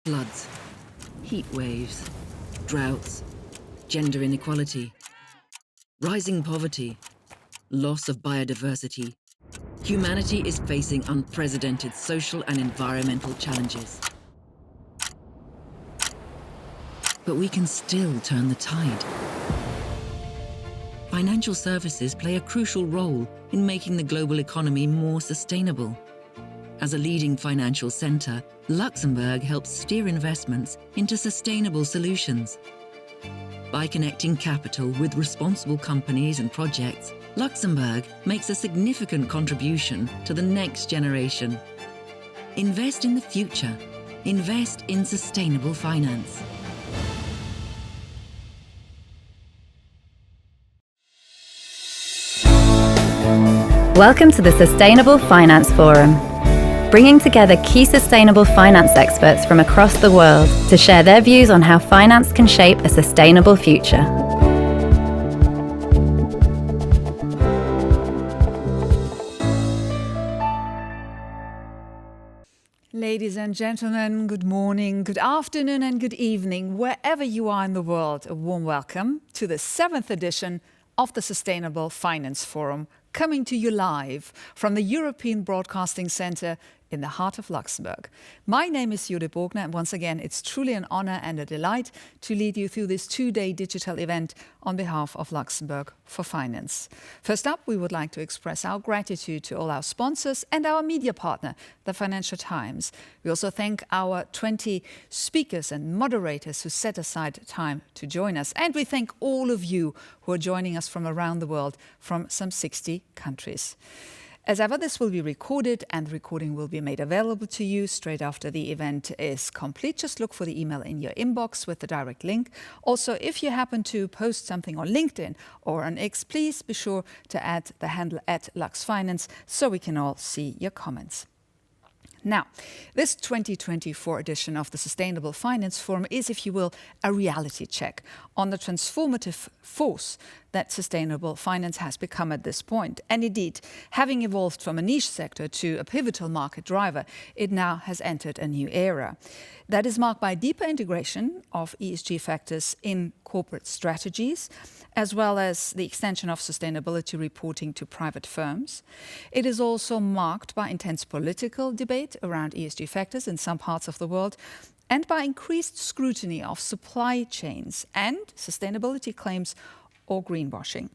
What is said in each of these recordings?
Floods, heat waves, droughts, gender inequality, rising poverty, loss of biodiversity. Humanity is facing unprecedented social and environmental challenges. But we can still turn the tide. Financial services play a crucial role in making the global economy more sustainable. As a leading financial centre, Luxembourg helps steer investments into sustainable solutions. By connecting capital with responsible companies and projects, Luxembourg makes a significant contribution to the next generation. Invest in the future. Invest in sustainable finance. Welcome to the Sustainable Finance Forum, bringing together key sustainable finance experts from across the world to share their views on how finance can shape a sustainable future. Ladies and gentlemen, good morning, good afternoon and good evening, wherever you are in the world. A warm welcome to the 7th edition of the Sustainable Finance Forum, coming to you live from the European Broadcasting Centre in the heart of Luxembourg. My name is Judith Bogner, and once again, it's truly an honor and a delight to lead you through this two-day digital event on behalf of Luxembourg for Finance. First up, we would like to express our gratitude to all our sponsors and our media partner, the Financial Times. We also thank our 20 speakers and moderators who set aside time to join us. And we thank all of you who are joining us from around the world, from some 60 countries. As ever, this will be recorded and the recording will be made available to you straight after the event is complete. Just look for the email in your inbox with the direct link. Also, if you happen to post something on LinkedIn or on X, please be sure to add the handle @LuxFinance so we can all see your comments. Now, this 2024 edition of the Sustainable Finance Forum is, if you will, a reality check on the transformative force that sustainable finance has become at this point. And indeed, having evolved from a niche sector to a pivotal market driver, it now has entered a new era. That is marked by deeper integration of ESG factors in corporate strategies, as well as the extension of sustainability reporting to private firms. It is also marked by intense political debate around ESG factors in some parts of the world, and by increased scrutiny of supply chains and sustainability claims or greenwashing.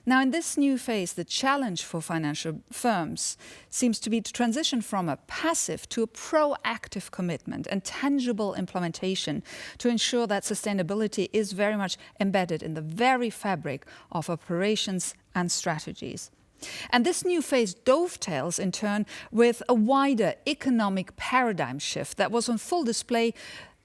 Now, in this new phase, the challenge for financial firms seems to be to transition from a passive to a proactive commitment and tangible implementation to ensure that sustainability is very much embedded in the very fabric of operations and strategies. And this new phase dovetails in turn with a wider economic paradigm shift that was on full display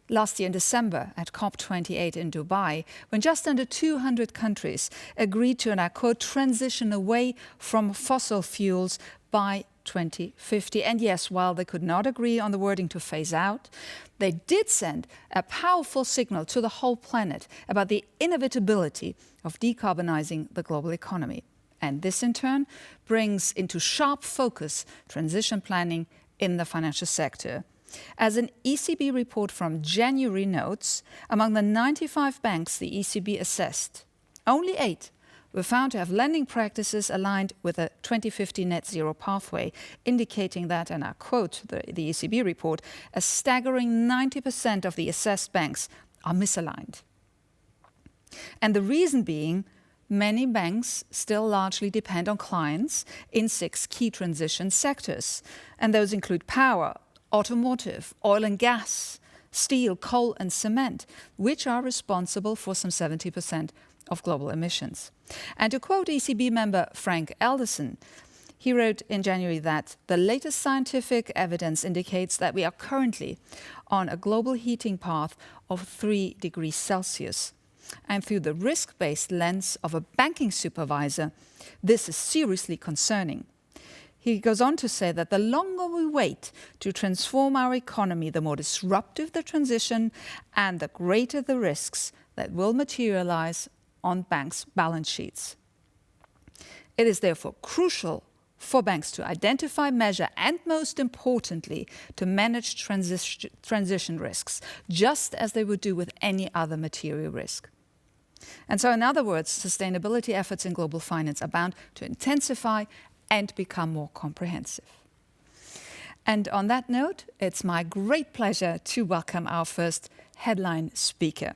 last year in December at COP28 in Dubai, when just under 200 countries agreed to, and I quote, transition away from fossil fuels by 2050. And yes, while they could not agree on the wording to phase out, they did send a powerful signal to the whole planet about the inevitability of decarbonizing the global economy. And this in turn brings into sharp focus transition planning in the financial sector. As an ECB report from January notes, among the 95 banks the ECB assessed, only 8 were found to have lending practices aligned with a 2050 net zero pathway, indicating that, and I quote the ECB report, a staggering 90% of the assessed banks are misaligned. And the reason being, many banks still largely depend on clients in 6 key transition sectors, and those include power, automotive, oil and gas, steel, coal and cement, which are responsible for some 70% of global emissions. And to quote ECB member Frank Alderson, he wrote in January that the latest scientific evidence indicates that we are currently on a global heating path of 3 degrees Celsius. And through the risk-based lens of a banking supervisor, this is seriously concerning. He goes on to say that the longer we wait to transform our economy, the more disruptive the transition and the greater the risks that will materialize on banks' balance sheets. It is therefore crucial for banks to identify, measure, and most importantly, to manage transition risks, just as they would do with any other material risk. And so, in other words, sustainability efforts in global finance are bound to intensify and become more comprehensive. And on that note, it's my great pleasure to welcome our first headline speaker.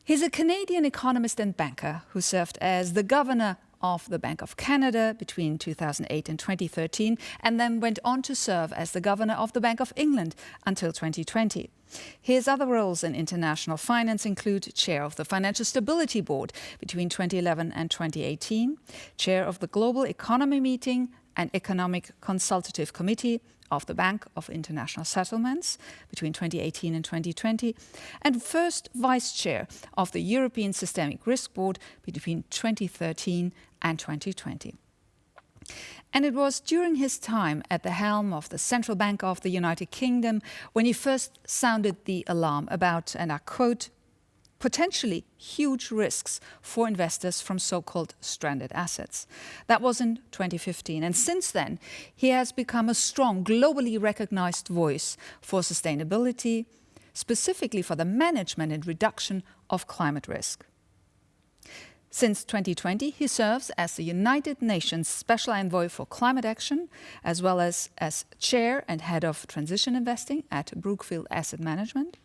He's a Canadian economist and banker who served as the governor of the Bank of Canada between 2008 and 2013, and then went on to serve as the governor of the Bank of England until 2020. His other roles in international finance include chair of the Financial Stability Board between 2011 and 2018, chair of the Global Economy Meeting and Economic Consultative Committee of the Bank of International Settlements between 2018 and 2020, and first vice chair of the European Systemic Risk Board between 2013 and 2020. And it was during his time at the helm of the Central Bank of the United Kingdom when he first sounded the alarm about, and I quote, potentially huge risks for investors from so-called stranded assets. That was in 2015. And since then, he has become a strong, globally recognized voice for sustainability, specifically for the management and reduction of climate risk. Since 2020, he serves as the United Nations Special Envoy for Climate Action, as well as chair and head of transition investing at Brookfield Asset Management.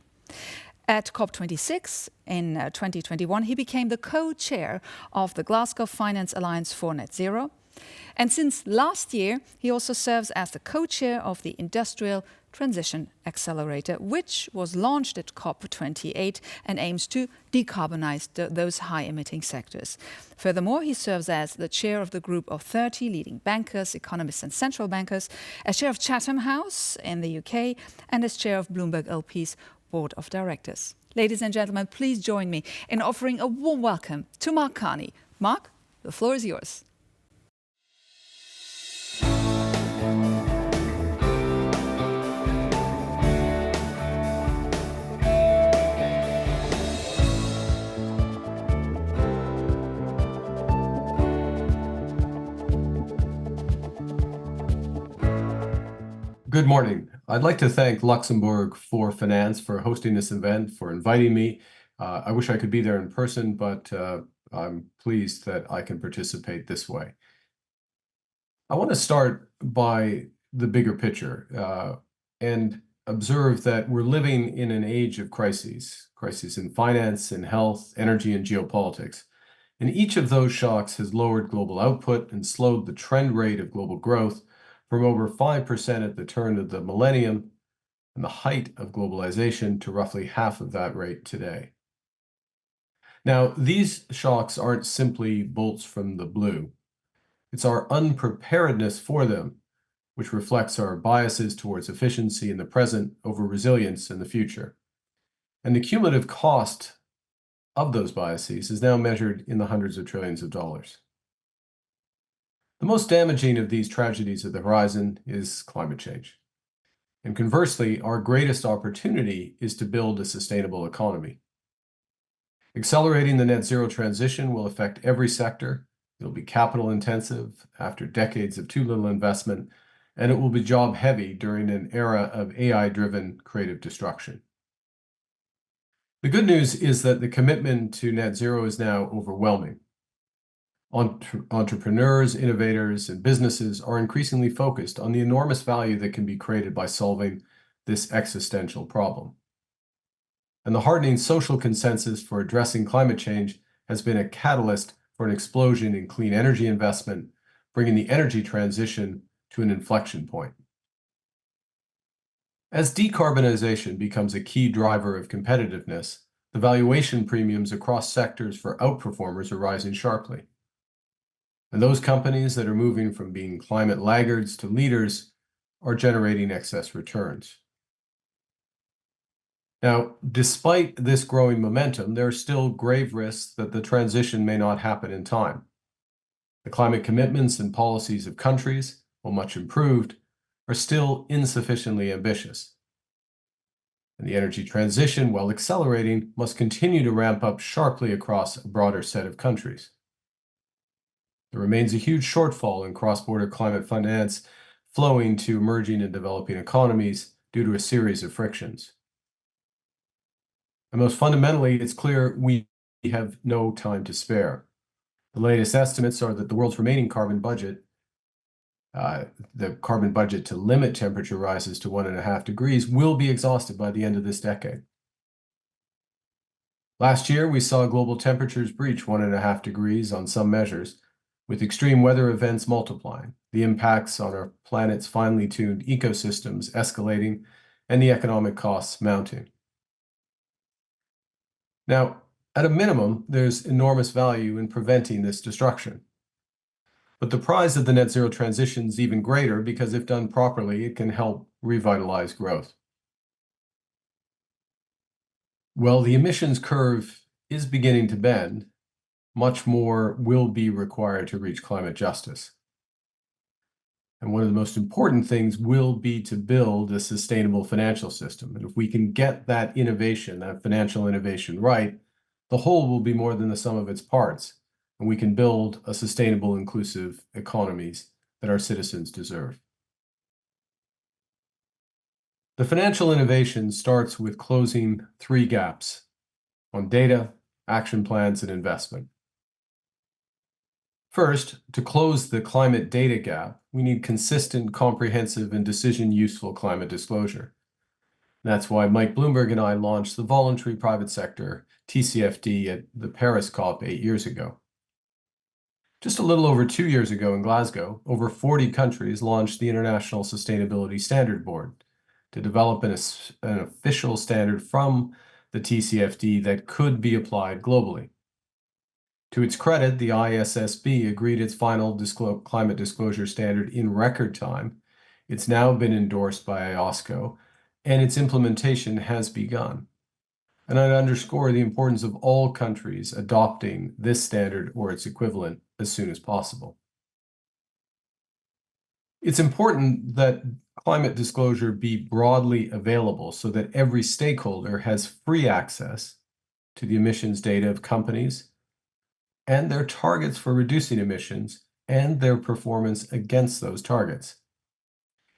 At COP26 in 2021, he became the co-chair of the Glasgow Finance Alliance for Net Zero. And since last year, he also serves as the co-chair of the Industrial Transition Accelerator, which was launched at COP28 and aims to decarbonize those high-emitting sectors. Furthermore, he serves as the chair of the group of 30 leading bankers, economists and central bankers, as chair of Chatham House in the UK, and as chair of Bloomberg LP's Board of Directors. Ladies and gentlemen, please join me in offering a warm welcome to Mark Carney. Mark, the floor is yours. Good morning. I'd like to thank Luxembourg for Finance for hosting this event, for inviting me. I wish I could be there in person, but I'm pleased that I can participate this way. I want to start by the bigger picture and observe that we're living in an age of crises in finance, in health, energy, and geopolitics. And each of those shocks has lowered global output and slowed the trend rate of global growth from over 5% at the turn of the millennium and the height of globalization to roughly half of that rate today. Now, these shocks aren't simply bolts from the blue. It's our unpreparedness for them, which reflects our biases towards efficiency in the present over resilience in the future. And the cumulative cost of those biases is now measured in the hundreds of trillions of dollars. The most damaging of these tragedies at the horizon is climate change. And conversely, our greatest opportunity is to build a sustainable economy. Accelerating the net zero transition will affect every sector. It'll be capital intensive after decades of too little investment, and it will be job heavy during an era of AI-driven creative destruction. The good news is that the commitment to net zero is now overwhelming. Entrepreneurs, innovators, and businesses are increasingly focused on the enormous value that can be created by solving this existential problem. And the hardening social consensus for addressing climate change has been a catalyst for an explosion in clean energy investment, bringing the energy transition to an inflection point. As decarbonization becomes a key driver of competitiveness, the valuation premiums across sectors for outperformers are rising sharply. And those companies that are moving from being climate laggards to leaders are generating excess returns. Now, despite this growing momentum, there are still grave risks that the transition may not happen in time. The climate commitments and policies of countries, while much improved, are still insufficiently ambitious. And the energy transition, while accelerating, must continue to ramp up sharply across a broader set of countries. There remains a huge shortfall in cross-border climate finance flowing to emerging and developing economies due to a series of frictions. And most fundamentally, it's clear we have no time to spare. The latest estimates are that the world's remaining carbon budget, the carbon budget to limit temperature rises to 1.5 degrees, will be exhausted by the end of this decade. Last year, we saw global temperatures breach 1.5 degrees on some measures, with extreme weather events multiplying, the impacts on our planet's finely tuned ecosystems escalating, and the economic costs mounting. Now, at a minimum, there's enormous value in preventing this destruction. But the prize of the net zero transition is even greater because if done properly, it can help revitalize growth. Well, the emissions curve is beginning to bend. Much more will be required to reach climate justice. And one of the most important things will be to build a sustainable financial system. And if we can get that innovation, that financial innovation right, the whole will be more than the sum of its parts. And we can build a sustainable, inclusive economies that our citizens deserve. The financial innovation starts with closing 3 gaps on data, action plans, and investment. First, to close the climate data gap, we need consistent, comprehensive, and decision-useful climate disclosure. That's why Mike Bloomberg and I launched the voluntary private sector, TCFD, at the Paris COP 8 years ago. Just a little over 2 years ago in Glasgow, over 40 countries launched the International Sustainability Standard Board to develop an official standard from the TCFD that could be applied globally. To its credit, the ISSB agreed its final climate disclosure standard in record time. It's now been endorsed by IOSCO, and its implementation has begun. And I'd underscore the importance of all countries adopting this standard or its equivalent as soon as possible. It's important that climate disclosure be broadly available so that every stakeholder has free access to the emissions data of companies and their targets for reducing emissions and their performance against those targets.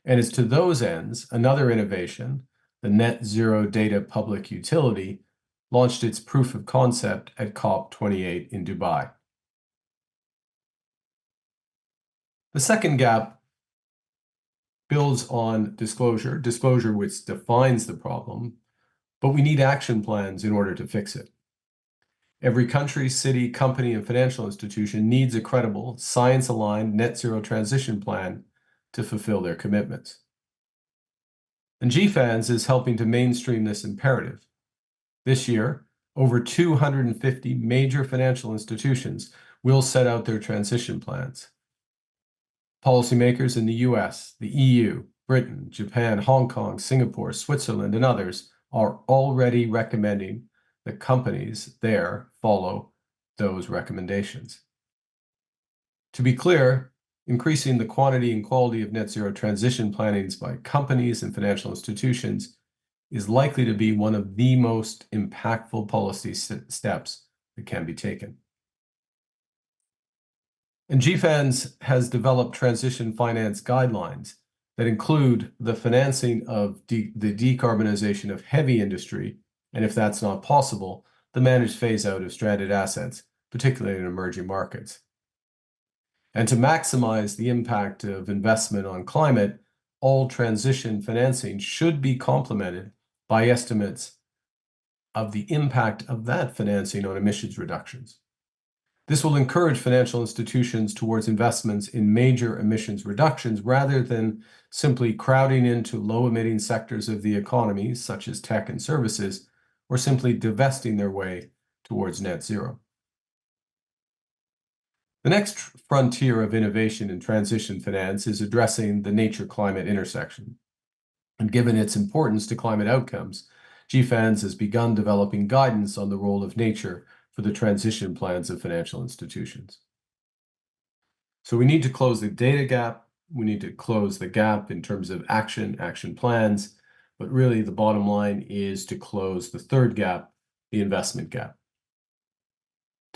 And it's to those ends, another innovation, the Net Zero Data Public Utility, launched its proof of concept at COP28 in Dubai. The second gap builds on disclosure which defines the problem, but we need action plans in order to fix it. Every country, city, company, and financial institution needs a credible, science-aligned net zero transition plan to fulfill their commitments. And GFANZ is helping to mainstream this imperative. This year, over 250 major financial institutions will set out their transition plans. Policymakers in the US, the EU, Britain, Japan, Hong Kong, Singapore, Switzerland, and others are already recommending that companies there follow those recommendations. To be clear, increasing the quantity and quality of net zero transition plannings by companies and financial institutions is likely to be one of the most impactful policy steps that can be taken. And GFANZ has developed transition finance guidelines that include the financing of the decarbonization of heavy industry, and if that's not possible, the managed phase out of stranded assets, particularly in emerging markets. And to maximize the impact of investment on climate, all transition financing should be complemented by estimates of the impact of that financing on emissions reductions. This will encourage financial institutions towards investments in major emissions reductions rather than simply crowding into low-emitting sectors of the economy, such as tech and services, or simply divesting their way towards net zero. The next frontier of innovation in transition finance is addressing the nature-climate intersection. And given its importance to climate outcomes, GFANZ has begun developing guidance on the role of nature for the transition plans of financial institutions. So we need to close the data gap, we need to close the gap in terms of action plans, but really the bottom line is to close the third gap, the investment gap.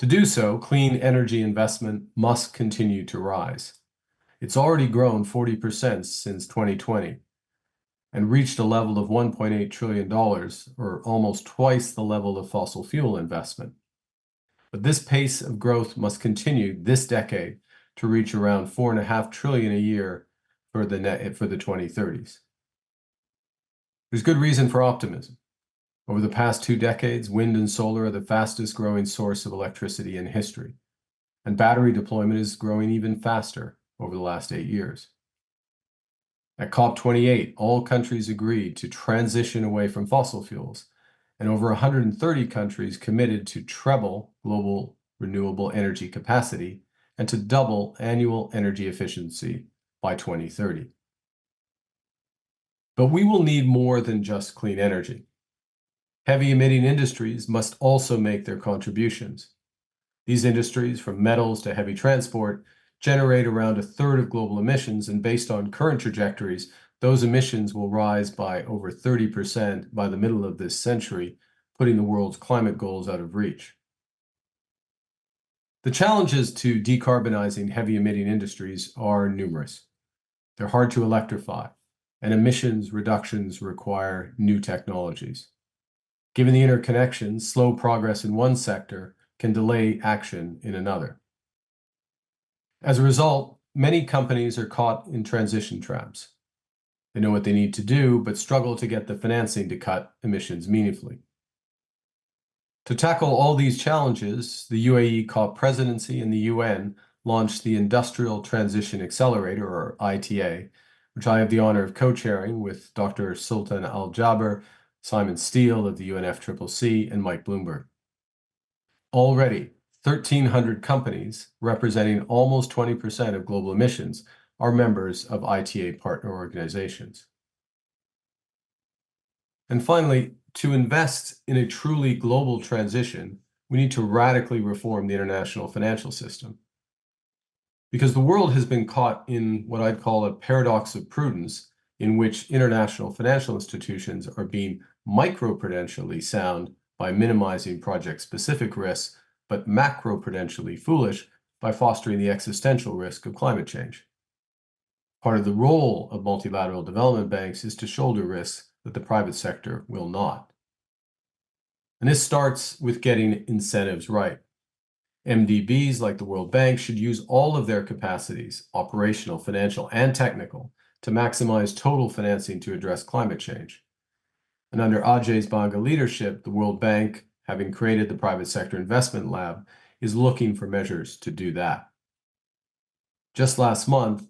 To do so, clean energy investment must continue to rise. It's already grown 40% since 2020 and reached a level of $1.8 trillion, or almost twice the level of fossil fuel investment. But this pace of growth must continue this decade to reach around $4.5 trillion a year for the 2030s. There's good reason for optimism. Over the past 2 decades, wind and solar are the fastest growing source of electricity in history, and battery deployment is growing even faster over the last 8 years. At COP28, all countries agreed to transition away from fossil fuels, and over 130 countries committed to treble global renewable energy capacity and to double annual energy efficiency by 2030. But we will need more than just clean energy. Heavy emitting industries must also make their contributions. These industries, from metals to heavy transport, generate around a third of global emissions, and based on current trajectories, those emissions will rise by over 30% by the middle of this century, putting the world's climate goals out of reach. The challenges to decarbonizing heavy emitting industries are numerous. They're hard to electrify, and emissions reductions require new technologies. Given the interconnections, slow progress in one sector can delay action in another. As a result, many companies are caught in transition traps. They know what they need to do, but struggle to get the financing to cut emissions meaningfully. To tackle all these challenges, the UAE COP presidency and the UN launched the Industrial Transition Accelerator, or ITA, which I have the honor of co-chairing with Dr. Sultan Al-Jaber, Simon Steele of the UNFCCC, and Mike Bloomberg. Already, 1,300 companies, representing almost 20% of global emissions, are members of ITA partner organizations. And finally, to invest in a truly global transition, we need to radically reform the international financial system. Because the world has been caught in what I'd call a paradox of prudence, in which international financial institutions are being microprudentially sound by minimizing project-specific risks, but macroprudentially foolish by fostering the existential risk of climate change. Part of the role of multilateral development banks is to shoulder risks that the private sector will not. And this starts with getting incentives right. MDBs like the World Bank should use all of their capacities, operational, financial, and technical, to maximize total financing to address climate change. And under Ajay's Banga leadership, the World Bank, having created the Private Sector Investment Lab, is looking for measures to do that. Just last month,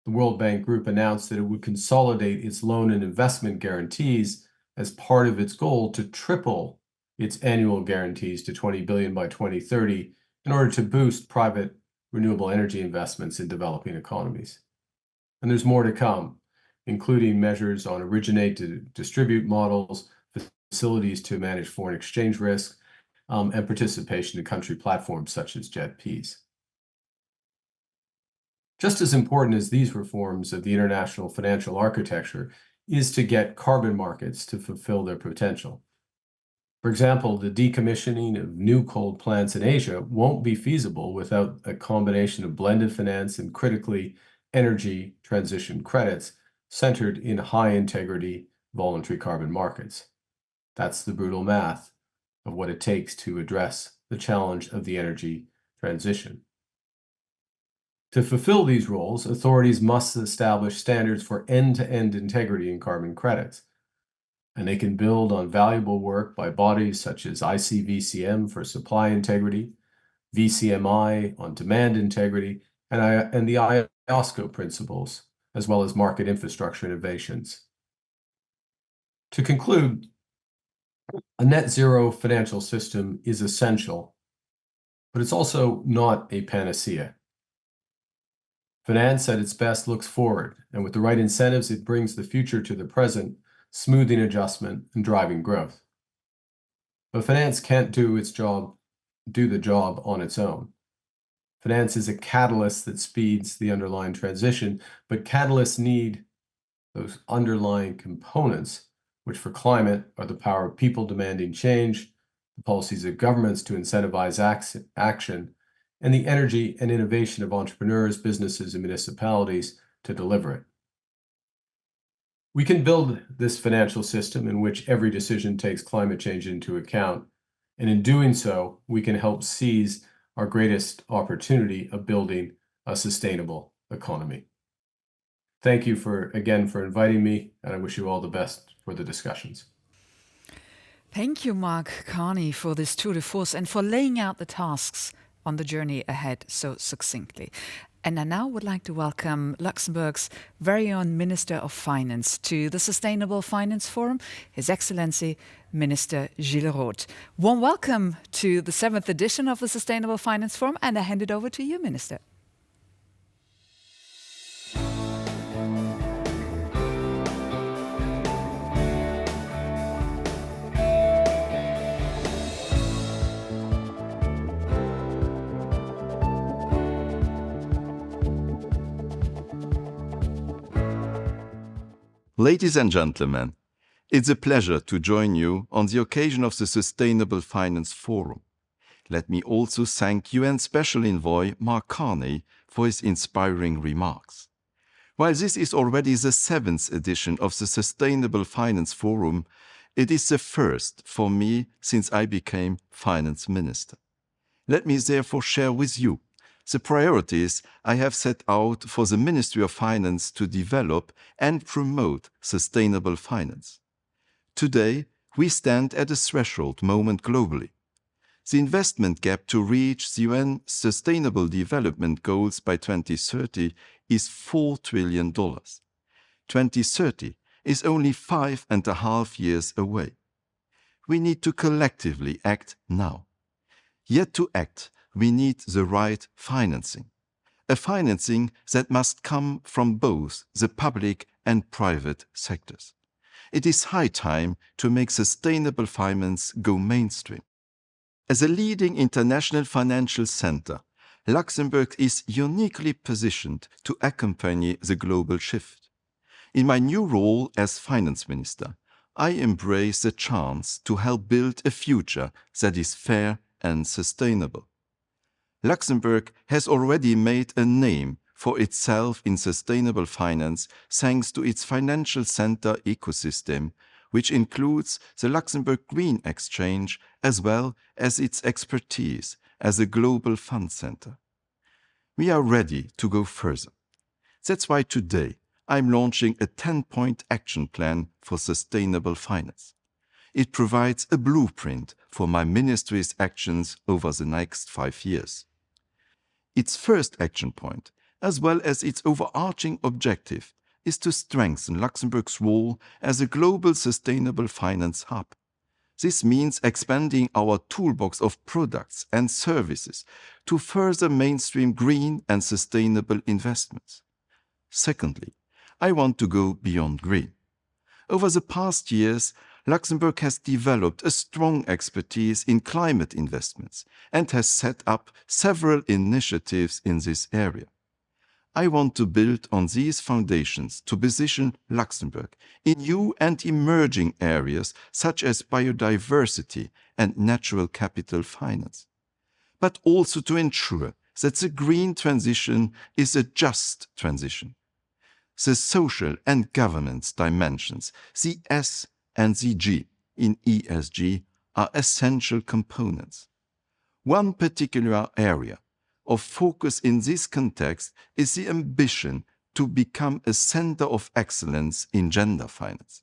the World Bank Group announced that it would consolidate its loan and investment guarantees as part of its goal to triple its annual guarantees to $20 billion by 2030 in order to boost private renewable energy investments in developing economies. And there's more to come, including measures on originate to distribute models, facilities to manage foreign exchange risk, and participation in country platforms such as JETPs. Just as important as these reforms of the international financial architecture is to get carbon markets to fulfill their potential. For example, the decommissioning of new coal plants in Asia won't be feasible without a combination of blended finance and critically energy transition credits centered in high-integrity voluntary carbon markets. That's the brutal math of what it takes to address the challenge of the energy transition. To fulfill these roles, authorities must establish standards for end-to-end integrity in carbon credits, and they can build on valuable work by bodies such as ICVCM for supply integrity, VCMI on demand integrity, and the IOSCO principles, as well as market infrastructure innovations. To conclude, a net zero financial system is essential, but it's also not a panacea. Finance at its best looks forward, and with the right incentives, it brings the future to the present, smoothing adjustment and driving growth. But finance can't do the job on its own. Finance is a catalyst that speeds the underlying transition, but catalysts need those underlying components, which for climate are the power of people demanding change, the policies of governments to incentivize action, and the energy and innovation of entrepreneurs, businesses, and municipalities to deliver it. We can build this financial system in which every decision takes climate change into account, and in doing so, we can help seize our greatest opportunity of building a sustainable economy. Thank you again for inviting me, and I wish you all the best for the discussions. Thank you, Mark Carney, for this tour de force and for laying out the tasks on the journey ahead so succinctly. And I now would like to welcome Luxembourg's very own Minister of Finance to the Sustainable Finance Forum, His Excellency Minister Gilles Roth. Warm welcome to the 7th edition of the Sustainable Finance Forum, and I hand it over to you, Minister. Ladies and gentlemen, it's a pleasure to join you on the occasion of the Sustainable Finance Forum. Let me also thank UN Special Envoy Mark Carney for his inspiring remarks. While this is already the 7th edition of the Sustainable Finance Forum, it is the first for me since I became Finance Minister. Let me therefore share with you the priorities I have set out for the Ministry of Finance to develop and promote sustainable finance. Today, we stand at a threshold moment globally. The investment gap to reach the UN Sustainable Development Goals by 2030 is $4 trillion. 2030 is only 5.5 years away. We need to collectively act now. Yet to act, we need the right financing, a financing that must come from both the public and private sectors. It is high time to make sustainable finance go mainstream. As a leading international financial center, Luxembourg is uniquely positioned to accompany the global shift. In my new role as finance minister, I embrace the chance to help build a future that is fair and sustainable. Luxembourg has already made a name for itself in sustainable finance thanks to its financial center ecosystem, which includes the Luxembourg Green Exchange as well as its expertise as a global fund center. We are ready to go further. That's why today I'm launching a 10-point action plan for sustainable finance. It provides a blueprint for my ministry's actions over the next 5 years. Its first action point, as well as its overarching objective, is to strengthen Luxembourg's role as a global sustainable finance hub. This means expanding our toolbox of products and services to further mainstream green and sustainable investments. Secondly, I want to go beyond green. Over the past years, Luxembourg has developed a strong expertise in climate investments and has set up several initiatives in this area. I want to build on these foundations to position Luxembourg in new and emerging areas such as biodiversity and natural capital finance, but also to ensure that the green transition is a just transition. The social and governance dimensions, the S and the G in ESG, are essential components. One particular area of focus in this context is the ambition to become a center of excellence in gender finance.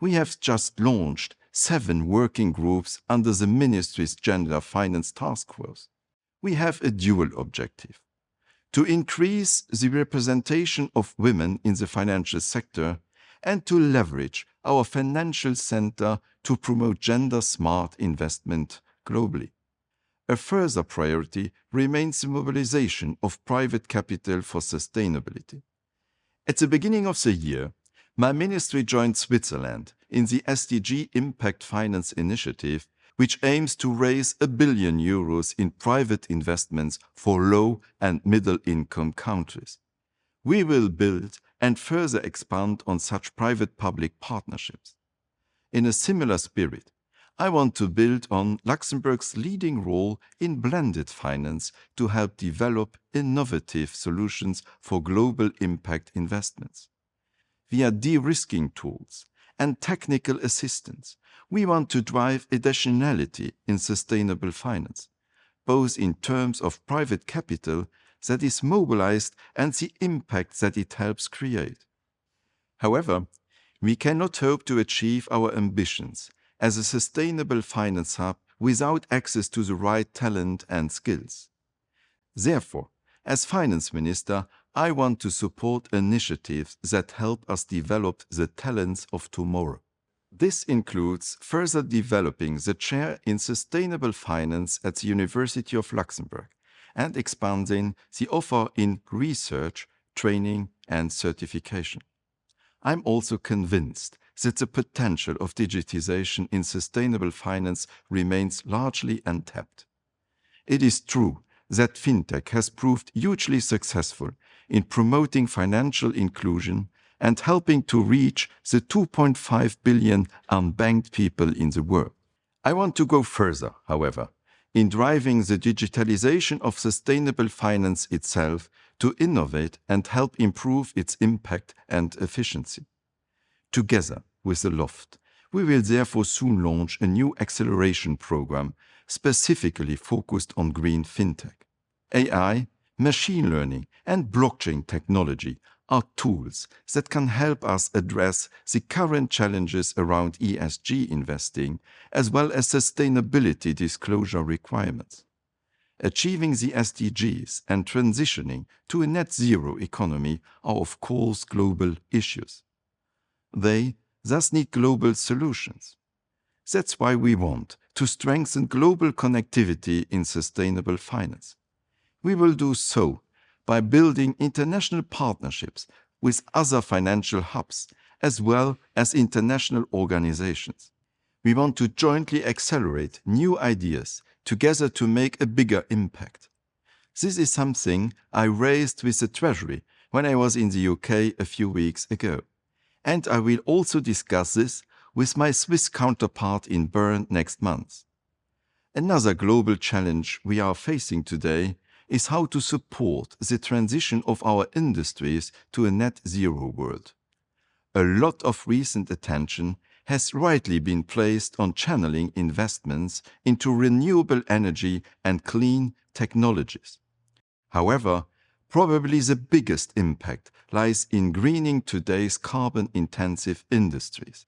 We have just launched 7 working groups under the Ministry's Gender Finance Task Force. We have a dual objective: to increase the representation of women in the financial sector and to leverage our financial center to promote gender-smart investment globally. A further priority remains the mobilization of private capital for sustainability. At the beginning of the year, my ministry joined Switzerland in the SDG Impact Finance Initiative, which aims to raise €1 billion in private investments for low and middle-income countries. We will build and further expand on such private-public partnerships. In a similar spirit, I want to build on Luxembourg's leading role in blended finance to help develop innovative solutions for global impact investments. Via de-risking tools and technical assistance, we want to drive additionality in sustainable finance, both in terms of private capital that is mobilized and the impact that it helps create. However, we cannot hope to achieve our ambitions as a sustainable finance hub without access to the right talent and skills. Therefore, as Finance Minister, I want to support initiatives that help us develop the talents of tomorrow. This includes further developing the chair in sustainable finance at the University of Luxembourg and expanding the offer in research, training, and certification. I'm also convinced that the potential of digitization in sustainable finance remains largely untapped. It is true that fintech has proved hugely successful in promoting financial inclusion and helping to reach the 2.5 billion unbanked people in the world. I want to go further, however, in driving the digitalization of sustainable finance itself to innovate and help improve its impact and efficiency. Together with the Loft, we will therefore soon launch a new acceleration program specifically focused on green fintech. AI, machine learning, and blockchain technology are tools that can help us address the current challenges around ESG investing, as well as sustainability disclosure requirements. Achieving the SDGs and transitioning to a net zero economy are of course global issues. They thus need global solutions. That's why we want to strengthen global connectivity in sustainable finance. We will do so by building international partnerships with other financial hubs as well as international organizations. We want to jointly accelerate new ideas together to make a bigger impact. This is something I raised with the Treasury when I was in the UK a few weeks ago. And I will also discuss this with my Swiss counterpart in Bern next month. Another global challenge we are facing today is how to support the transition of our industries to a net zero world. A lot of recent attention has rightly been placed on channeling investments into renewable energy and clean technologies. However, probably the biggest impact lies in greening today's carbon-intensive industries.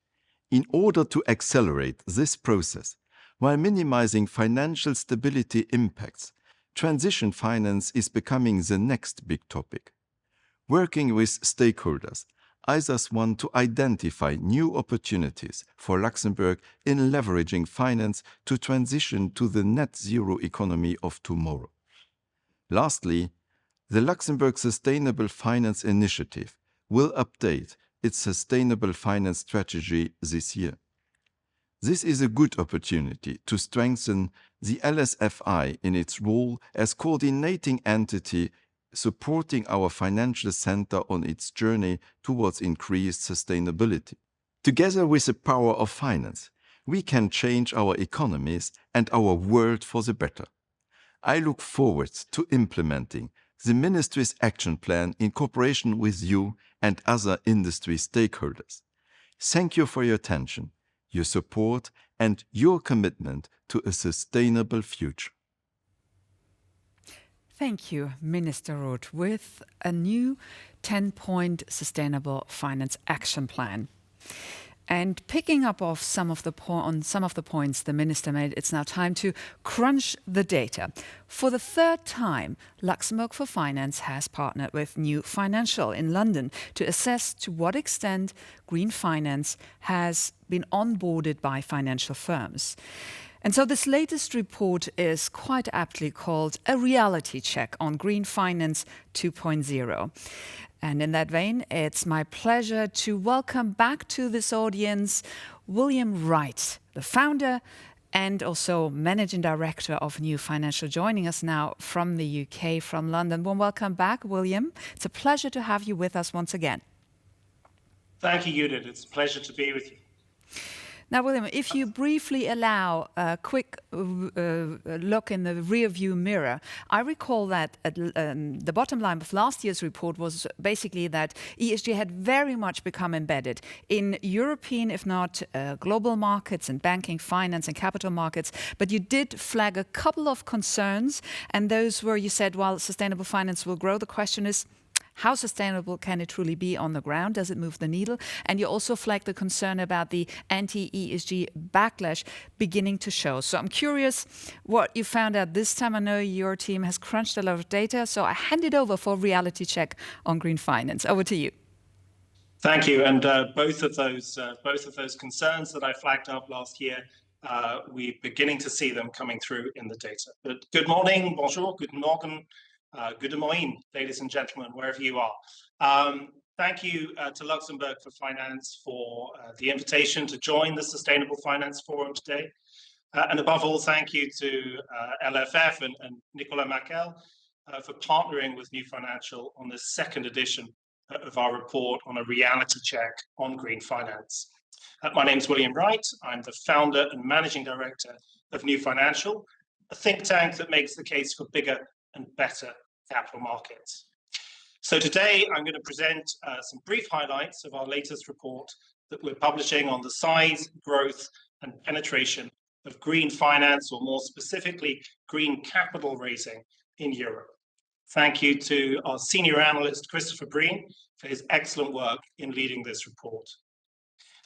In order to accelerate this process, while minimizing financial stability impacts, transition finance is becoming the next big topic. Working with stakeholders, I thus want to identify new opportunities for Luxembourg in leveraging finance to transition to the net zero economy of tomorrow. Lastly, the Luxembourg Sustainable Finance Initiative will update its sustainable finance strategy this year. This is a good opportunity to strengthen the LSFI in its role as coordinating entity supporting our financial center on its journey towards increased sustainability. Together with the power of finance, we can change our economies and our world for the better. I look forward to implementing the Ministry's action plan in cooperation with you and other industry stakeholders. Thank you for your attention, your support, and your commitment to a sustainable future. Thank you, Minister Roth, with a new 10-point sustainable finance action plan. And picking up off some of the points the minister made, it's now time to crunch the data. For the third time, Luxembourg for Finance has partnered with New Financial in London to assess to what extent green finance has been onboarded by financial firms. And so this latest report is quite aptly called a reality check on Green Finance 2.0. And in that vein, it's my pleasure to welcome back to this audience William Wright, the founder and also Managing Director of New Financial, joining us now from the UK, from London. Well, welcome back, William. It's a pleasure to have you with us once again. Thank you, Judith. It's a pleasure to be with you. Now, William, if you briefly allow a quick look in the rear-view mirror, I recall that the bottom line of last year's report was basically that ESG had very much become embedded in European, if not global markets and banking, finance and capital markets. But you did flag a couple of concerns, and those were, you said, while sustainable finance will grow, the question is, how sustainable can it truly be on the ground? Does it move the needle? And you also flagged the concern about the anti-ESG backlash beginning to show. So I'm curious what you found out this time. I know your team has crunched a lot of data, so I hand it over for a reality check on green finance. Over to you. Thank you. And both of those concerns that I flagged up last year, we're beginning to see them coming through in the data. But good morning, bonjour, guten Morgen. Good morning, ladies and gentlemen, wherever you are. Thank you to Luxembourg for Finance for the invitation to join the Sustainable Finance Forum today. And above all, thank you to LFF and Nicolas Maquel for partnering with New Financial on this second edition of our report on a reality check on green finance. My name is William Wright. I'm the founder and managing director of New Financial, a think tank that makes the case for bigger and better capital markets. So today I'm going to present some brief highlights of our latest report that we're publishing on the size, growth and penetration of green finance, or more specifically, green capital raising in Europe. Thank you to our senior analyst, Christopher Breen, for his excellent work in leading this report.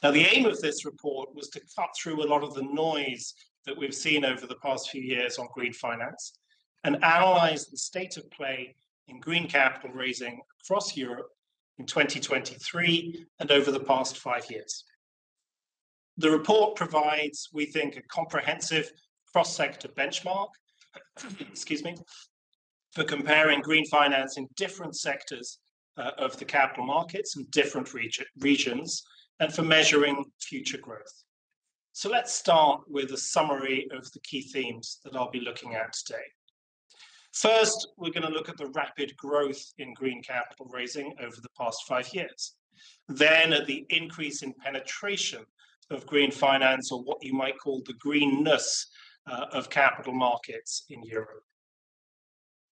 Now, the aim of this report was to cut through a lot of the noise that we've seen over the past few years on green finance and analyze the state of play in green capital raising across Europe in 2023 and over the past 5 years. The report provides, we think, a comprehensive cross-sector benchmark, excuse me, for comparing green finance in different sectors of the capital markets and different regions, and for measuring future growth. So let's start with a summary of the key themes that I'll be looking at today. First, we're going to look at the rapid growth in green capital raising over the past 5 years. Then at the increase in penetration of green finance, or what you might call the greenness of capital markets in Europe.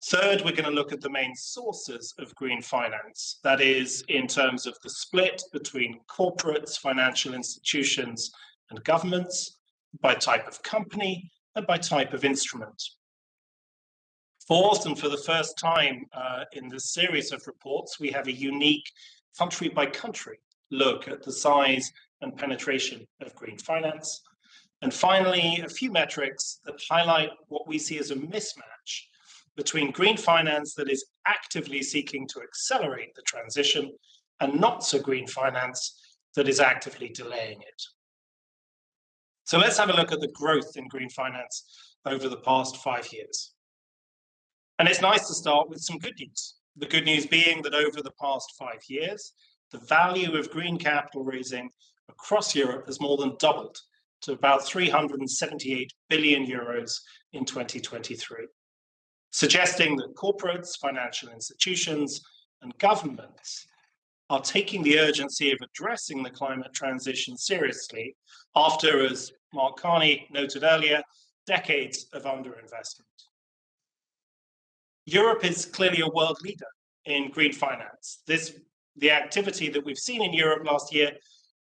Third, we're going to look at the main sources of green finance, that is, in terms of the split between corporates, financial institutions, and governments, by type of company, and by type of instrument. Fourth, and for the first time in this series of reports, we have a unique country-by-country look at the size and penetration of green finance. And finally, a few metrics that highlight what we see as a mismatch between green finance that is actively seeking to accelerate the transition and not so green finance that is actively delaying it. So let's have a look at the growth in green finance over the past 5 years. And it's nice to start with some good news. The good news being that over the past 5 years, the value of green capital raising across Europe has more than doubled to about 378 billion euros in 2023, suggesting that corporates, financial institutions, and governments are taking the urgency of addressing the climate transition seriously after, as Mark Carney noted earlier, decades of underinvestment. Europe is clearly a world leader in green finance. The activity that we've seen in Europe last year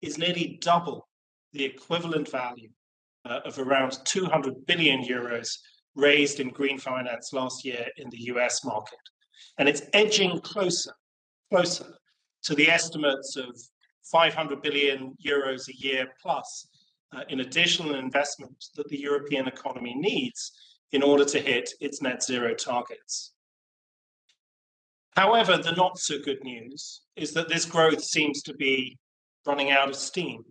is nearly double the equivalent value of around 200 billion euros raised in green finance last year in the US market. And it's edging closer to the estimates of 500 billion euros a year plus in additional investment that the European economy needs in order to hit its net zero targets. However, the not so good news is that this growth seems to be running out of steam.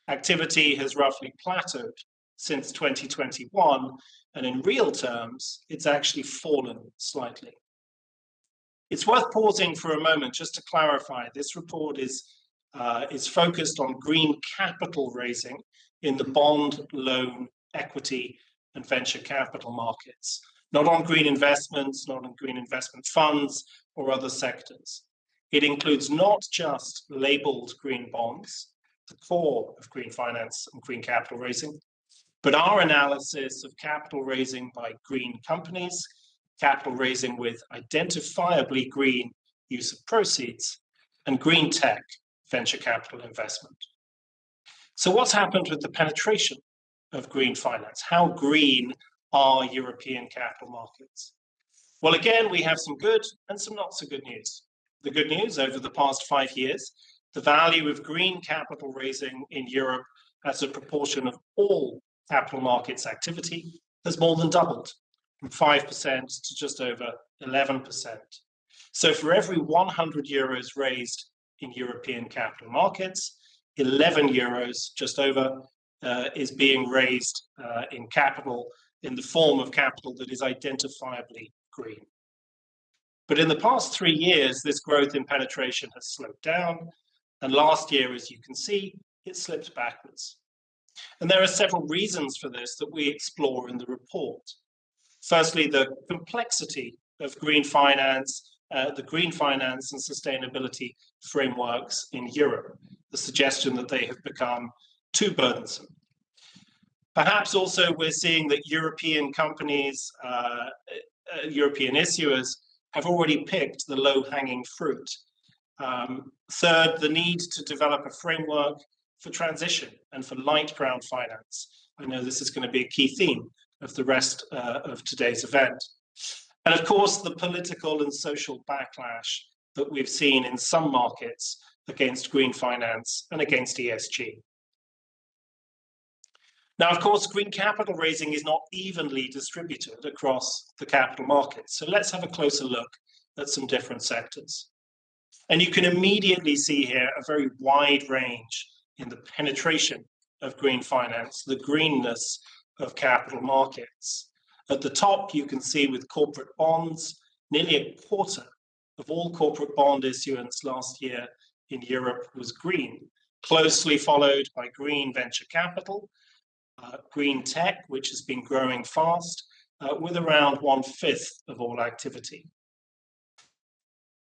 Activity has roughly plateaued since 2021, and in real terms, it's actually fallen slightly. It's worth pausing for a moment just to clarify. This report is focused on green capital raising in the bond, loan, equity, and venture capital markets, not on green investments, not on green investment funds or other sectors. It includes not just labeled green bonds, the core of green finance and green capital raising. But our analysis of capital raising by green companies, capital raising with identifiably green use of proceeds, and green tech venture capital investment. So what's happened with the penetration of green finance? How green are European capital markets? Well, again, we have some good and some not so good news. The good news, over the past 5 years, the value of green capital raising in Europe as a proportion of all capital markets activity has more than doubled, from 5% to just over 11%. So for every 100 euros raised in European capital markets, 11 euros, just over, is being raised in capital in the form of capital that is identifiably green. But in the past 3 years, this growth in penetration has slowed down. And last year, as you can see, it slipped backwards. And there are several reasons for this that we explore in the report. Firstly, the complexity of green finance, the green finance and sustainability frameworks in Europe, the suggestion that they have become too burdensome. Perhaps also we're seeing that European companies, European issuers have already picked the low-hanging fruit. Third, the need to develop a framework for transition and for light brown finance. I know this is going to be a key theme of the rest of today's event. And of course, the political and social backlash that we've seen in some markets against green finance and against ESG. Now, of course, green capital raising is not evenly distributed across the capital markets. So let's have a closer look at some different sectors. And you can immediately see here a very wide range in the penetration of green finance, the greenness of capital markets. At the top, you can see with corporate bonds, nearly a quarter of all corporate bond issuance last year in Europe was green, closely followed by green venture capital, green tech, which has been growing fast, with around 1/5 of all activity.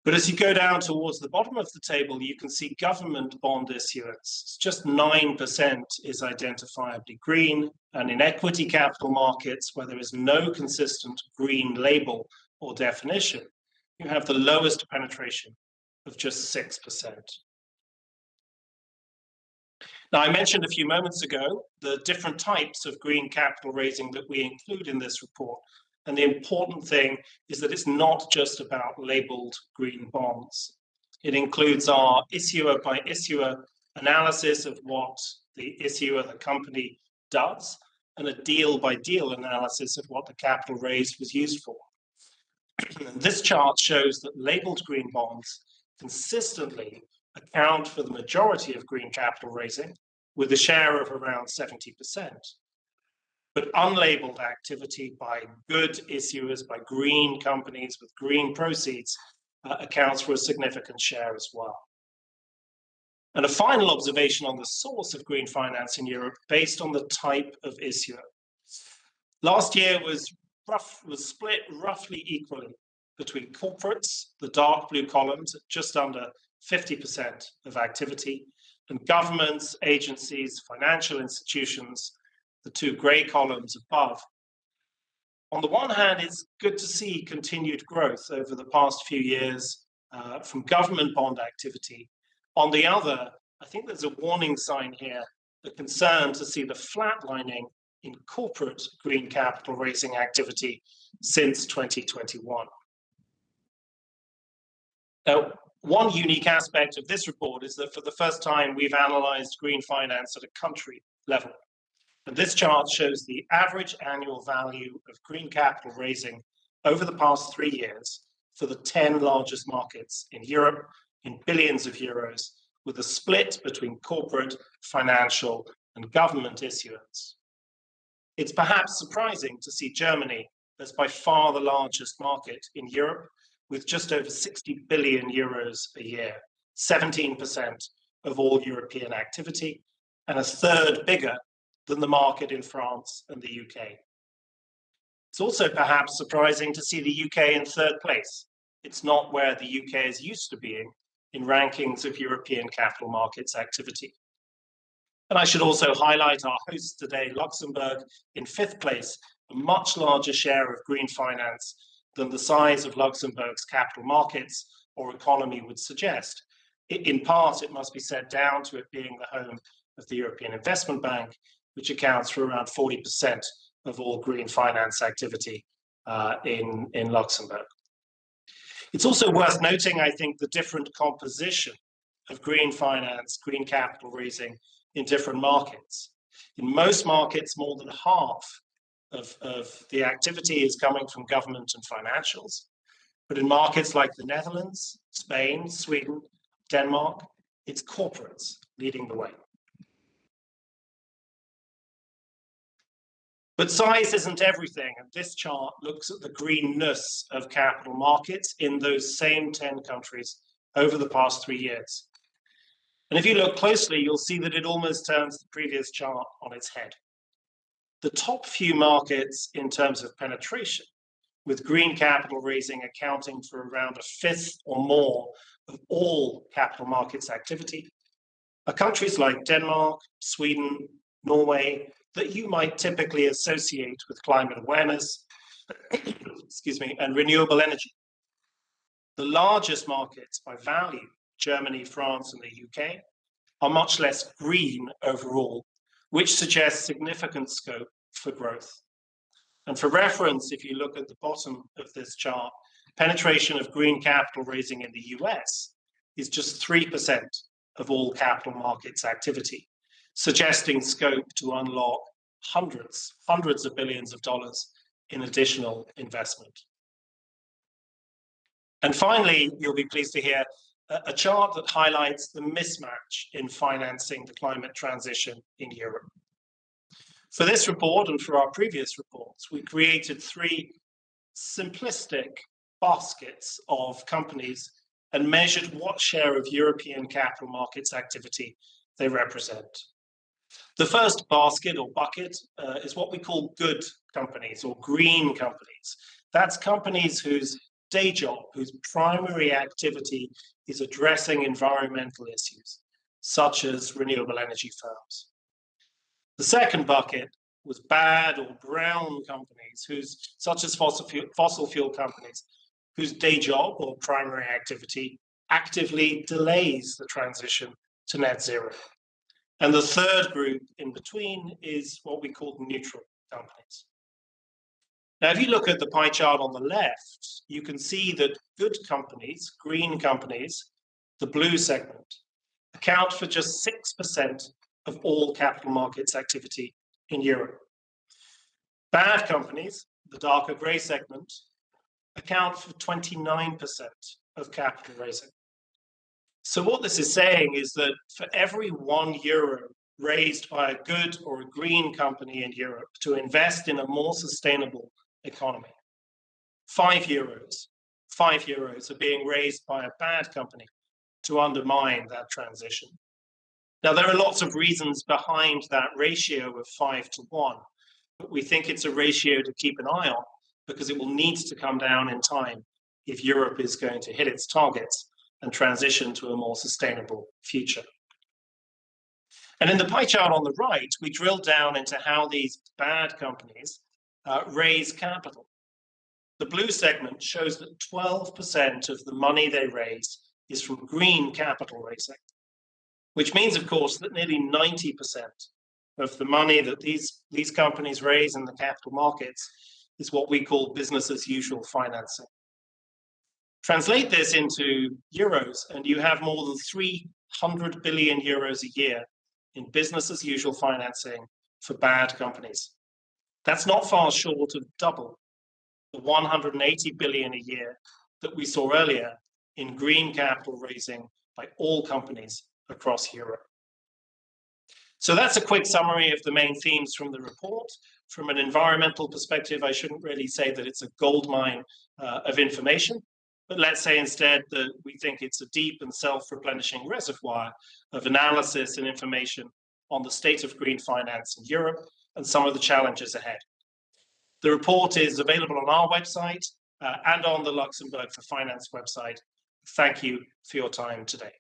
But as you go down towards the bottom of the table, you can see government bond issuance. Just 9% is identifiably green, and in equity capital markets, where there is no consistent green label or definition, you have the lowest penetration of just 6%. Now, I mentioned a few moments ago the different types of green capital raising that we include in this report. And the important thing is that it's not just about labeled green bonds. It includes our issuer by issuer analysis of what the issuer, the company, does, and a deal by deal analysis of what the capital raised was used for. This chart shows that labeled green bonds consistently account for the majority of green capital raising, with a share of around 70%. But unlabeled activity by good issuers, by green companies with green proceeds, accounts for a significant share as well. And a final observation on the source of green finance in Europe based on the type of issuer. Last year was split roughly equally between corporates, the dark blue columns at just under 50% of activity, and governments, agencies, financial institutions, the two grey columns above. On the one hand, it's good to see continued growth over the past few years from government bond activity. On the other, I think there's a warning sign here, the concern to see the flatlining in corporate green capital raising activity since 2021. Now, one unique aspect of this report is that for the first time, we've analyzed green finance at a country level. And this chart shows the average annual value of green capital raising over the past 3 years for the 10 largest markets in Europe in billions of euros, with a split between corporate, financial, and government issuance. It's perhaps surprising to see Germany as by far the largest market in Europe, with just over 60 billion euros a year, 17% of all European activity, and a third bigger than the market in France and the UK. It's also perhaps surprising to see the UK in third place. It's not where the UK is used to being in rankings of European capital markets activity. And I should also highlight our host today, Luxembourg, in 5th place, a much larger share of green finance than the size of Luxembourg's capital markets or economy would suggest. In part, it must be said, down to it being the home of the European Investment Bank, which accounts for around 40% of all green finance activity in Luxembourg. It's also worth noting, I think, the different composition of green finance, green capital raising in different markets. In most markets, more than half of the activity is coming from government and financials. But in markets like the Netherlands, Spain, Sweden, Denmark, it's corporates leading the way. But size isn't everything, and this chart looks at the greenness of capital markets in those same 10 countries over the past 3 years. And if you look closely, you'll see that it almost turns the previous chart on its head. The top few markets in terms of penetration, with green capital raising accounting for around a fifth or more of all capital markets activity, are countries like Denmark, Sweden, Norway, that you might typically associate with climate awareness, excuse me, and renewable energy. The largest markets by value, Germany, France, and the UK, are much less green overall, which suggests significant scope for growth. And for reference, if you look at the bottom of this chart, penetration of green capital raising in the US is just 3% of all capital markets activity, suggesting scope to unlock hundreds of billions of dollars in additional investment. And finally, you'll be pleased to hear a chart that highlights the mismatch in financing the climate transition in Europe. For this report and for our previous reports, we created 3 simplistic baskets of companies and measured what share of European capital markets activity they represent. The first basket or bucket is what we call good companies or green companies. That's companies whose day job, whose primary activity is addressing environmental issues, such as renewable energy firms. The second bucket was bad or brown companies, such as fossil fuel companies, whose day job or primary activity actively delays the transition to net zero. And the third group in between is what we call neutral companies. Now, if you look at the pie chart on the left, you can see that good companies, green companies, the blue segment, account for just 6% of all capital markets activity in Europe. Bad companies, the darker gray segment, account for 29% of capital raising. So what this is saying is that for every €1 raised by a good or a green company in Europe to invest in a more sustainable economy, €5 are being raised by a bad company to undermine that transition. Now, there are lots of reasons behind that ratio of 5 to 1, but we think it's a ratio to keep an eye on because it will need to come down in time if Europe is going to hit its targets and transition to a more sustainable future. And in the pie chart on the right, we drill down into how these bad companies raise capital. The blue segment shows that 12% of the money they raise is from green capital raising, which means, of course, that nearly 90% of the money that these companies raise in the capital markets is what we call business as usual financing. Translate this into euros, and you have more than 300 billion euros a year in business as usual financing for bad companies. That's not far short of double the 180 billion a year that we saw earlier in green capital raising by all companies across Europe. So that's a quick summary of the main themes from the report. From an environmental perspective, I shouldn't really say that it's a goldmine of information, but let's say instead that we think it's a deep and self-replenishing reservoir of analysis and information on the state of green finance in Europe and some of the challenges ahead. The report is available on our website and on the Luxembourg for Finance website. Thank you for your time today.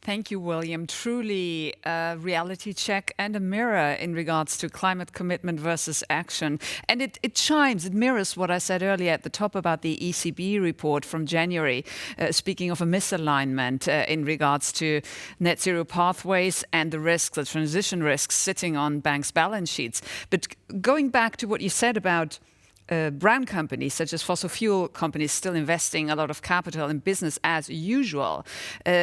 Thank you, William. Truly a reality check and a mirror in regards to climate commitment versus action. And it chimes, it mirrors what I said earlier at the top about the ECB report from January, speaking of a misalignment in regards to net zero pathways and the risks, the transition risks sitting on banks' balance sheets. But going back to what you said about brown companies, such as fossil fuel companies, still investing a lot of capital in business as usual,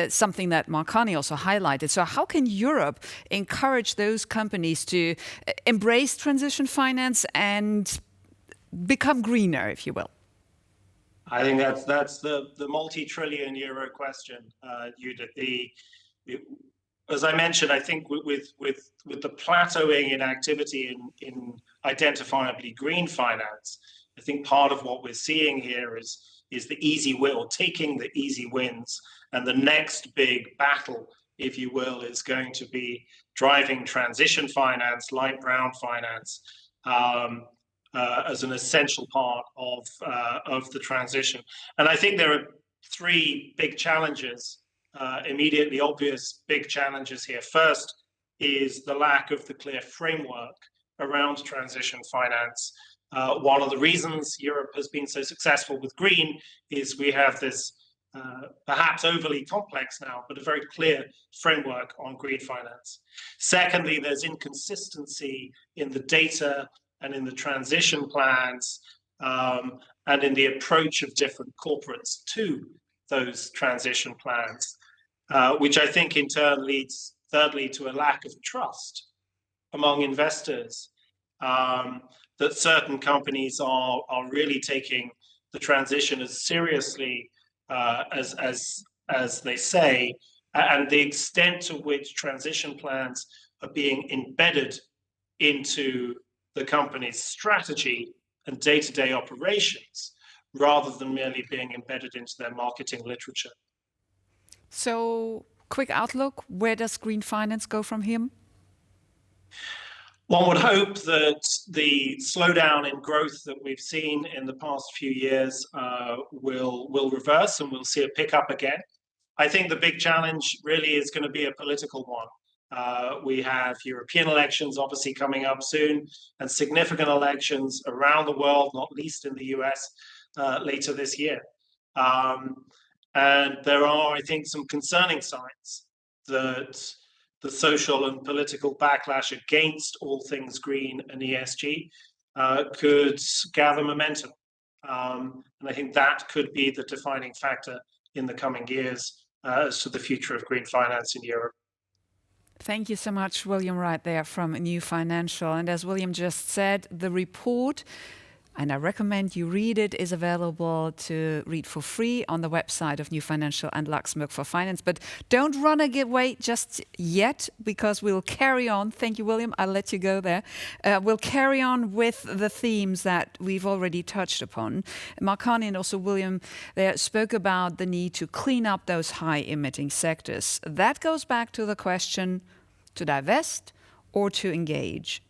something that Carney also highlighted. So how can Europe encourage those companies to embrace transition finance and become greener, if you will? I think that's the multi-trillion euro question, Judith. As I mentioned, I think with the plateauing in activity in identifiably green finance, I think part of what we're seeing here is the easy win, or taking the easy wins, and the next big battle, if you will, is going to be driving transition finance, light brown finance, as an essential part of the transition. And I think there are three big challenges. Immediately obvious big challenges here. First is the lack of the clear framework around transition finance. One of the reasons Europe has been so successful with green is we have this perhaps overly complex now, but a very clear framework on green finance. Secondly, there's inconsistency in the data and in the transition plans and in the approach of different corporates to those transition plans. Which I think in turn leads, thirdly, to a lack of trust among investors, that certain companies are really taking the transition as seriously as they say, and the extent to which transition plans are being embedded into the company's strategy and day-to-day operations, rather than merely being embedded into their marketing literature. So, quick outlook, where does green finance go from here? One would hope that the slowdown in growth that we've seen in the past few years will reverse, and we'll see a pickup again. I think the big challenge really is going to be a political one. We have European elections obviously coming up soon, and significant elections around the world, not least in the US, later this year. And there are, I think, some concerning signs that the social and political backlash against all things green and ESG could gather momentum. And I think that could be the defining factor in the coming years as to the future of green finance in Europe. Thank you so much, William Wright there from New Financial. And as William just said, the report, and I recommend you read it, is available to read for free on the website of New Financial and Luxembourg for Finance. But don't run away just yet, because we'll carry on. Thank you, William. I'll let you go there. We'll carry on with the themes that we've already touched upon. Carney and also William there spoke about the need to clean up those high-emitting sectors. That goes back to the question, to divest or to engage.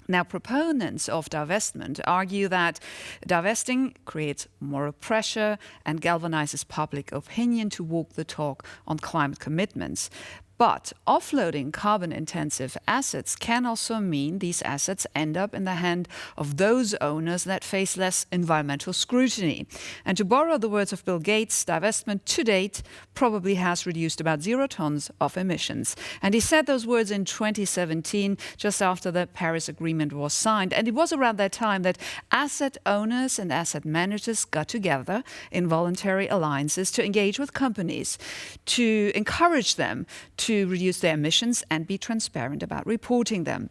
Now, proponents of divestment argue that divesting creates moral pressure and galvanizes public opinion to walk the talk on climate commitments. But offloading carbon-intensive assets can also mean these assets end up in the hand of those owners that face less environmental scrutiny. And to borrow the words of Bill Gates, divestment to date probably has reduced about 0 tons of emissions. And he said those words in 2017, just after the Paris Agreement was signed. And it was around that time that asset owners and asset managers got together in voluntary alliances to engage with companies, to encourage them to reduce their emissions and be transparent about reporting them.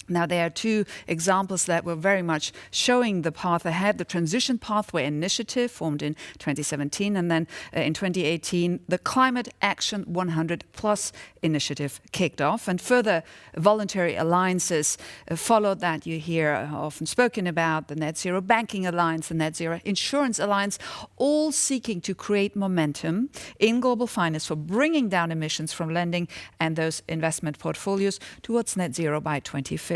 Now, there are two examples that were very much showing the path ahead. The Transition Pathway Initiative, formed in 2017, and then in 2018, the Climate Action 100+ initiative kicked off. And further voluntary alliances followed that. You hear often spoken about the Net Zero Banking Alliance, the Net Zero Insurance Alliance, all seeking to create momentum in global finance for bringing down emissions from lending and those investment portfolios towards net zero by 2050.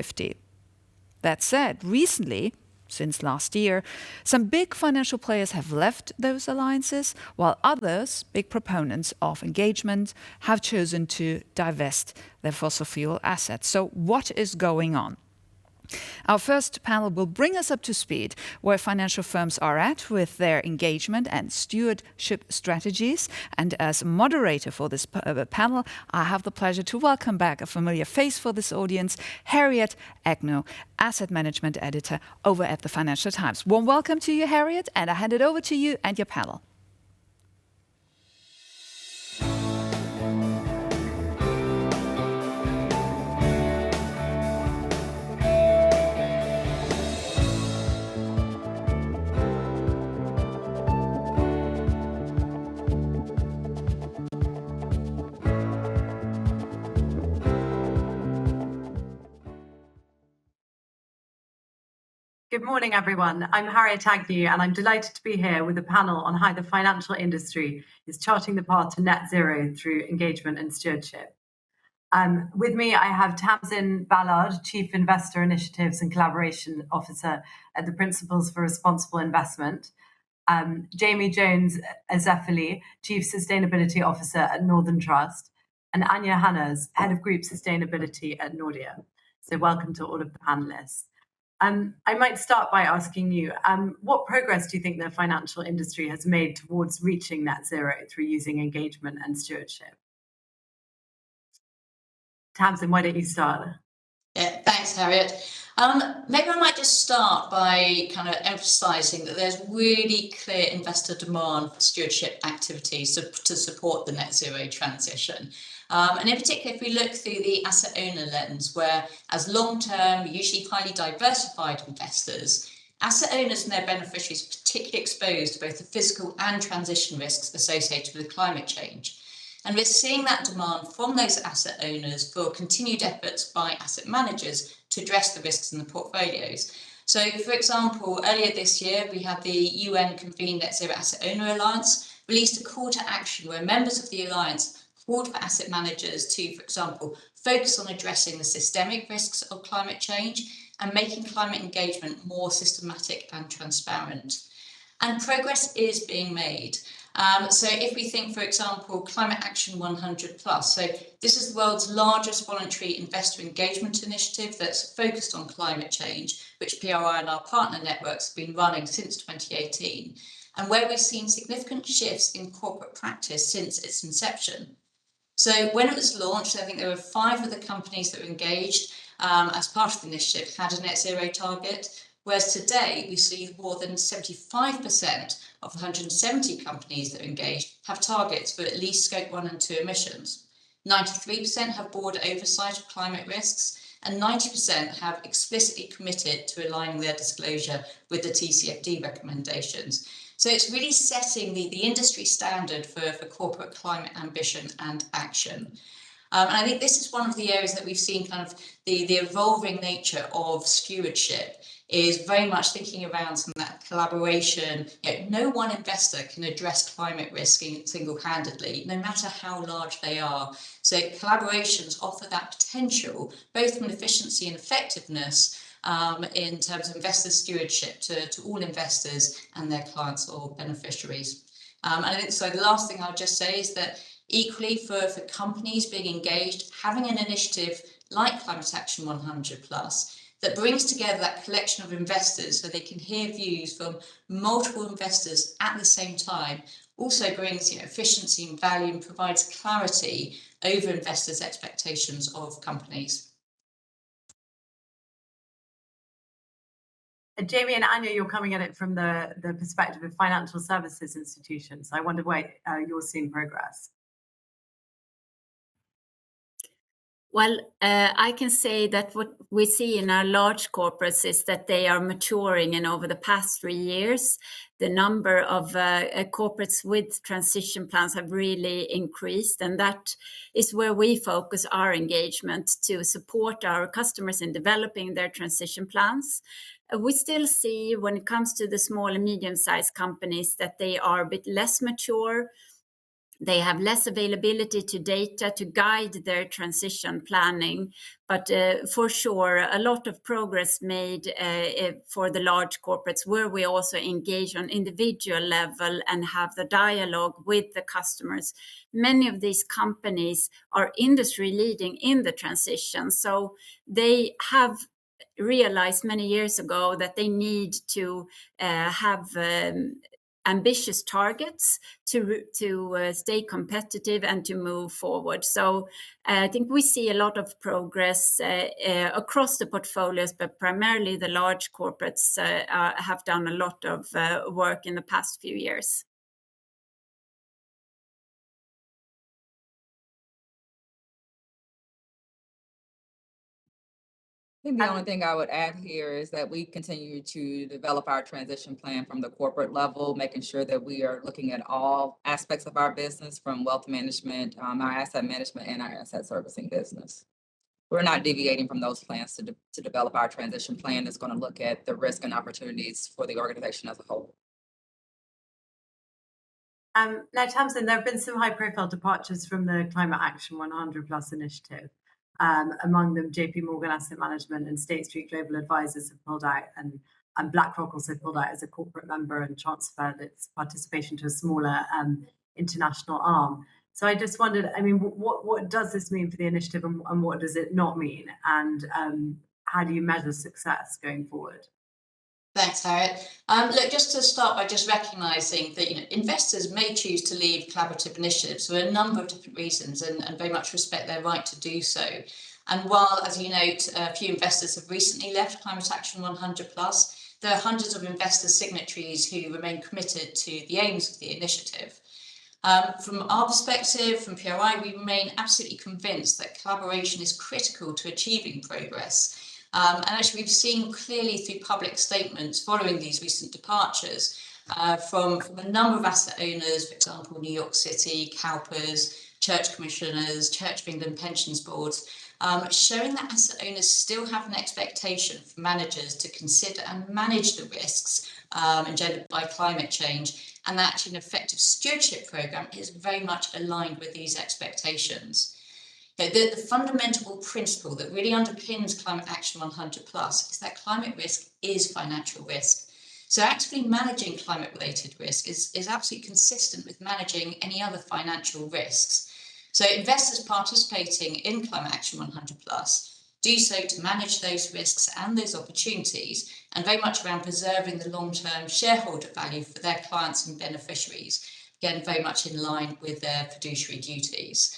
That said, recently, since last year. Some big financial players have left those alliances, while others, big proponents of engagement, have chosen to divest their fossil fuel assets. So what is going on? Our first panel will bring us up to speed where financial firms are at with their engagement and stewardship strategies. And as moderator for this panel, I have the pleasure to welcome back a familiar face for this audience, Harriet Agnew, asset management editor over at the Financial Times. Warm welcome to you, Harriet, and I hand it over to you and your panel. Good morning, everyone. I'm Harriet Agnew, and I'm delighted to be here with a panel on how the financial industry is charting the path to net zero through engagement and stewardship. With me, I have Tamsin Ballard, Chief Investor Initiatives and Collaboration Officer at the Principles for Responsible Investment, Jamie Jones Ezefili, Chief Sustainability Officer at Northern Trust, and Anja Hannerz, Head of Group Sustainability at Nordea. So welcome to all of the panelists. I might start by asking you, what progress do you think the financial industry has made towards reaching net zero through using engagement and stewardship? Tamsin, why don't you start? Yeah, thanks, Harriet. Maybe I might just start by kind of emphasising that there's really clear investor demand for stewardship activities to support the net zero transition. And in particular, if we look through the asset owner lens, where as long-term, usually highly diversified investors, asset owners and their beneficiaries are particularly exposed to both the physical and transition risks associated with climate change. And we're seeing that demand from those asset owners for continued efforts by asset managers to address the risks in the portfolios. So, for example, earlier this year, we had the UN-convened Net Zero Asset Owner Alliance released a call to action where members of the alliance called for asset managers to, for example, focus on addressing the systemic risks of climate change and making climate engagement more systematic and transparent. And progress is being made. So if we think, for example, Climate Action 100+, so this is the world's largest voluntary investor engagement initiative that's focused on climate change, which PRI and our partner networks have been running since 2018, and where we've seen significant shifts in corporate practice since its inception. So when it was launched, I think there were 5 of the companies that were engaged as part of the initiative had a net zero target, whereas today we see more than 75% of the 170 companies that are engaged have targets for at least Scope 1 and 2 emissions. 93% have board oversight of climate risks, and 90% have explicitly committed to aligning their disclosure with the TCFD recommendations. So it's really setting the industry standard for corporate climate ambition and action. And I think this is one of the areas that we've seen kind of the evolving nature of stewardship is very much thinking around some of that collaboration. No one investor can address climate risk single-handedly, no matter how large they are. So collaborations offer that potential, both from efficiency and effectiveness, in terms of investor stewardship to all investors and their clients or beneficiaries. And I think so. The last thing I'll just say is that equally for companies being engaged, having an initiative like Climate Action 100+ that brings together that collection of investors so they can hear views from multiple investors at the same time also brings efficiency and value and provides clarity over investors' expectations of companies. Jamie and Anja, you're coming at it from the perspective of financial services institutions. I wonder why you're seeing progress. Well, I can say that what we see in our large corporates is that they are maturing, and over the past 3 years, the number of corporates with transition plans have really increased, and that is where we focus our engagement to support our customers in developing their transition plans. We still see, when it comes to the small and medium-sized companies, that they are a bit less mature. They have less availability to data to guide their transition planning, but for sure, a lot of progress made for the large corporates where we also engage on individual level and have the dialogue with the customers. Many of these companies are industry leading in the transition, so they have realized many years ago that they need to have ambitious targets to stay competitive and to move forward. So I think we see a lot of progress across the portfolios, but primarily the large corporates have done a lot of work in the past few years. I think the only thing I would add here is that we continue to develop our transition plan from the corporate level, making sure that we are looking at all aspects of our business, from wealth management, our asset management, and our asset servicing business. We're not deviating from those plans to develop our transition plan that's going to look at the risk and opportunities for the organization as a whole. Now, Tamsin, there have been some high-profile departures from the Climate Action 100+ initiative. Among them, JP Morgan Asset Management and State Street Global Advisors have pulled out, and BlackRock also pulled out as a corporate member and transferred its participation to a smaller international arm. So I just wondered, I mean, what does this mean for the initiative, and what does it not mean? And how do you measure success going forward? Thanks, Harriet. Look, just to start by just recognising that investors may choose to leave collaborative initiatives for a number of different reasons, and very much respect their right to do so. And while, as you note, a few investors have recently left Climate Action 100+, there are hundreds of investor signatories who remain committed to the aims of the initiative. From our perspective, from PRI, we remain absolutely convinced that collaboration is critical to achieving progress. And actually, we've seen clearly through public statements following these recent departures from a number of asset owners, for example, New York City, CalPERS, Church Commissioners, Church of England Pensions Boards, showing that asset owners still have an expectation for managers to consider and manage the risks engendered by climate change, and that actually an effective stewardship programme is very much aligned with these expectations. The fundamental principle that really underpins Climate Action 100+ is that climate risk is financial risk. So actively managing climate-related risk is absolutely consistent with managing any other financial risks. So investors participating in Climate Action 100+ do so to manage those risks and those opportunities, and very much around preserving the long-term shareholder value for their clients and beneficiaries, again, very much in line with their fiduciary duties.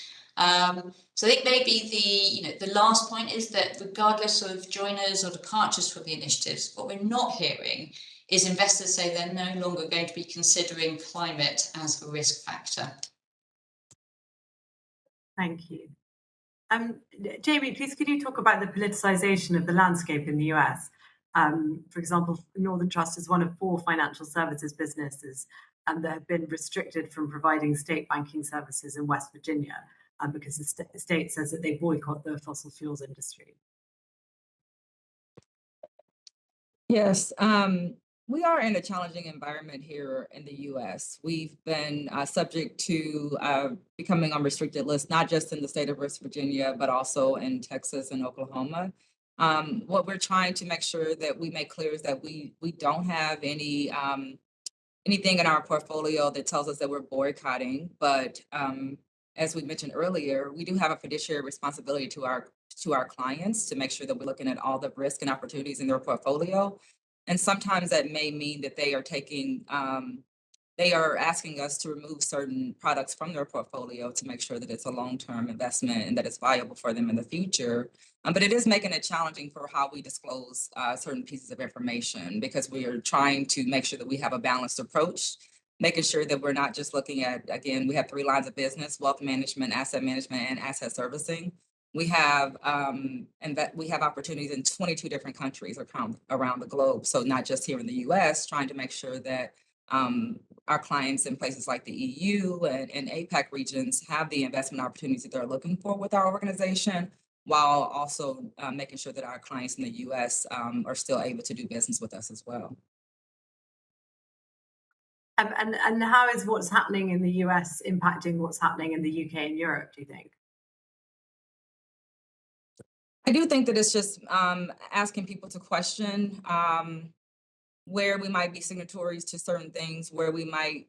So I think maybe the last point is that regardless of joiners or departures from the initiatives, what we're not hearing is investors say they're no longer going to be considering climate as a risk factor. Thank you. Jamie, please could you talk about the politicization of the landscape in the US? For example, Northern Trust is one of 4 financial services businesses that have been restricted from providing state banking services in West Virginia. Because the state says that they boycott the fossil fuels industry. Yes, we are in a challenging environment here in the U.S. We've been subject to becoming on restricted lists, not just in the state of West Virginia, but also in Texas and Oklahoma. What we're trying to make sure that we make clear is that we don't have anything in our portfolio that tells us that we're boycotting, but as we mentioned earlier, we do have a fiduciary responsibility to our clients to make sure that we're looking at all the risk and opportunities in their portfolio. And sometimes that may mean that they are asking us to remove certain products from their portfolio to make sure that it's a long-term investment and that it's viable for them in the future. But it is making it challenging for how we disclose certain pieces of information, because we are trying to make sure that we have a balanced approach, making sure that we're not just looking at, again, we have 3 lines of business: wealth management, asset management, and asset servicing. We have opportunities in 22 different countries around the globe. So not just here in the US, trying to make sure that our clients in places like the EU and APAC regions have the investment opportunities that they're looking for with our organization, while also making sure that our clients in the US are still able to do business with us as well. And how is what's happening in the US impacting what's happening in the UK and Europe, do you think? I do think that it's just asking people to question where we might be signatories to certain things, where we might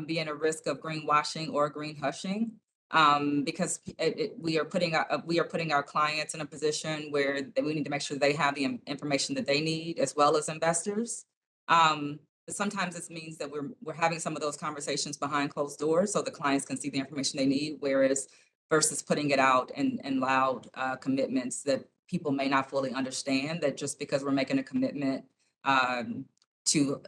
be in a risk of greenwashing or green hushing, because we are putting our clients in a position where we need to make sure they have the information that they need, as well as investors. But sometimes this means that we're having some of those conversations behind closed doors, so the clients can see the information they need, versus putting it out in loud commitments that people may not fully understand, that just because we're making a commitment to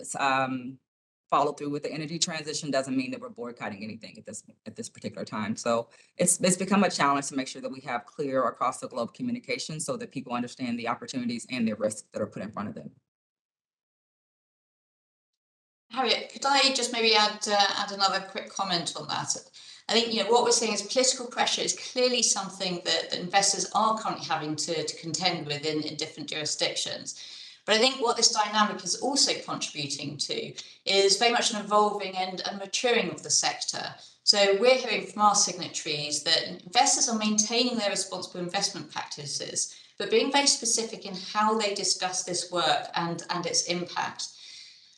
follow through with the energy transition doesn't mean that we're boycotting anything at this particular time. So it's become a challenge to make sure that we have clear across the globe communication so that people understand the opportunities and the risks that are put in front of them. Harriet, could I just maybe add another quick comment on that? I think what we're seeing is political pressure is clearly something that investors are currently having to contend with in different jurisdictions. But I think what this dynamic is also contributing to is very much an evolving and maturing of the sector. So we're hearing from our signatories that investors are maintaining their responsible investment practices, but being very specific in how they discuss this work and its impact.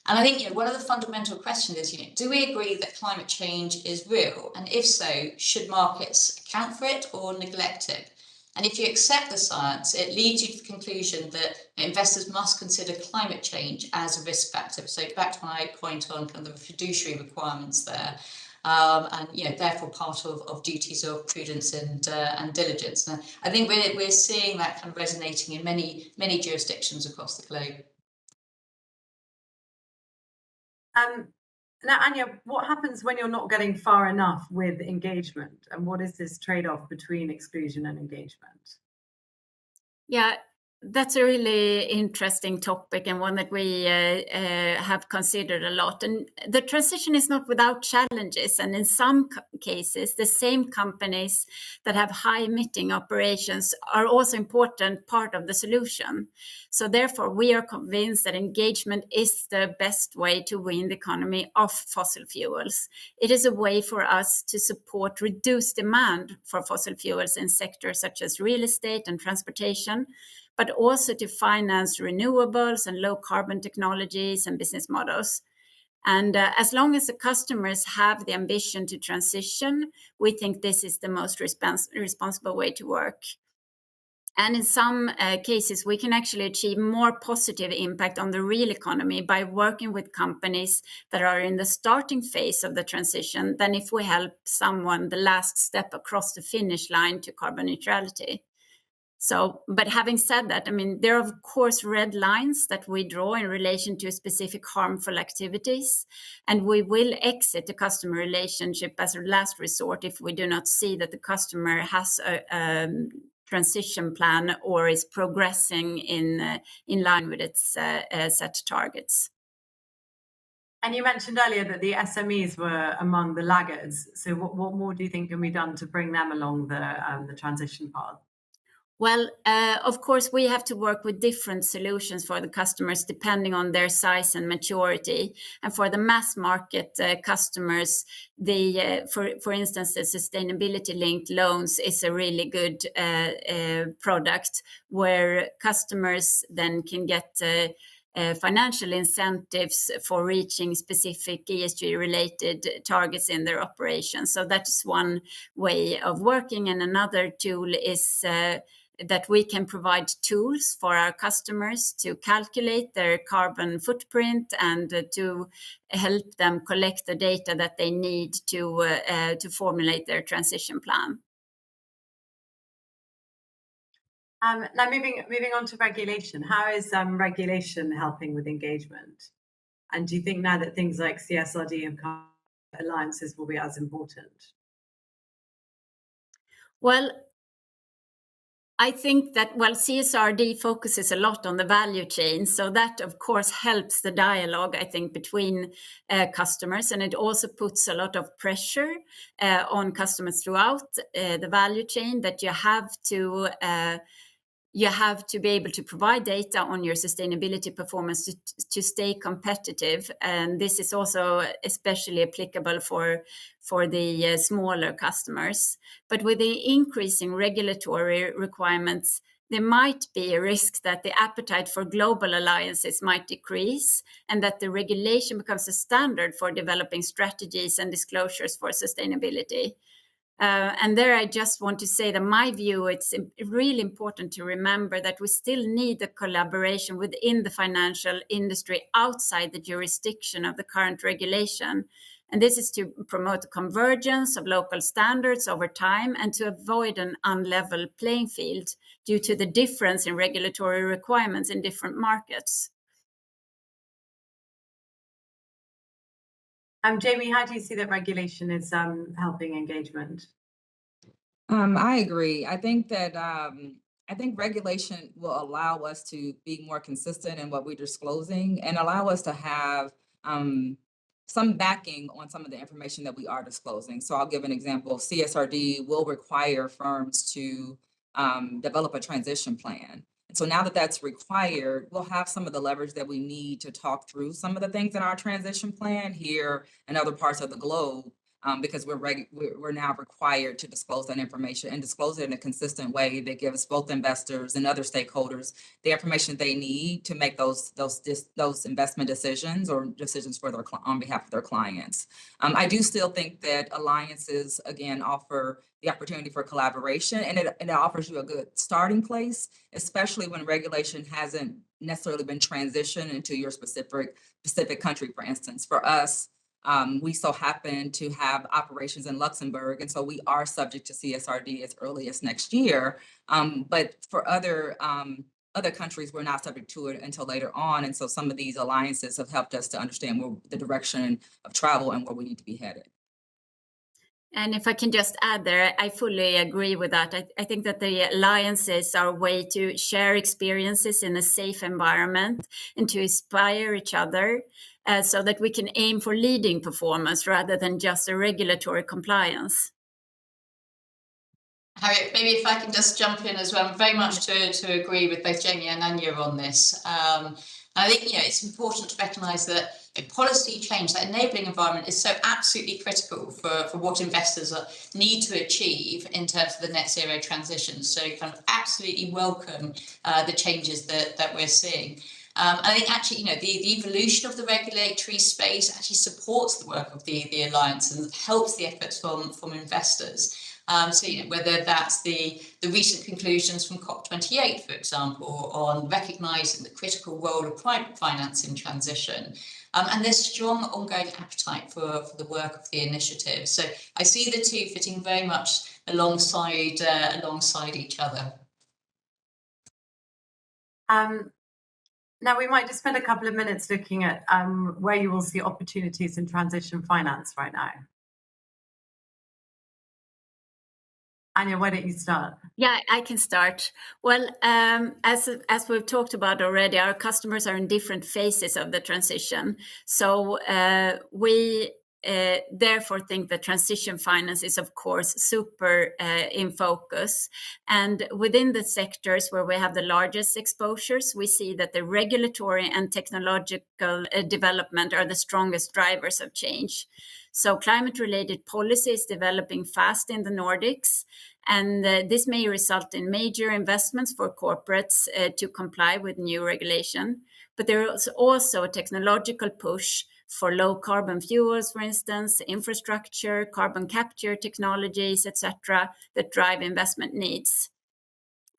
And I think one of the fundamental questions is, do we agree that climate change is real? And if so, should markets account for it or neglect it? And if you accept the science, it leads you to the conclusion that investors must consider climate change as a risk factor. So back to my point on kind of the fiduciary requirements there, and therefore part of duties of prudence and diligence. And I think we're seeing that kind of resonating in many jurisdictions across the globe. Now, Anja, what happens when you're not getting far enough with engagement? And what is this trade-off between exclusion and engagement? Yeah, that's a really interesting topic and one that we have considered a lot. And the transition is not without challenges. And in some cases, the same companies that have high emitting operations are also important part of the solution. So therefore, we are convinced that engagement is the best way to win the economy off fossil fuels. It is a way for us to support reduced demand for fossil fuels in sectors such as real estate and transportation, but also to finance renewables and low carbon technologies and business models. And as long as the customers have the ambition to transition, we think this is the most responsible way to work. And in some cases, we can actually achieve more positive impact on the real economy by working with companies that are in the starting phase of the transition than if we help someone the last step across the finish line to carbon neutrality. So, but having said that, I mean, there are of course red lines that we draw in relation to specific harmful activities, and we will exit the customer relationship as a last resort if we do not see that the customer has a transition plan or is progressing in line with its set targets. And you mentioned earlier that the SMEs were among the laggards. So what more do you think can be done to bring them along the transition path? Well, of course, we have to work with different solutions for the customers depending on their size and maturity. And for the mass market customers, for instance, the sustainability-linked loans is a really good product where customers then can get financial incentives for reaching specific ESG-related targets in their operations. So that's one way of working. And another tool is that we can provide tools for our customers to calculate their carbon footprint and to help them collect the data that they need to formulate their transition plan. Now, moving on to regulation, how is regulation helping with engagement? And do you think now that things like CSRD and alliances will be as important? Well, I think that, CSRD focuses a lot on the value chain. So that, of course, helps the dialogue, I think, between customers. And it also puts a lot of pressure on customers throughout the value chain that you have to you have to be able to provide data on your sustainability performance to stay competitive. And this is also especially applicable for the smaller customers. But with the increasing regulatory requirements, there might be a risk that the appetite for global alliances might decrease and that the regulation becomes a standard for developing strategies and disclosures for sustainability. And there I just want to say that my view, it's really important to remember that we still need the collaboration within the financial industry outside the jurisdiction of the current regulation. And this is to promote the convergence of local standards over time and to avoid an unlevel playing field due to the difference in regulatory requirements in different markets. Jamie, how do you see that regulation is helping engagement? I agree. I think that regulation will allow us to be more consistent in what we're disclosing and allow us to have some backing on some of the information that we are disclosing. So I'll give an example. CSRD will require firms to develop a transition plan. And so now that that's required, we'll have some of the leverage that we need to talk through some of the things in our transition plan here and other parts of the globe, because we're now required to disclose that information and disclose it in a consistent way that gives both investors and other stakeholders the information they need to make those investment decisions or decisions for on behalf of their clients. I do still think that alliances, again, offer the opportunity for collaboration, and it offers you a good starting place, especially when regulation hasn't necessarily been transitioned into your specific country. For instance, for us, we so happen to have operations in Luxembourg, and so we are subject to CSRD as early as next year. But for other countries, we're not subject to it until later on. And so some of these alliances have helped us to understand the direction of travel and where we need to be headed. And if I can just add there, I fully agree with that. I think that the alliances are a way to share experiences in a safe environment and to inspire each other so that we can aim for leading performance rather than just a regulatory compliance. Harriet, maybe if I can just jump in as well, I'm very much to agree with both Jamie and Anja on this. I think it's important to recognise that policy change, that enabling environment, is so absolutely critical for what investors need to achieve in terms of the net zero transition. So kind of absolutely welcome the changes that we're seeing. I think actually, the evolution of the regulatory space actually supports the work of the Alliance and helps the efforts from investors. So whether that's the recent conclusions from COP28, for example, on recognising the critical role of private finance in transition, and there's strong ongoing appetite for the work of the initiative. So I see the two fitting very much alongside each other. Now we might just spend a couple of minutes looking at where you will see opportunities in transition finance right now. Anja, why don't you start? Yeah, I can start. Well, as we've talked about already, our customers are in different phases of the transition. So we therefore think that transition finance is, of course, super in focus. And within the sectors where we have the largest exposures, we see that the regulatory and technological development are the strongest drivers of change. So climate-related policy is developing fast in the Nordics, and this may result in major investments for corporates to comply with new regulation. But there is also a technological push for low carbon fuels, for instance, infrastructure, carbon capture technologies, etc., that drive investment needs.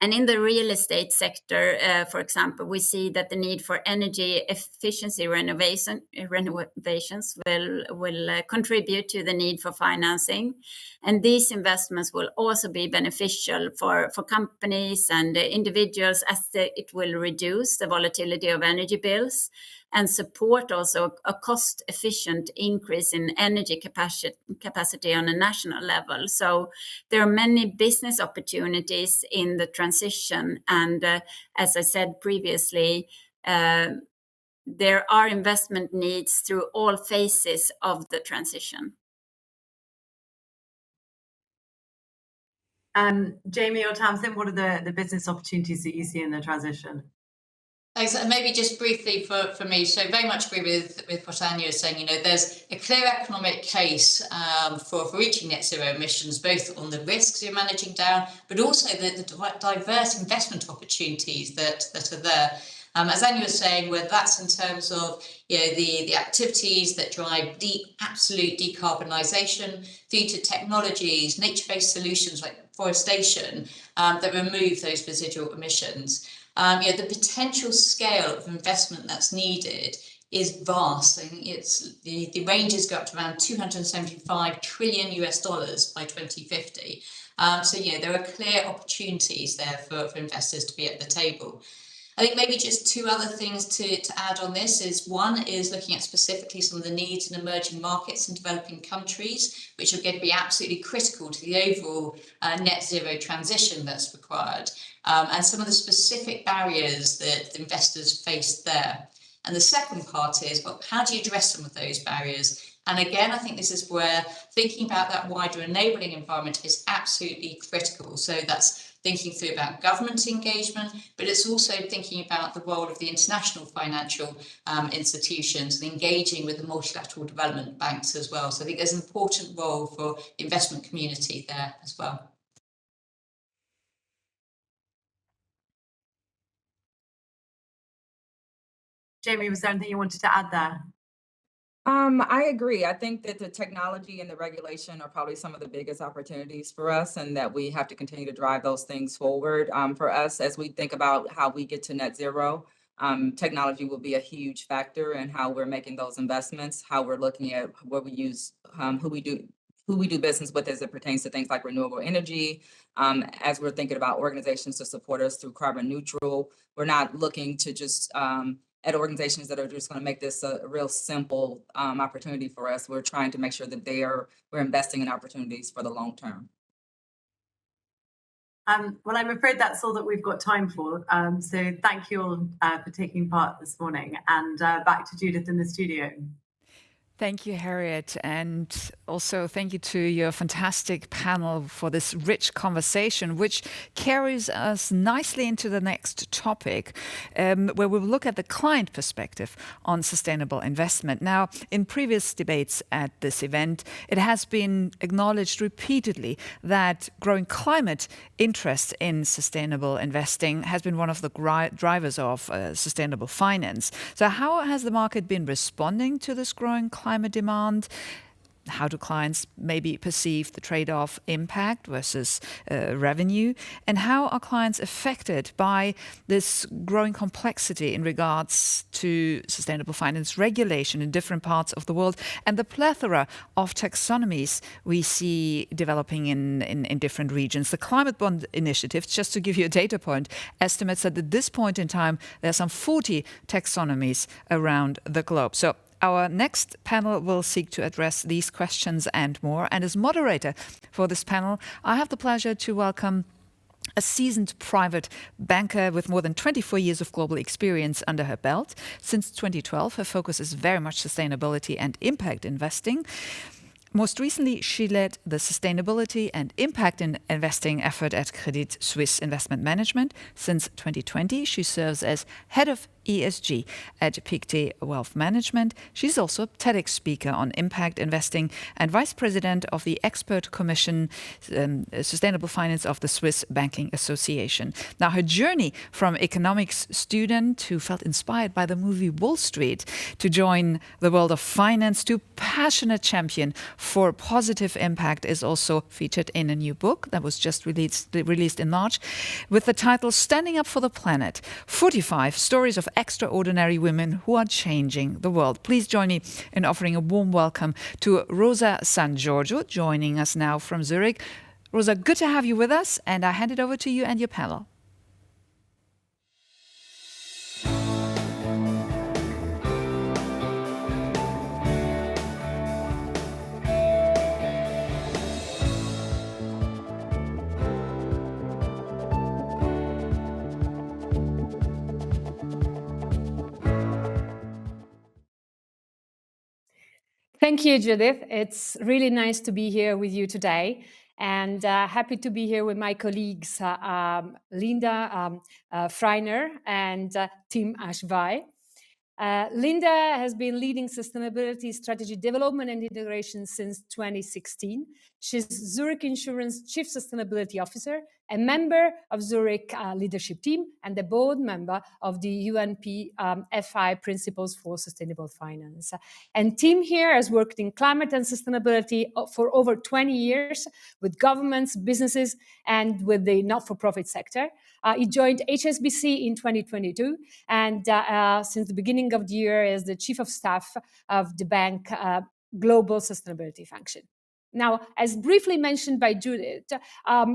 And in the real estate sector, for example, we see that the need for energy efficiency renovations will contribute to the need for financing. And these investments will also be beneficial for companies and individuals as it will reduce the volatility of energy bills and support also a cost-efficient increase in energy capacity on a national level. So there are many business opportunities in the transition. And as I said previously, there are investment needs through all phases of the transition. Jamie or Tamsin, what are the business opportunities that you see in the transition? Thanks. And maybe just briefly for me, so very much agree with what Anja is saying. There's a clear economic case for reaching net zero emissions, both on the risks you're managing down, but also the diverse investment opportunities that are there. As Anja was saying, where that's in terms of the activities that drive absolute decarbonisation, through to technologies, nature-based solutions like forestation that remove those residual emissions. The potential scale of investment that's needed is vast. I think the ranges go up to around $275 trillion by 2050. So there are clear opportunities there for investors to be at the table. I think maybe just two other things to add on this is one is looking at specifically some of the needs in emerging markets and developing countries, which are going to be absolutely critical to the overall net zero transition that's required, and some of the specific barriers that investors face there. And the second part is, well, how do you address some of those barriers? And again, I think this is where thinking about that wider enabling environment is absolutely critical. So that's thinking through about government engagement, but it's also thinking about the role of the international financial institutions and engaging with the multilateral development banks as well. So I think there's an important role for the investment community there as well. Jamie, was there anything you wanted to add there? I agree. I think that the technology and the regulation are probably some of the biggest opportunities for us, and that we have to continue to drive those things forward. For us, as we think about how we get to net zero, technology will be a huge factor in how we're making those investments, how we're looking at what we use, who we do business with as it pertains to things like renewable energy. As we're thinking about organizations to support us through carbon neutral, we're not looking to just at organizations that are just going to make this a real simple opportunity for us. We're trying to make sure that we're investing in opportunities for the long term. Well, I'm afraid that's all that we've got time for. So thank you all for taking part this morning, and back to Judith in the studio. Thank you, Harriet, and also thank you to your fantastic panel for this rich conversation, which carries us nicely into the next topic, where we'll look at the client perspective on sustainable investment. Now, in previous debates at this event, it has been acknowledged repeatedly that growing climate interest in sustainable investing has been one of the drivers of sustainable finance. So how has the market been responding to this growing climate demand? How do clients maybe perceive the trade-off impact versus revenue? And how are clients affected by this growing complexity in regards to sustainable finance regulation in different parts of the world and the plethora of taxonomies we see developing in different regions? The Climate Bond Initiative, just to give you a data point, estimates that at this point in time, there are some 40 taxonomies around the globe. So our next panel will seek to address these questions and more. And as moderator for this panel, I have the pleasure to welcome a seasoned private banker with more than 24 years of global experience under her belt. Since 2012, her focus is very much sustainability and impact investing. Most recently, she led the sustainability and impact in investing effort at Credit Suisse Investment Management. Since 2020, she serves as head of ESG at Pictet Wealth Management. She's also a TEDx speaker on impact investing and vice president of the Expert Commission Sustainable Finance of the Swiss Banking Association. Now, her journey from economics student who felt inspired by the movie Wall Street to join the world of finance to passionate champion for positive impact is also featured in a new book that was just released in March with the title Standing Up for the Planet, 45 Stories of Extraordinary Women Who Are Changing the World. Please join me in offering a warm welcome to Rosa Sangiorgio, joining us now from Zurich. Rosa, good to have you with us, and I hand it over to you and your panel. Thank you, Judith. It's really nice to be here with you today. and happy to be here with my colleagues Linda Freiner and Tim Ashby. Linda has been leading sustainability strategy development and integration since 2016. She's Zurich Insurance Chief Sustainability Officer, a member of Zurich leadership team, and a board member of the UNP FI Principles for Sustainable Finance. And Tim here has worked in climate and sustainability for over 20 years with governments, businesses, and with the not-for-profit sector. He joined HSBC in 2022, and since the beginning of the year is the Chief of Staff of the bank Global Sustainability Function. Now, as briefly mentioned by Judith,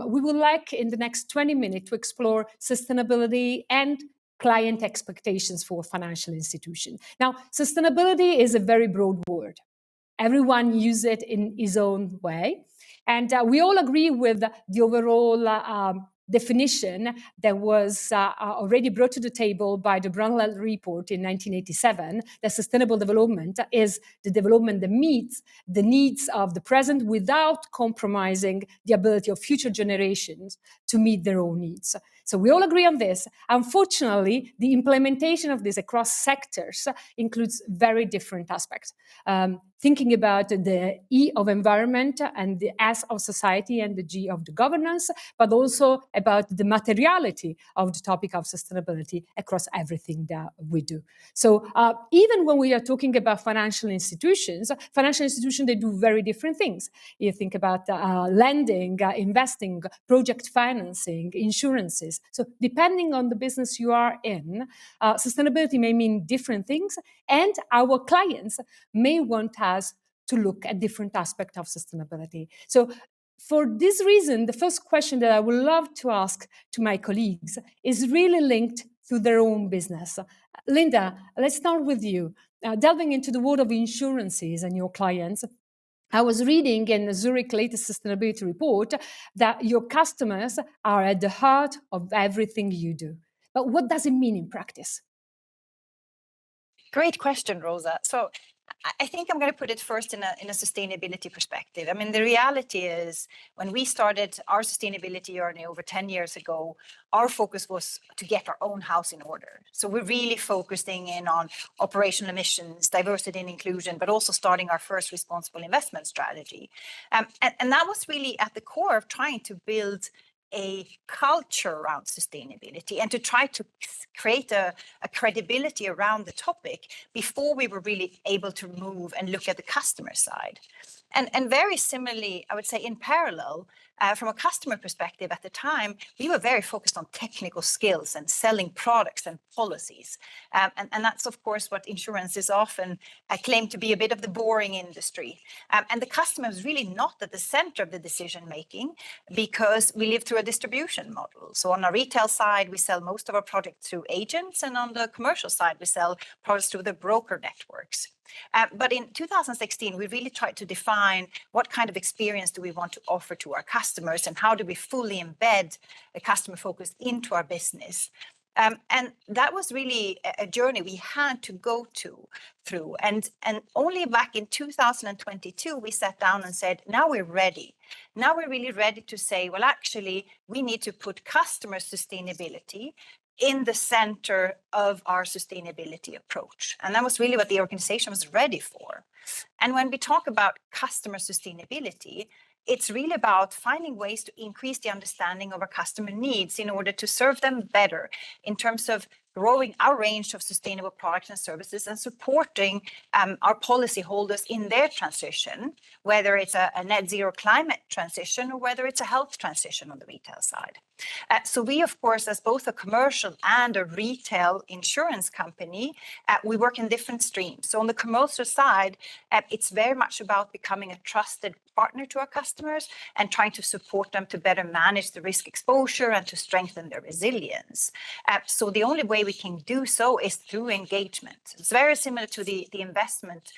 we would like in the next 20 minutes to explore sustainability and client expectations for financial institutions. Now, sustainability is a very broad word. Everyone uses it in his own way. And we all agree with the overall definition that was already brought to the table by the Brundtland report in 1987, that sustainable development is the development that meets the needs of the present without compromising the ability of future generations to meet their own needs. So we all agree on this. Unfortunately, the implementation of this across sectors includes very different aspects. Thinking about the E of environment and the S of society and the G of the governance, but also about the materiality of the topic of sustainability across everything that we do. So even when we are talking about financial institutions, they do very different things. You think about lending, investing, project financing, insurances. So depending on the business you are in, sustainability may mean different things, and our clients may want us to look at different aspects of sustainability. So for this reason, the first question that I would love to ask to my colleagues is really linked to their own business. Linda, let's start with you. Delving into the world of insurances and your clients, I was reading in the Zurich latest sustainability report that your customers are at the heart of everything you do. But what does it mean in practice? Great question, Rosa. So I think I'm going to put it first in a sustainability perspective. I mean, the reality is when we started our sustainability journey over 10 years ago, our focus was to get our own house in order. So we're really focusing in on operational emissions, diversity and inclusion, but also starting our first responsible investment strategy. And that was really at the core of trying to build a culture around sustainability and to try to create a credibility around the topic before we were really able to move and look at the customer side. And very similarly, I would say in parallel, from a customer perspective at the time, we were very focused on technical skills and selling products and policies. And that's, of course, what insurance is often claimed to be a bit of the boring industry. And the customer is really not at the center of the decision making because we live through a distribution model. So on our retail side, we sell most of our products through agents, and on the commercial side, we sell products through the broker networks. But in 2016, we really tried to define what kind of experience do we want to offer to our customers and how do we fully embed a customer focus into our business. And that was really a journey we had to go through. And only back in 2022, we sat down and said, now we're ready. Now we're really ready to say, well, actually, we need to put customer sustainability in the center of our sustainability approach. And that was really what the organization was ready for. And when we talk about customer sustainability, it's really about finding ways to increase the understanding of our customer needs in order to serve them better in terms of growing our range of sustainable products and services and supporting our policyholders in their transition, whether it's a net zero climate transition or whether it's a health transition on the retail side. So we, of course, as both a commercial and a retail insurance company, we work in different streams. So on the commercial side, it's very much about becoming a trusted partner to our customers and trying to support them to better manage the risk exposure and to strengthen their resilience. So the only way we can do so is through engagement. It's very similar to the investment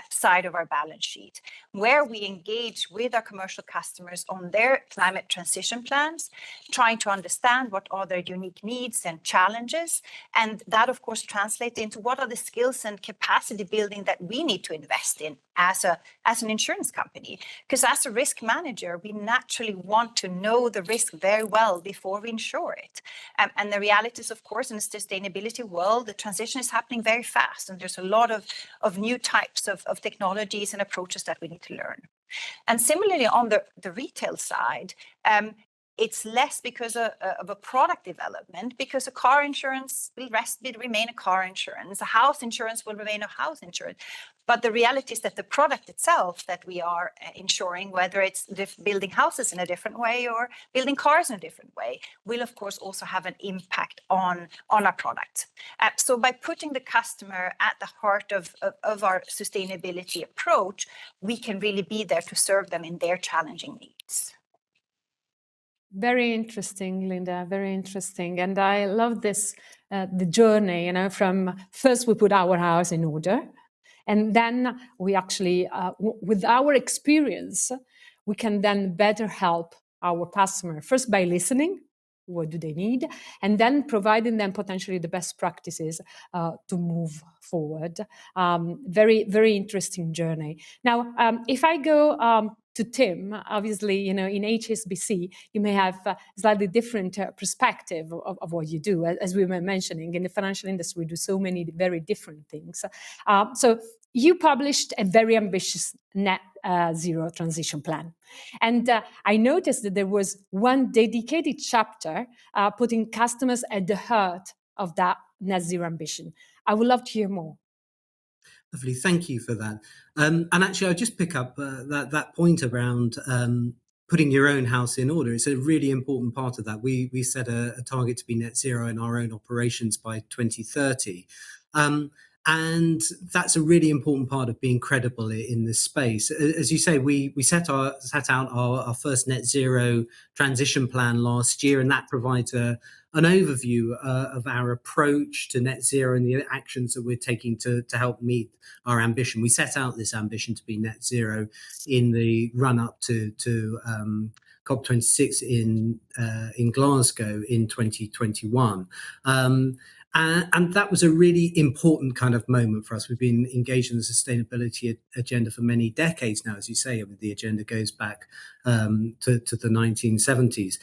side of our balance sheet, where we engage with our commercial customers on their climate transition plans, trying to understand what are their unique needs and challenges. And that, of course, translates into what are the skills and capacity building that we need to invest in as an insurance company. Because as a risk manager, we naturally want to know the risk very well before we insure it. And the reality is, of course, in the sustainability world, the transition is happening very fast, and there's a lot of new types of technologies and approaches that we need to learn. And similarly, on the retail side, it's less because of a product development, because a car insurance will remain a car insurance, a house insurance will remain a house insurance. But the reality is that the product itself that we are insuring, whether it's building houses in a different way or building cars in a different way, will of course also have an impact on our product. So by putting the customer at the heart of our sustainability approach, we can really be there to serve them in their challenging needs. Very interesting, Linda, very interesting. And I love this, the journey, from first we put our house in order, and then we actually, with our experience, we can then better help our customer, first by listening, what do they need, and then providing them potentially the best practices to move forward. Very, very interesting journey. Now, if I go to Tim, obviously, in HSBC, you may have a slightly different perspective of what you do. As we were mentioning, in the financial industry, we do so many very different things. So you published a very ambitious net zero transition plan. And I noticed that there was one dedicated chapter putting customers at the heart of that net zero ambition. I would love to hear more. Lovely, thank you for that. And actually, I'll just pick up that point around putting your own house in order. It's a really important part of that. We set a target to be net zero in our own operations by 2030. And that's a really important part of being credible in this space. As you say, we set out our first net zero transition plan last year, and that provides an overview of our approach to net zero and the actions that we're taking to help meet our ambition. We set out this ambition to be net zero in the run up to COP26 in Glasgow in 2021. And that was a really important kind of moment for us. We've been engaged in the sustainability agenda for many decades now, as you say. The agenda goes back to the 1970s.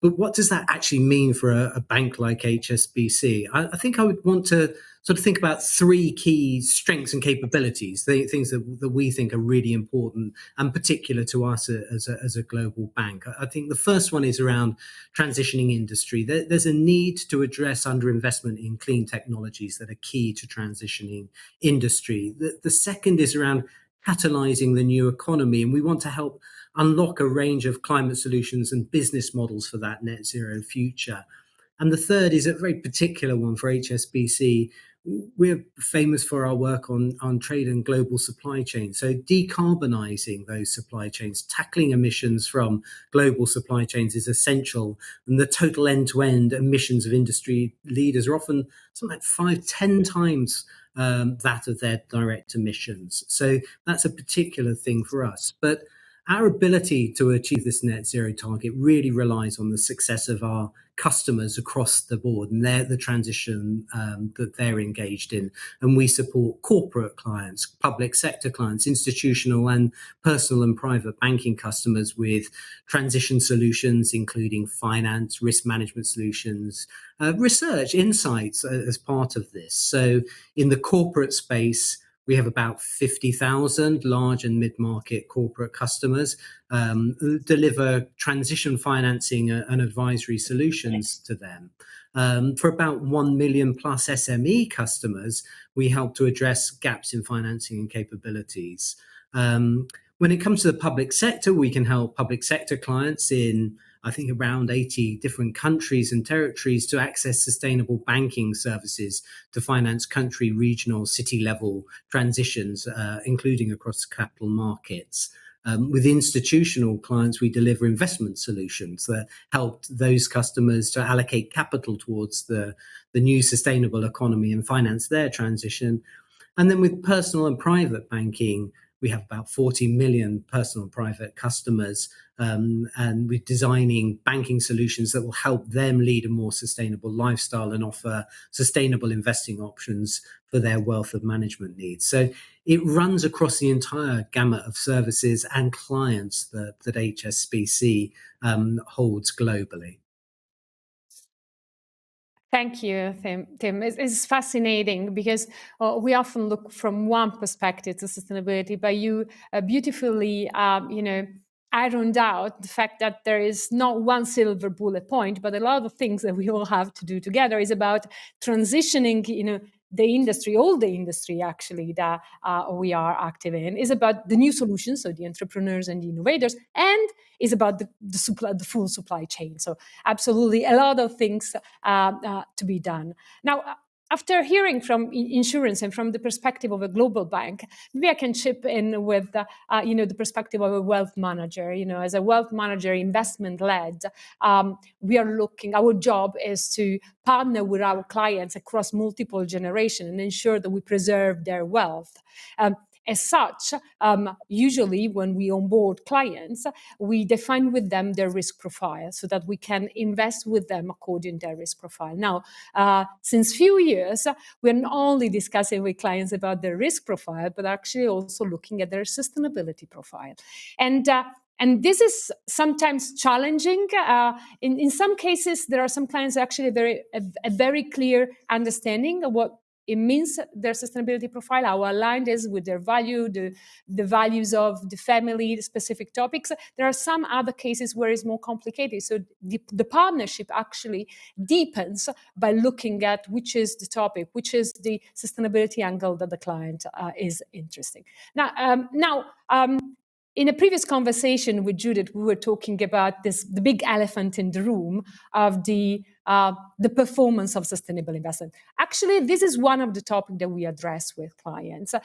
But what does that actually mean for a bank like HSBC? I think I would want to sort of think about three key strengths and capabilities, things that we think are really important and particular to us as a global bank. I think the first one is around transitioning industry. There's a need to address underinvestment in clean technologies that are key to transitioning industry. The second is around catalyzing the new economy, and we want to help unlock a range of climate solutions and business models for that net zero future. And the third is a very particular one for HSBC. We're famous for our work on trade and global supply chains. So decarbonising those supply chains, tackling emissions from global supply chains is essential. And the total end-to-end emissions of industry leaders are often something like 5-10 times that of their direct emissions. So that's a particular thing for us. But our ability to achieve this net zero target really relies on the success of our customers across the board and the transition that they're engaged in. And we support corporate clients, public sector clients, institutional and personal and private banking customers with transition solutions, including finance, risk management solutions, research, insights as part of this. So in the corporate space, we have about 50,000 large and mid-market corporate customers who deliver transition financing and advisory solutions to them. For about 1 million plus SME customers, we help to address gaps in financing and capabilities. When it comes to the public sector, we can help public sector clients in, I think, around 80 different countries and territories to access sustainable banking services to finance country, regional, city level transitions, including across capital markets. With institutional clients, we deliver investment solutions that help those customers to allocate capital towards the new sustainable economy and finance their transition. And then with personal and private banking, We have about 40 million personal and private customers, and we're designing banking solutions that will help them lead a more sustainable lifestyle and offer sustainable investing options for their wealth of management needs. So it runs across the entire gamut of services and clients that HSBC holds globally. Thank you, Tim. It's fascinating because we often look from one perspective to sustainability, but you beautifully, ironed out the fact that there is not one silver bullet point, but a lot of things that we all have to do together is about transitioning, the industry, all the industry actually that we are active in, is about the new solutions, so the entrepreneurs and the innovators, and is about the full supply chain. So absolutely a lot of things to be done. Now, after hearing from insurance and from the perspective of a global bank, maybe I can chip in with, the perspective of a wealth manager. As a wealth manager, investment-led, we are looking, our job is to partner with our clients across multiple generations and ensure that we preserve their wealth. As such, usually when we onboard clients, we define with them their risk profile so that we can invest with them according to their risk profile. Now, since few years, we're not only discussing with clients about their risk profile, but actually also looking at their sustainability profile. And this is sometimes challenging. In some cases, there are some clients actually a very clear understanding of what it means their sustainability profile, how aligned is with their value, the values of the family, the specific topics. There are some other cases where it's more complicated. So the partnership actually deepens by looking at which is the topic, which is the sustainability angle that the client is interested. Now, in a previous conversation with Judith, we were talking about the big elephant in the room of the performance of sustainable investment. Actually, this is one of the topics that we address with clients.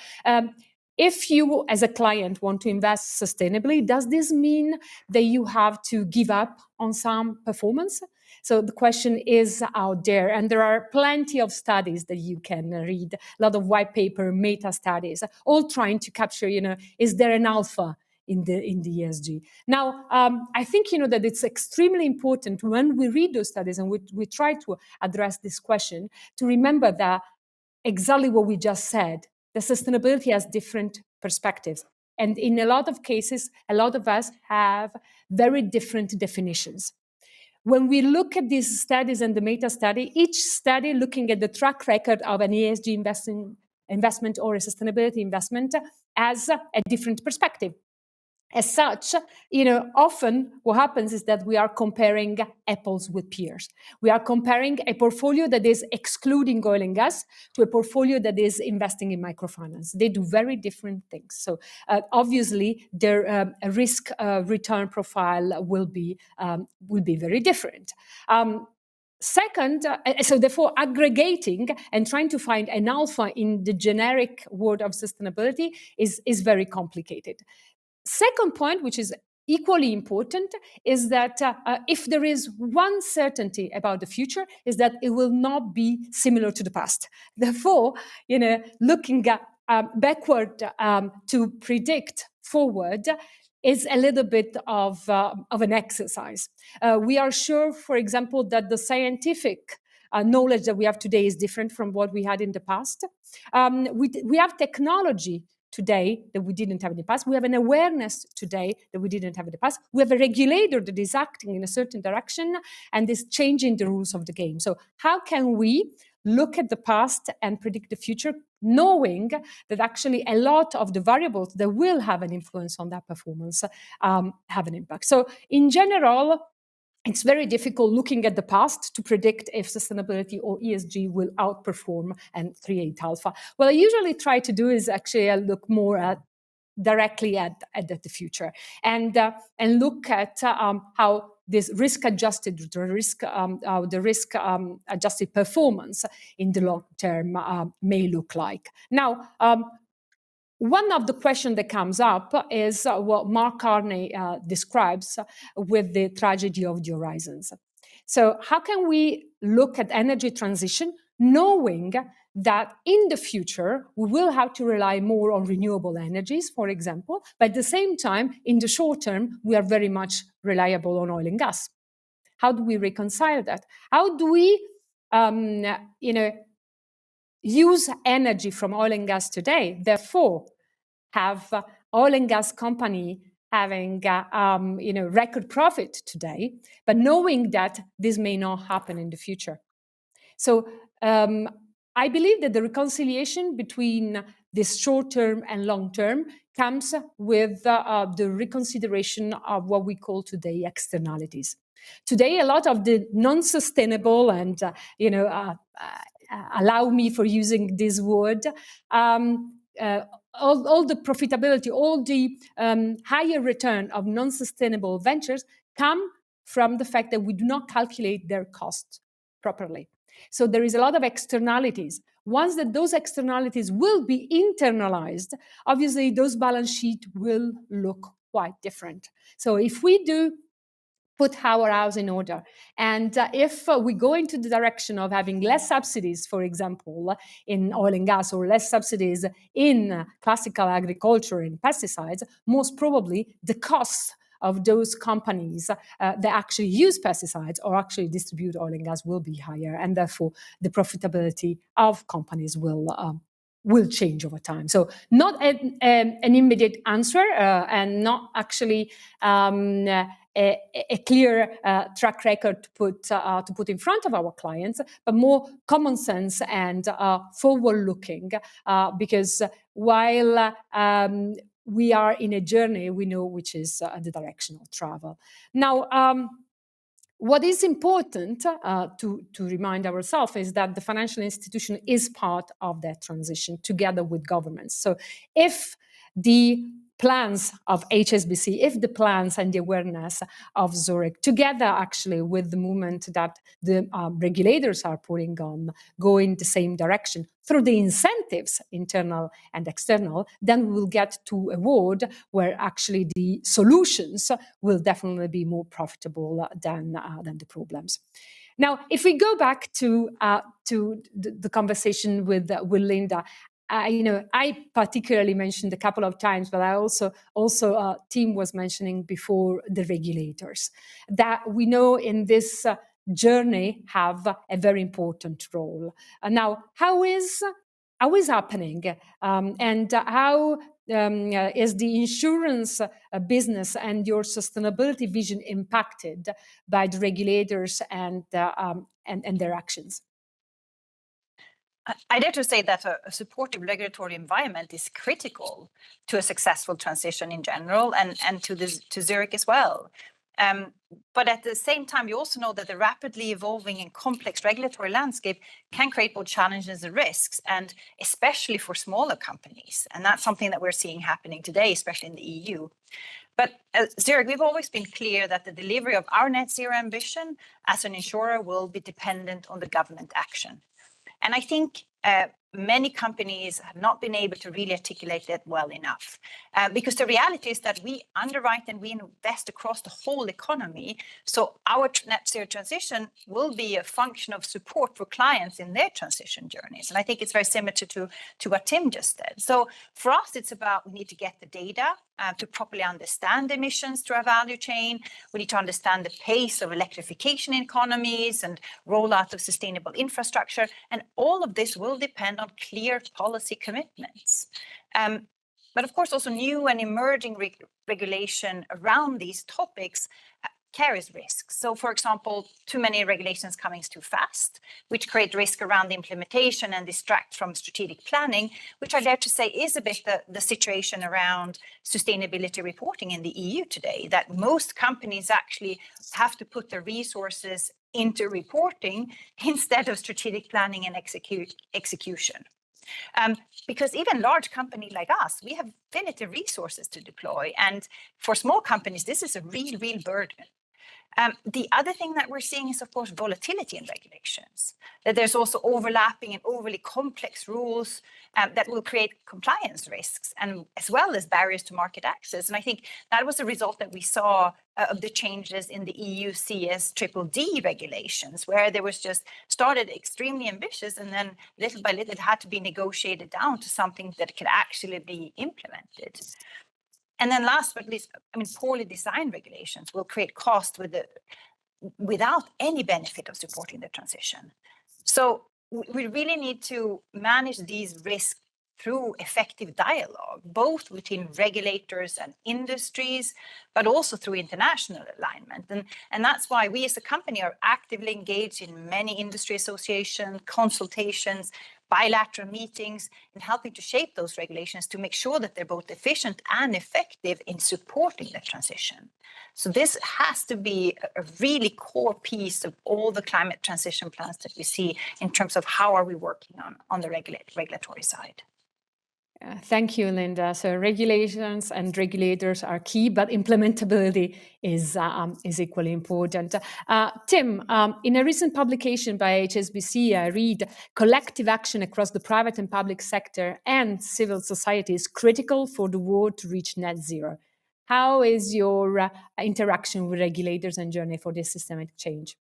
If you, as a client, want to invest sustainably, does this mean that you have to give up on some performance? So the question is out there, and there are plenty of studies that you can read, a lot of white paper, meta studies, all trying to capture, is there an alpha in the ESG. Now, I think that it's extremely important when we read those studies and we try to address this question to remember that exactly what we just said, the sustainability has different perspectives. And in a lot of cases, a lot of us have very different definitions. When we look at these studies and the meta study, each study looking at the track record of an ESG investment or a sustainability investment has a different perspective. As such, often what happens is that we are comparing apples with pears. We are comparing a portfolio that is excluding oil and gas to a portfolio that is investing in microfinance. They do very different things. So obviously, their risk return profile will be very different. Second, so therefore aggregating and trying to find an alpha in the generic word of sustainability is very complicated. Second point, which is equally important, is that if there is one certainty about the future, is that it will not be similar to the past. Therefore, looking backward to predict forward is a little bit of an exercise. We are sure, for example, that the scientific knowledge that we have today is different from what we had in the past. We have technology today that we didn't have in the past. We have an awareness today that we didn't have in the past. We have a regulator that is acting in a certain direction and is changing the rules of the game. So how can we look at the past and predict the future, knowing that actually a lot of the variables that will have an influence on that performance have an impact? So in general, it's very difficult looking at the past to predict if sustainability or ESG will outperform and create alpha. What I usually try to do is actually look more directly at the future and look at how this risk-adjusted performance in the long term may look like. Now, one of the questions that comes up is what Mark Carney describes with the tragedy of the horizons. So how can we look at energy transition, knowing that in the future, we will have to rely more on renewable energies, for example, but at the same time, in the short term, we are very much reliable on oil and gas. How do we reconcile that? How do we, use energy from oil and gas today, therefore have oil and gas company having record profit today, but knowing that this may not happen in the future? So I believe that the reconciliation between this short term and long term comes with the reconsideration of what we call today externalities. Today, a lot of the non-sustainable and allow me for using this word, all the profitability, all the higher return of non-sustainable ventures come from the fact that we do not calculate their costs properly. So there is a lot of externalities. Once that those externalities will be internalized, obviously those balance sheets will look quite different. So if we do put our house in order, and if we go into the direction of having less subsidies, for example, in oil and gas, or less subsidies in classical agriculture and pesticides, most probably the costs of those companies that actually use pesticides or actually distribute oil and gas will be higher, and therefore the profitability of companies will change over time. So not an immediate answer and not actually a clear track record to put in front of our clients, but more common sense and forward-looking, because while we are in a journey, we know which is the direction of travel. Now, what is important to remind ourselves is that the financial institution is part of that transition together with governments. So if the plans of HSBC, if the plans and the awareness of Zurich, together actually with the movement that the regulators are putting on, go in the same direction through the incentives, internal and external, then we will get to a world where actually the solutions will definitely be more profitable than the problems. Now, if we go back to the conversation with Linda, I particularly mentioned a couple of times, but I also Tim was mentioning before the regulators that we know in this journey have a very important role. Now, how is happening, and how is the insurance business and your sustainability vision impacted by the regulators and their actions? I dare to say that a supportive regulatory environment is critical to a successful transition in general, and to Zurich as well. But at the same time, you also know that the rapidly evolving and complex regulatory landscape can create both challenges and risks, and especially for smaller companies. And that's something that we're seeing happening today, especially in the EU. But Zurich, we've always been clear that the delivery of our net zero ambition as an insurer will be dependent on the government action. And I think many companies have not been able to really articulate that well enough, because the reality is that we underwrite and we invest across the whole economy. So our net zero transition will be a function of support for clients in their transition journeys. And I think it's very similar to what Tim just said. So for us, it's about we need to get the data to properly understand emissions through our value chain. We need to understand the pace of electrification in economies and rollout of sustainable infrastructure. And all of this will depend on clear policy commitments. But of course, also new and emerging regulation around these topics carries risks. So for example, too many regulations coming too fast, which create risk around the implementation and distract from strategic planning, which I dare to say is a bit the situation around sustainability reporting in the EU today, that most companies actually have to put their resources into reporting instead of strategic planning and execution. Because even large companies like us, we have finite resources to deploy. And for small companies, this is a real burden. The other thing that we're seeing is, of course, volatility in regulations. That there's also overlapping and overly complex rules that will create compliance risks, and as well as barriers to market access. And I think that was a result that we saw of the changes in the EU CSDD regulations, where there was just started extremely ambitious, and then little by little it had to be negotiated down to something that could actually be implemented. And then last but not least, poorly designed regulations will create cost without any benefit of supporting the transition. So we really need to manage these risks through effective dialogue, both between regulators and industries, but also through international alignment. And that's why we as a company are actively engaged in many industry associations, consultations, bilateral meetings, and helping to shape those regulations to make sure that they're both efficient and effective in supporting the transition. So this has to be a really core piece of all the climate transition plans that we see in terms of how are we working on the regulatory side. Thank you, Linda. So regulations and regulators are key, but implementability is equally important. Tim, in a recent publication by HSBC, I read collective action across the private and public sector and civil society is critical for the world to reach net zero. How is your interaction with regulators and journey for this systemic change?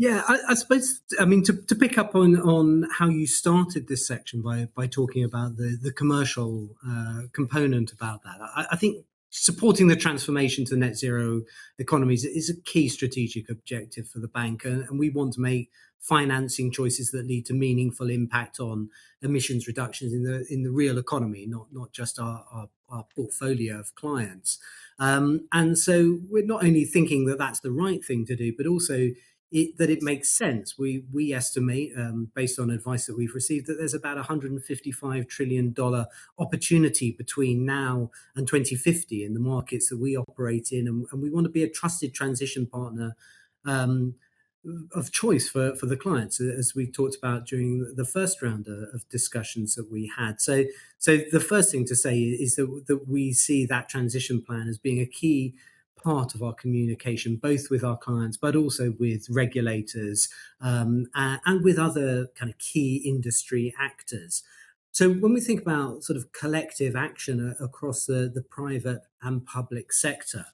Yeah, I suppose, to pick up on how you started this section by talking about the commercial component about that, I think supporting the transformation to net zero economies is a key strategic objective for the bank. And we want to make financing choices that lead to meaningful impact on emissions reductions in the real economy, not just our portfolio of clients. And so we're not only thinking that that's the right thing to do, but also that it makes sense. We estimate, based on advice that we've received, that there's about $155 trillion opportunity between now and 2050 in the markets that we operate in, and we want to be a trusted transition partner of choice for the clients, as we talked about during the first round of discussions that we had. So the first thing to say is that we see that transition plan as being a key part of our communication, both with our clients, but also with regulators and with other kind of key industry actors. So when we think about sort of collective action across the private and public sector,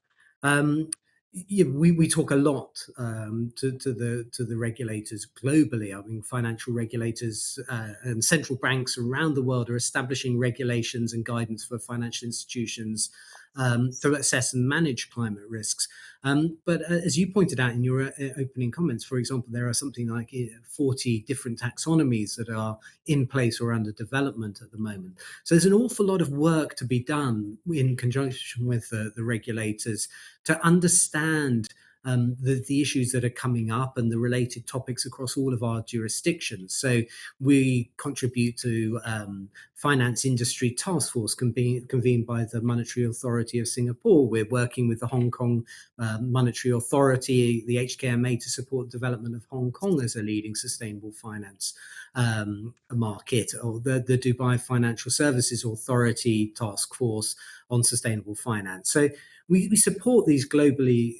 we talk a lot to the regulators globally. Financial regulators and central banks around the world are establishing regulations and guidance for financial institutions to assess and manage climate risks. But as you pointed out in your opening comments, for example, there are something like 40 different taxonomies that are in place or under development at the moment. So there's an awful lot of work to be done in conjunction with the regulators to understand the issues that are coming up and the related topics across all of our jurisdictions. So we contribute to Finance Industry Task Force convened by the Monetary Authority of Singapore. We're working with the Hong Kong Monetary Authority, the HKMA, to support the development of Hong Kong as a leading sustainable finance market, or the Dubai Financial Services Authority Task Force on Sustainable Finance. So we support these globally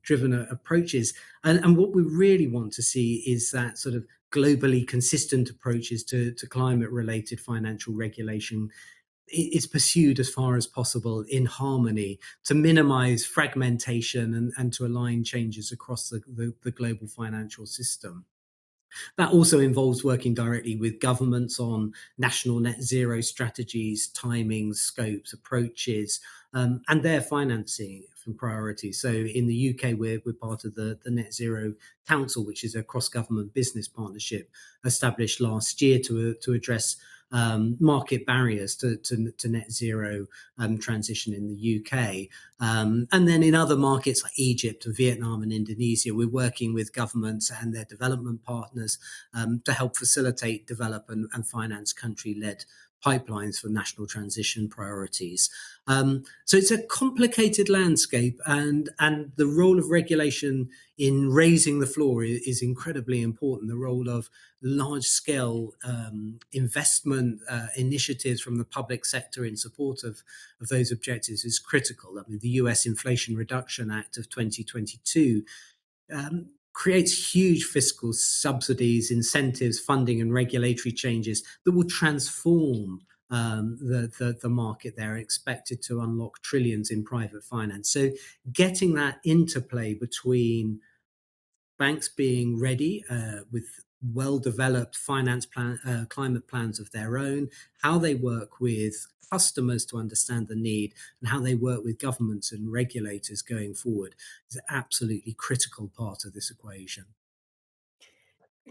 driven approaches. And what we really want to see is that sort of globally consistent approaches to climate-related financial regulation is pursued as far as possible in harmony to minimize fragmentation and to align changes across the global financial system. That also involves working directly with governments on national net zero strategies, timings, scopes, approaches, and their financing from priorities. So in the UK, we're part of the Net Zero Council, which is a cross-government business partnership established last year to address market barriers to net zero transition in the UK. And then in other markets like Egypt, Vietnam and Indonesia, we're working with governments and their development partners to help facilitate, develop and finance country-led pipelines for national transition priorities. So it's a complicated landscape, and the role of regulation in raising the floor is incredibly important. The role of large-scale investment initiatives from the public sector in support of those objectives is critical. I mean, the US Inflation Reduction Act of 2022 creates huge fiscal subsidies, incentives, funding, and regulatory changes that will transform the market. They're expected to unlock trillions in private finance. So getting that interplay between banks being ready with well-developed finance plan, climate plans of their own, how they work with customers to understand the need, and how they work with governments and regulators going forward is an absolutely critical part of this equation.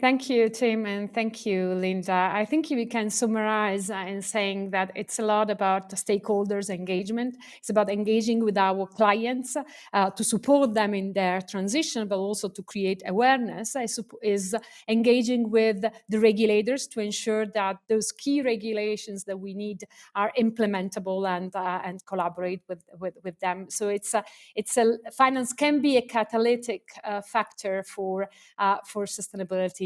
Thank you, Tim, and thank you, Linda. I think we can summarize in saying that it's a lot about stakeholders engagement. It's about engaging with our clients to support them in their transition, but also to create awareness. Is engaging with the regulators to ensure that those key regulations that we need are implementable and collaborate with them. So finance can be a catalytic factor for sustainability.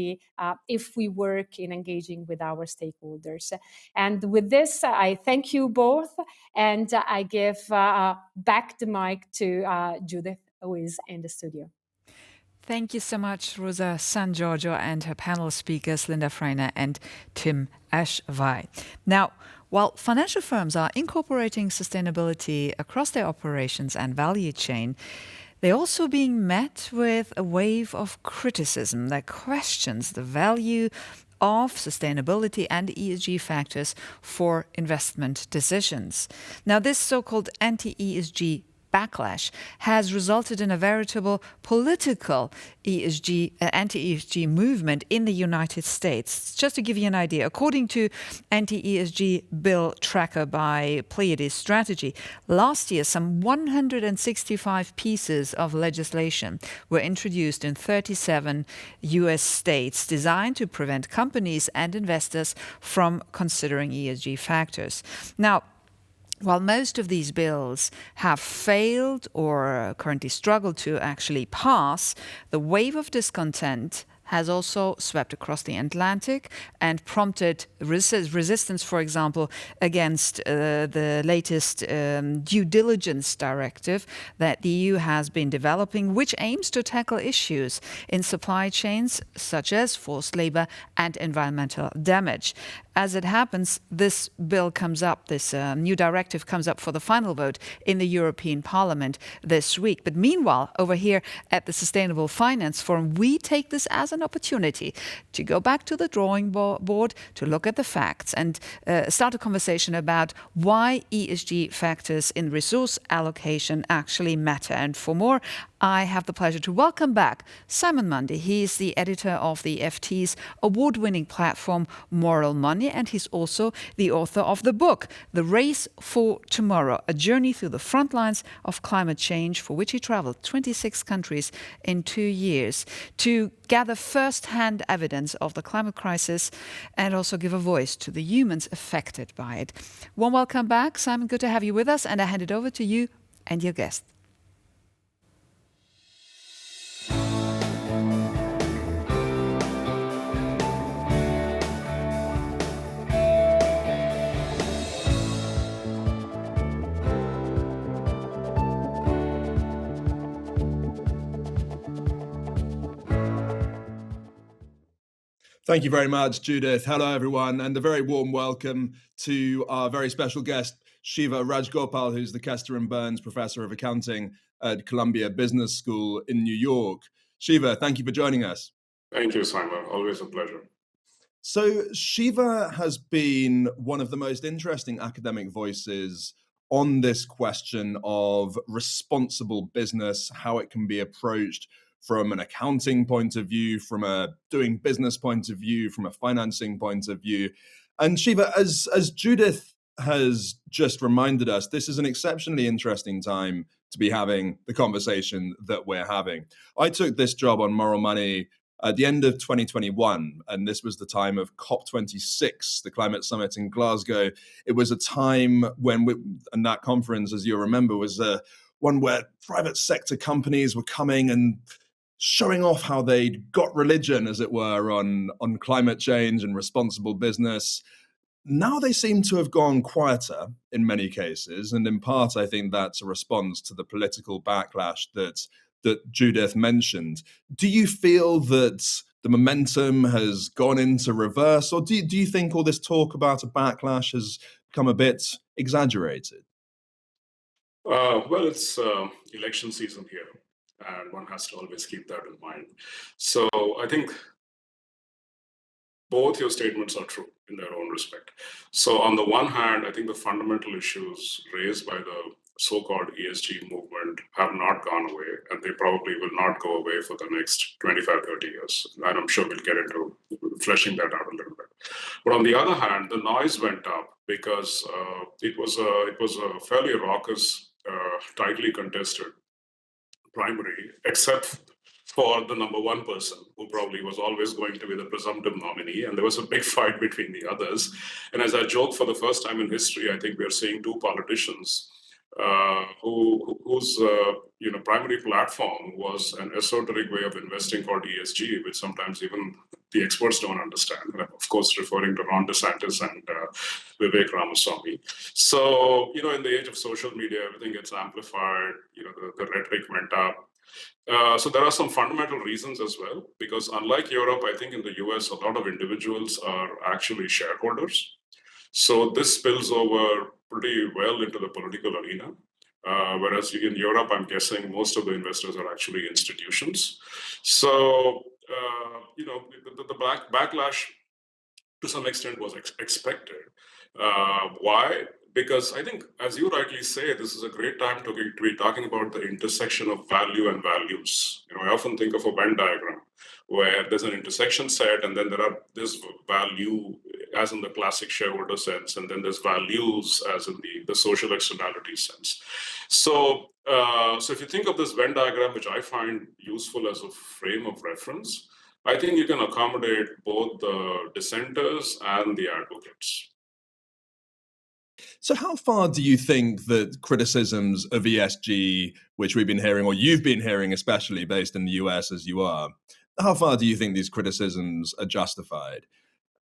If we work in engaging with our stakeholders. And with this, I thank you both, and I give back the mic to Judith, who is in the studio. Thank you so much, Rosa, Sangiorgio, and her panel speakers, Linda Freiner and Tim Ashby. Now, while financial firms are incorporating sustainability across their operations and value chain, they're also being met with a wave of criticism that questions the value of sustainability and ESG factors for investment decisions. Now, this so-called anti-ESG backlash has resulted in a veritable political anti-ESG movement in the United States. Just to give you an idea, according to anti-ESG bill tracker by Pleiades Strategy, last year some 165 pieces of legislation were introduced in 37 US states designed to prevent companies and investors from considering ESG factors. Now, while most of these bills have failed or currently struggle to actually pass, the wave of discontent has also swept across the Atlantic and prompted resistance, for example, against the latest due diligence directive that the EU has been developing, which aims to tackle issues in supply chains such as forced labor and environmental damage. As it happens, this bill comes up, this new directive comes up for the final vote in the European Parliament this week. But meanwhile, over here at the Sustainable Finance Forum, we take this as an opportunity to go back to the drawing board, to look at the facts and start a conversation about why ESG factors in resource allocation actually matter. And for more, I have the pleasure to welcome back Simon Mundy. He is the editor of the FT's award-winning platform Moral Money, and he's also the author of the book, The Race for Tomorrow, a journey through the front lines of climate change, for which he traveled 26 countries in 2 years to gather first-hand evidence of the climate crisis and also give a voice to the humans affected by it. Warm welcome back, Simon. Good to have you with us, and I hand it over to you and your guest. Thank you very much, Judith. Hello, everyone, and a very warm welcome to our very special guest, Shiva Rajgopal, who's the Kester and Byrnes Professor of Accounting at Columbia Business School in New York. Shiva, thank you for joining us. Thank you, Simon. Always a pleasure. So Shiva has been one of the most interesting academic voices on this question of responsible business, how it can be approached from an accounting point of view, from a doing business point of view, from a financing point of view. And Shiva, as Judith has just reminded us, this is an exceptionally interesting time to be having the conversation that we're having. I took this job on Moral Money At the end of 2021, and this was the time of COP26, the climate summit in Glasgow, it was a time when, and that conference, as you remember, was one where private sector companies were coming and showing off how they'd got religion, as it were, on climate change and responsible business. Now they seem to have gone quieter in many cases, and in part, I think that's a response to the political backlash that Judith mentioned. Do you feel that the momentum has gone into reverse, or do you think all this talk about a backlash has become a bit exaggerated? Well, it's election season here, and one has to always keep that in mind. So I think both your statements are true in their own respect. So on the one hand, I think the fundamental issues raised by the so-called ESG movement have not gone away, and they probably will not go away for the next 25, 30 years. And I'm sure we'll get into fleshing that out a little bit. But on the other hand, the noise went up because it was a fairly raucous, tightly contested primary, except for the number one person, who probably was always going to be the presumptive nominee. And there was a big fight between the others. And as I joke, for the first time in history, I think we are seeing two politicians whose primary platform was an esoteric way of investing called ESG, which sometimes even the experts don't understand. And I'm, of course, referring to Ron DeSantis and Vivek Ramaswamy. So, in the age of social media, everything gets amplified. The rhetoric went up. So there are some fundamental reasons as well, because unlike Europe, I think in the US, a lot of individuals are actually shareholders. So this spills over pretty well into the political arena. Whereas in Europe, I'm guessing most of the investors are actually institutions. So, the backlash to some extent was expected. Why? Because I think, as you rightly say, this is a great time to be talking about the intersection of value and values. I often think of a Venn diagram where there's an intersection set, and then there's value as in the classic shareholder sense, and then there's values as in the social externality sense. So if you think of this Venn diagram, which I find useful as a frame of reference, I think you can accommodate both the dissenters and the advocates. So how far do you think that criticisms of ESG, which we've been hearing, or you've been hearing, especially based in the US as you are, how far do you think these criticisms are justified?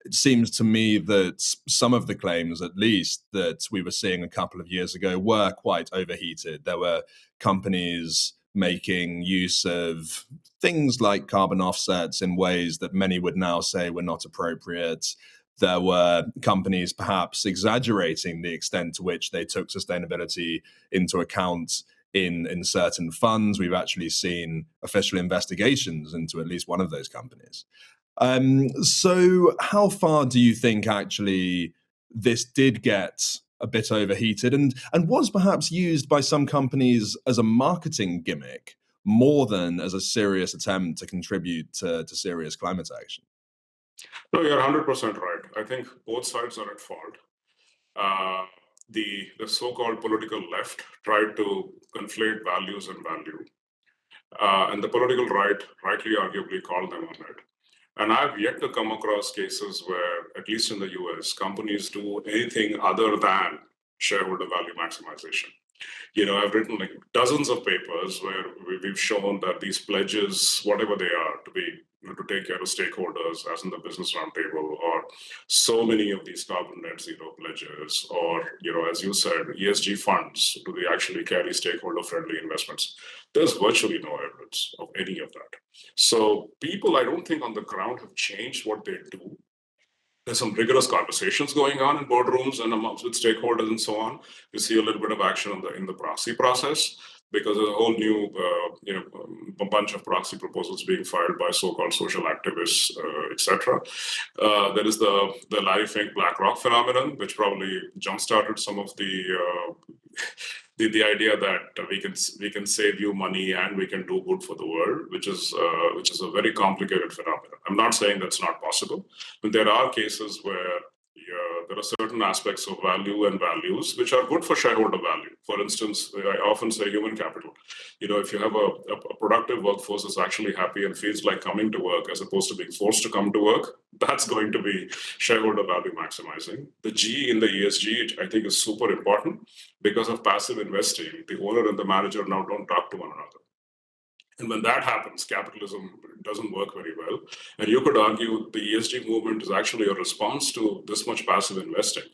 It seems to me that some of the claims, at least, that we were seeing a couple of years ago were quite overheated. There were companies making use of things like carbon offsets in ways that many would now say were not appropriate. There were companies perhaps exaggerating the extent to which they took sustainability into account in certain funds. We've actually seen official investigations into at least one of those companies. So how far do you think actually this did get a bit overheated and was perhaps used by some companies as a marketing gimmick more than as a serious attempt to contribute to serious climate action? No, you're 100% right. I think both sides are at fault. The so-called political left tried to conflate values and value. And the political right rightly arguably called them on it. And I've yet to come across cases where, at least in the US, companies do anything other than shareholder value maximization. I've written like dozens of papers where we've shown that these pledges, whatever they are, to take care of stakeholders, as in the Business Roundtable, or so many of these carbon net zero pledges, or, as you said, ESG funds, do they actually carry stakeholder-friendly investments? There's virtually no evidence of any of that. So people, I don't think on the ground have changed what they do. There's some rigorous conversations going on in boardrooms and amongst with stakeholders and so on. You see a little bit of action in the proxy process, because there's a whole new, a bunch of proxy proposals being filed by so-called social activists, etc. There is the Larry Fink BlackRock phenomenon, which probably jump-started some of the idea that we can save you money and we can do good for the world, which is a very complicated phenomenon. I'm not saying that's not possible, but there are cases where there are certain aspects of value and values which are good for shareholder value. For instance, I often say human capital. If you have a productive workforce that's actually happy and feels like coming to work as opposed to being forced to come to work, that's going to be shareholder value maximizing. The G in the ESG, I think, is super important because of passive investing. The owner and the manager now don't talk to one another. And when that happens, capitalism doesn't work very well. And you could argue the ESG movement is actually a response to this much passive investing,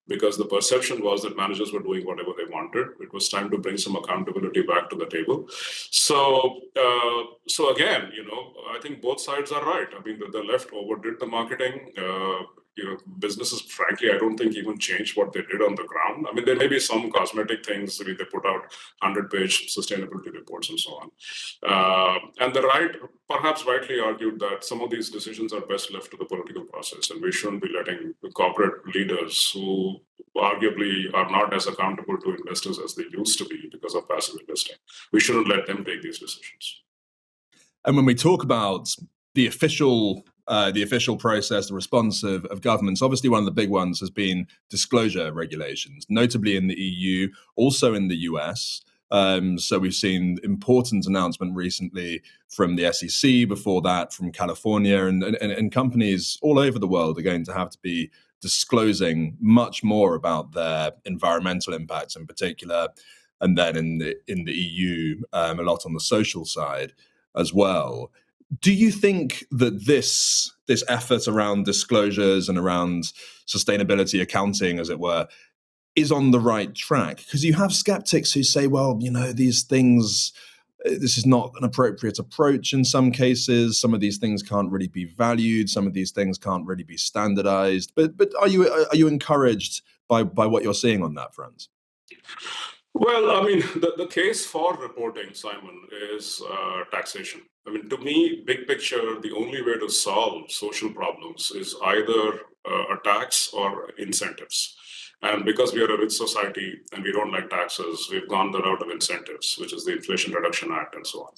because the perception was that managers were doing whatever they wanted. It was time to bring some accountability back to the table. So again, I think both sides are right. I mean, the left overdid the marketing. Businesses, frankly, I don't think even changed what they did on the ground. I mean, there may be some cosmetic things. They put out 100-page sustainability reports and so on. And the right, perhaps rightly, argued that some of these decisions are best left to the political process, and we shouldn't be letting the corporate leaders who arguably are not as accountable to investors as they used to be because of passive investing. We shouldn't let them take these decisions. And when we talk about the official process, the response of governments, obviously one of the big ones has been disclosure regulations, notably in the EU, also in the US. So we've seen important announcement recently from the SEC, before that from California, and companies all over the world are going to have to be disclosing much more about their environmental impacts in particular, and then in the EU, a lot on the social side as well. Do you think that this effort around disclosures and around sustainability accounting, as it were, is on the right track? Because you have skeptics who say, well, these things, this is not an appropriate approach in some cases. Some of these things can't really be valued. Some of these things can't really be standardized. But are you encouraged by what you're seeing on that front? Well, I mean, the case for reporting, Simon, is taxation. I mean, to me, big picture, the only way to solve social problems is either a tax or incentives. And because we are a rich society and we don't like taxes, we've gone the route of incentives, which is the Inflation Reduction Act and so on.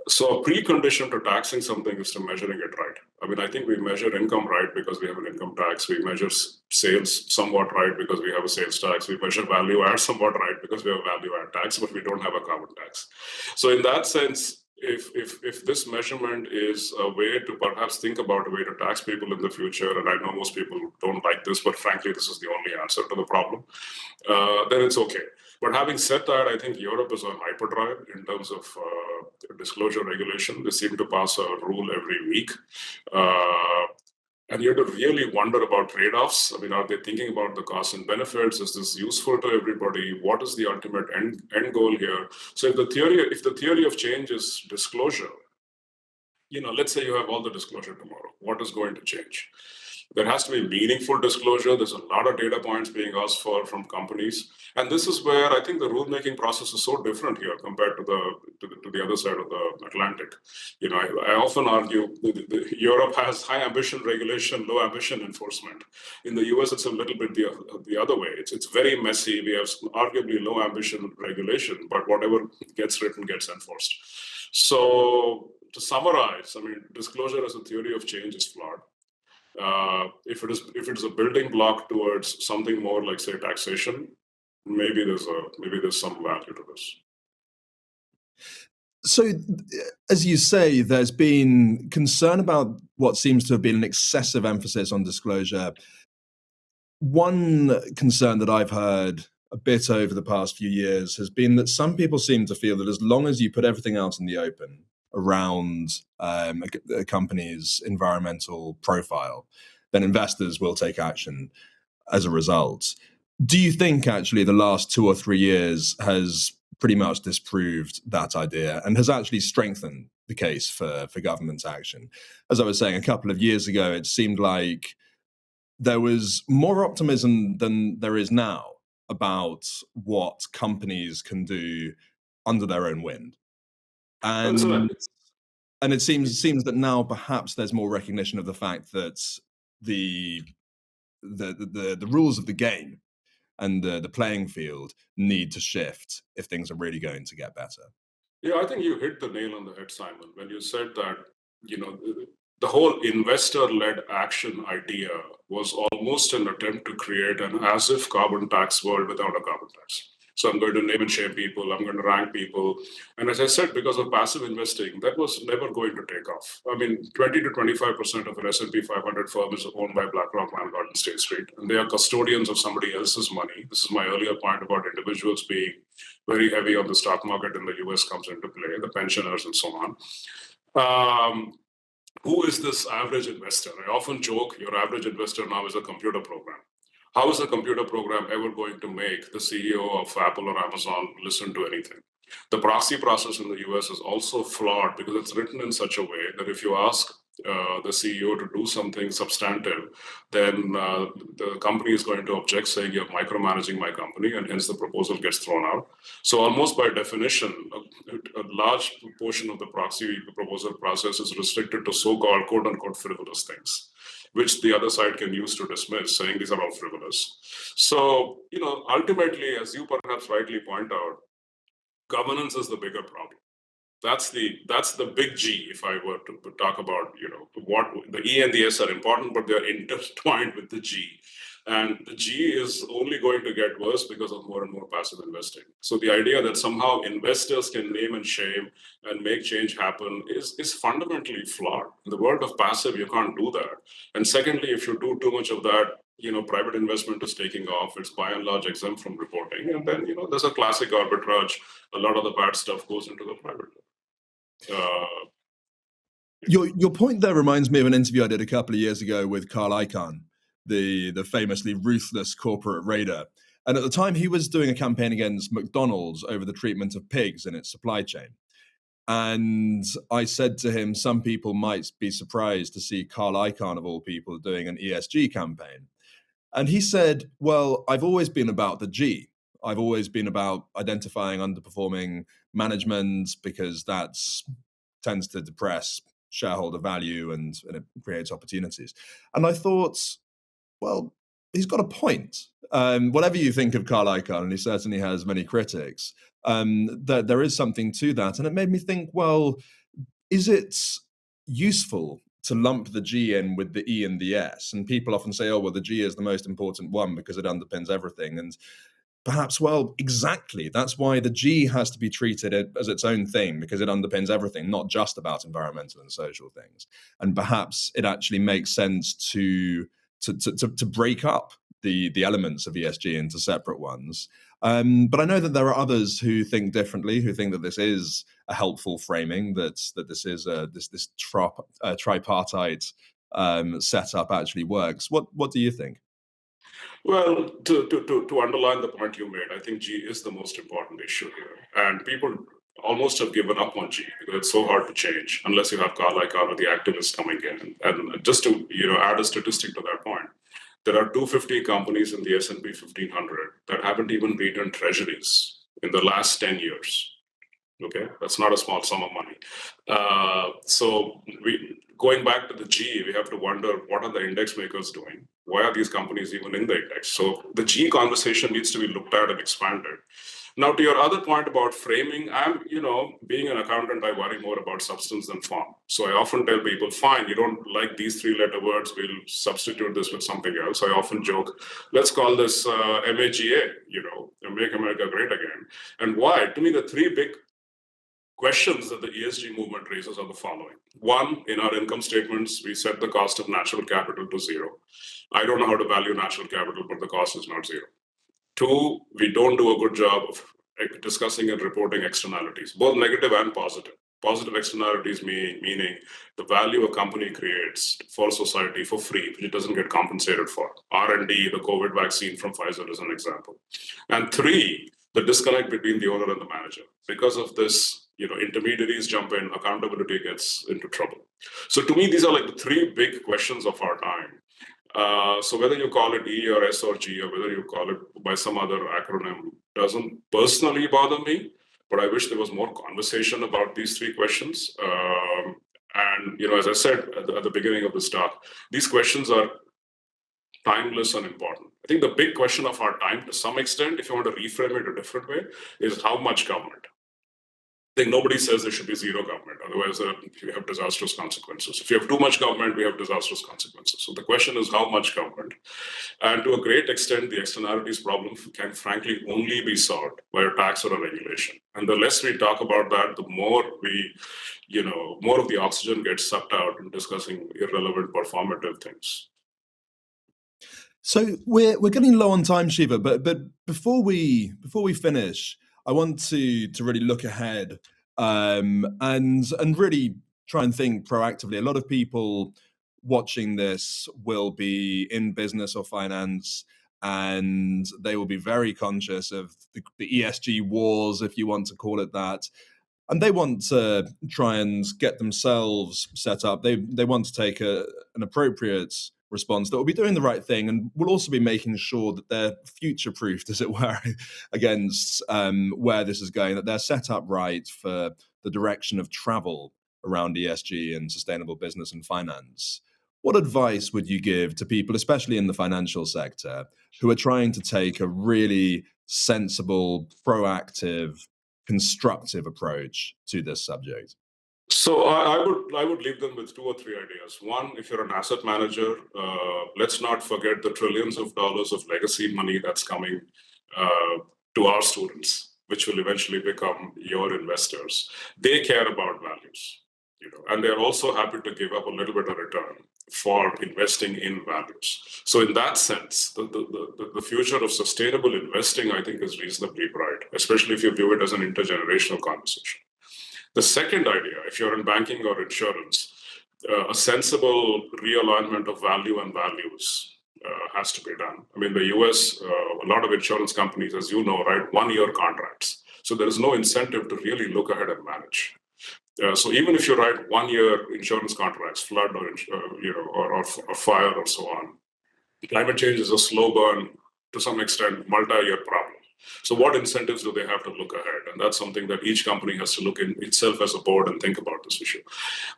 So a precondition to taxing something is to measuring it right. I mean, I think we measure income right because we have an income tax. We measure sales somewhat right because we have a sales tax. We measure value add somewhat right because we have a value add tax, but we don't have a carbon tax. So in that sense, if this measurement is a way to perhaps think about a way to tax people in the future, and I know most people don't like this, but frankly, this is the only answer to the problem, then it's okay. But having said that, I think Europe is on hyperdrive in terms of disclosure regulation. They seem to pass a rule every week. And you have to really wonder about trade-offs. I mean, are they thinking about the costs and benefits? Is this useful to everybody? What is the ultimate end goal here? So if the theory of change is disclosure, let's say you have all the disclosure tomorrow, what is going to change? There has to be meaningful disclosure. There's a lot of data points being asked for from companies. And this is where I think the rulemaking process is so different here compared to the other side of the Atlantic. I often argue Europe has high ambition regulation, low ambition enforcement. In the US, it's a little bit the other way. It's very messy. We have arguably low ambition regulation, but whatever gets written gets enforced. So to summarize, I mean, disclosure as a theory of change is flawed. If it is a building block towards something more like, say, taxation, maybe there's some value to this. So, as you say, there's been concern about what seems to have been an excessive emphasis on disclosure. One concern that I've heard a bit over the past few years has been that some people seem to feel that as long as you put everything out in the open around a company's environmental profile, then investors will take action as a result. Do you think actually the last 2 or 3 years has pretty much disproved that idea and has actually strengthened the case for government action? As I was saying, a couple of years ago, it seemed like there was more optimism than there is now about what companies can do under their own wind. And it seems that now perhaps there's more recognition of the fact that the rules of the game and the playing field need to shift if things are really going to get better. Yeah, I think you hit the nail on the head, Simon, when you said that, the whole investor-led action idea was almost an attempt to create an as if carbon tax world without a carbon tax. So I'm going to name and shame people, I'm going to rank people. And as I said, because of passive investing, that was never going to take off. I mean, 20 to 25% of an S&P 500 firm is owned by BlackRock, Vanguard, and State Street, and they are custodians of somebody else's money. This is my earlier point about individuals being very heavy on the stock market in the US comes into play, the pensioners and so on. Who is this average investor? I often joke, your average investor now is a computer program. How is a computer program ever going to make the CEO of Apple or Amazon listen to anything? The proxy process in the US is also flawed because it's written in such a way that if you ask the CEO to do something substantive, then the company is going to object, saying you're micromanaging my company, and hence the proposal gets thrown out. So almost by definition, a large portion of the proxy proposal process is restricted to so-called quote-unquote frivolous things, which the other side can use to dismiss, saying these are all frivolous. So, ultimately, as you perhaps rightly point out, governance is the bigger problem. That's the big G. If I were to talk about, what the E and the S are important, but they're intertwined with the G. And the G is only going to get worse because of more and more passive investing. So the idea that somehow investors can name and shame and make change happen is fundamentally flawed. In the world of passive, you can't do that. And secondly, if you do too much of that, private investment is taking off. It's by and large exempt from reporting. And then, there's a classic arbitrage. A lot of the bad stuff goes into the private. Your point there reminds me of an interview I did a couple of years ago with Carl Icahn, the famously ruthless corporate raider. And at the time, he was doing a campaign against McDonald's over the treatment of pigs in its supply chain. And I said to him, some people might be surprised to see Carl Icahn, of all people, doing an ESG campaign. And he said, well, I've always been about the G. I've always been about identifying underperforming management because that tends to depress shareholder value and it creates opportunities. And I thought, well, he's got a point. Whatever you think of Carl Icahn, and he certainly has many critics, there is something to that. And it made me think, well, is it useful to lump the G in with the E and the S? And people often say, oh, well, the G is the most important one because it underpins everything. And perhaps, well, exactly. That's why the G has to be treated as its own thing, because it underpins everything, not just about environmental and social things. And perhaps it actually makes sense to break up the elements of ESG into separate ones. But I know that there are others who think differently, who think that this is a helpful framing, that this is this tripartite setup actually works. What do you think? Well, to underline the point you made, I think G is the most important issue here. And people almost have given up on G because it's so hard to change unless you have Carl Icahn or the activists coming in. And just to add a statistic to that point, there are 250 companies in the S&P 1500 that haven't even beaten treasuries in the last 10 years. Okay, that's not a small sum of money. So going back to the G, we have to wonder, what are the index makers doing? Why are these companies even in the index? So the G conversation needs to be looked at and expanded. Now, to your other point about framing, I'm, being an accountant, I worry more about substance than form. So I often tell people, fine, you don't like these three-letter words, we'll substitute this with something else. I often joke, let's call this MAGA, Make America Great Again. And why? To me, the three big questions that the ESG movement raises are the following. One, in our income statements, we set the cost of natural capital to zero. I don't know how to value natural capital, but the cost is not zero. Two, we don't do a good job of discussing and reporting externalities, both negative and positive. Positive externalities meaning the value a company creates for society for free, which it doesn't get compensated for. R&D, the COVID vaccine from Pfizer is an example. And three, the disconnect between the owner and the manager. Because of this, intermediaries jump in, accountability gets into trouble. So to me, these are like the three big questions of our time. So whether you call it E or S or G, or whether you call it by some other acronym, doesn't personally bother me, but I wish there was more conversation about these three questions. And, as I said at the beginning of this talk, these questions are timeless and important. I think the big question of our time, to some extent, if you want to reframe it a different way, is how much government? I think nobody says there should be zero government. Otherwise, you have disastrous consequences. If you have too much government, we have disastrous consequences. So the question is how much government? And to a great extent, the externalities problem can frankly only be solved by a tax or a regulation. And the less we talk about that, the more more of the oxygen gets sucked out in discussing irrelevant performative things. So we're getting low on time, Shiva, but before we finish, I want to really look ahead and really try and think proactively. A lot of people watching this will be in business or finance, and they will be very conscious of the ESG wars, if you want to call it that. And they want to try and get themselves set up. They want to take an appropriate response that will be doing the right thing, and will also be making sure that they're future-proofed, as it were, against where this is going, that they're set up right for the direction of travel around ESG and sustainable business and finance. What advice would you give to people, especially in the financial sector, who are trying to take a really sensible, proactive, constructive approach to this subject? So I would leave them with 2 or 3 ideas. One, if you're an asset manager, let's not forget the trillions of dollars of legacy money that's coming to our students, which will eventually become your investors. They care about values, and they're also happy to give up a little bit of return for investing in values. So in that sense, the future of sustainable investing, I think, is reasonably bright, especially if you view it as an intergenerational conversation. The second idea, if you're in banking or insurance, a sensible realignment of value and values has to be done. I mean, the US, a lot of insurance companies, as you know, write 1-year contracts. So there is no incentive to really look ahead and manage. So even if you write 1-year insurance contracts, flood or fire or so on, climate change is a slow burn, to some extent, multi-year problem. So what incentives do they have to look ahead? And that's something that each company has to look in itself as a board and think about this issue.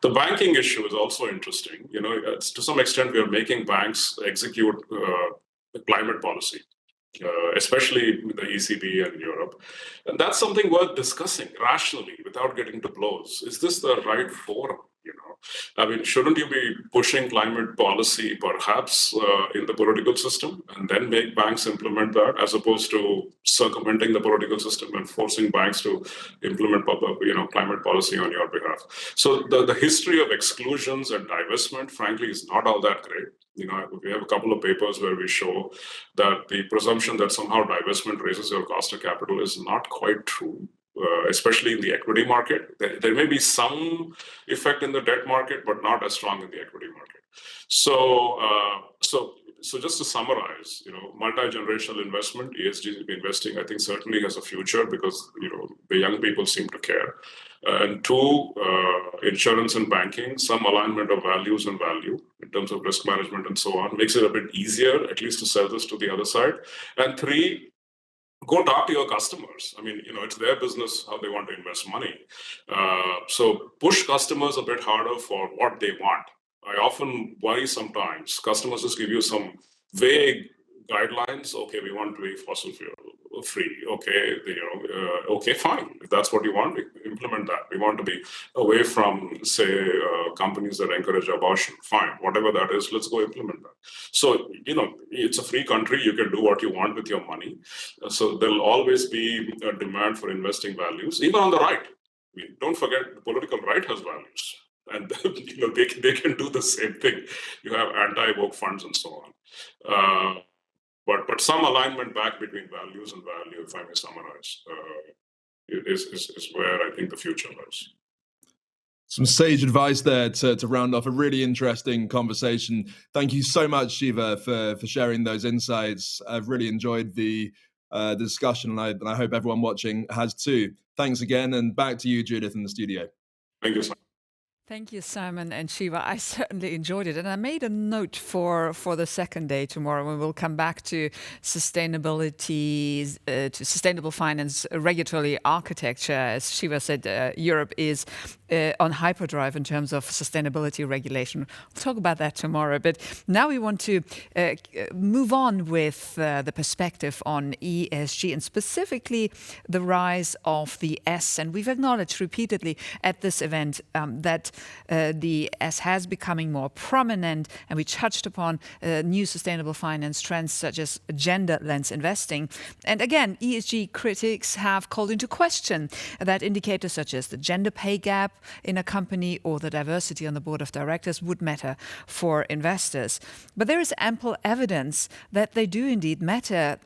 The banking issue is also interesting. To some extent, we are making banks execute the climate policy, especially with the ECB and Europe. And that's something worth discussing rationally without getting to blows. Is this the right forum? I mean, shouldn't you be pushing climate policy perhaps in the political system and then make banks implement that, as opposed to circumventing the political system and forcing banks to implement climate policy on your behalf? So the history of exclusions and divestment, frankly, is not all that great. We have a couple of papers where we show that the presumption that somehow divestment raises your cost of capital is not quite true. Especially in the equity market. There may be some effect in the debt market, but not as strong in the equity market. So just to summarize, multi-generational investment, ESG investing, I think certainly has a future because, the young people seem to care. And 2, insurance and banking, some alignment of values and value in terms of risk management and so on, makes it a bit easier, at least to sell this to the other side. And 3, go talk to your customers. I mean, it's their business how they want to invest money. So push customers a bit harder for what they want. I often worry sometimes customers just give you some vague guidelines. Okay, we want to be fossil fuel free. Okay, okay, fine. If that's what you want, we implement that. We want to be away from, say, companies that encourage abortion. Fine, whatever that is, let's go implement that. So, it's a free country. You can do what you want with your money. So there'll always be a demand for investing values, even on the right. Don't forget, the political right has values. And they can do the same thing. You have anti-woke funds and so on. But some alignment back between values and value, if I may summarize, is where I think the future lies. Some sage advice there to round off a really interesting conversation. Thank you so much, Shiva, for sharing those insights. I've really enjoyed the discussion, and I hope everyone watching has too. Thanks again, and back to you, Judith, in the studio. Thank you, Simon. Thank you, Simon and Shiva. I certainly enjoyed it. And I made a note for the second day tomorrow when we'll come back to sustainability, to sustainable finance regulatory architecture. As Shiva said, Europe is on hyperdrive in terms of sustainability regulation. We'll talk about that tomorrow. But now we want to move on with the perspective on ESG and specifically the rise of the S. And we've acknowledged repeatedly at this event that the S has becoming more prominent, and we touched upon new sustainable finance trends such as gender lens investing. And again, ESG critics have called into question that indicators such as the gender pay gap in a company or the diversity on the board of directors would matter for investors. But there is ample evidence that they do indeed matter.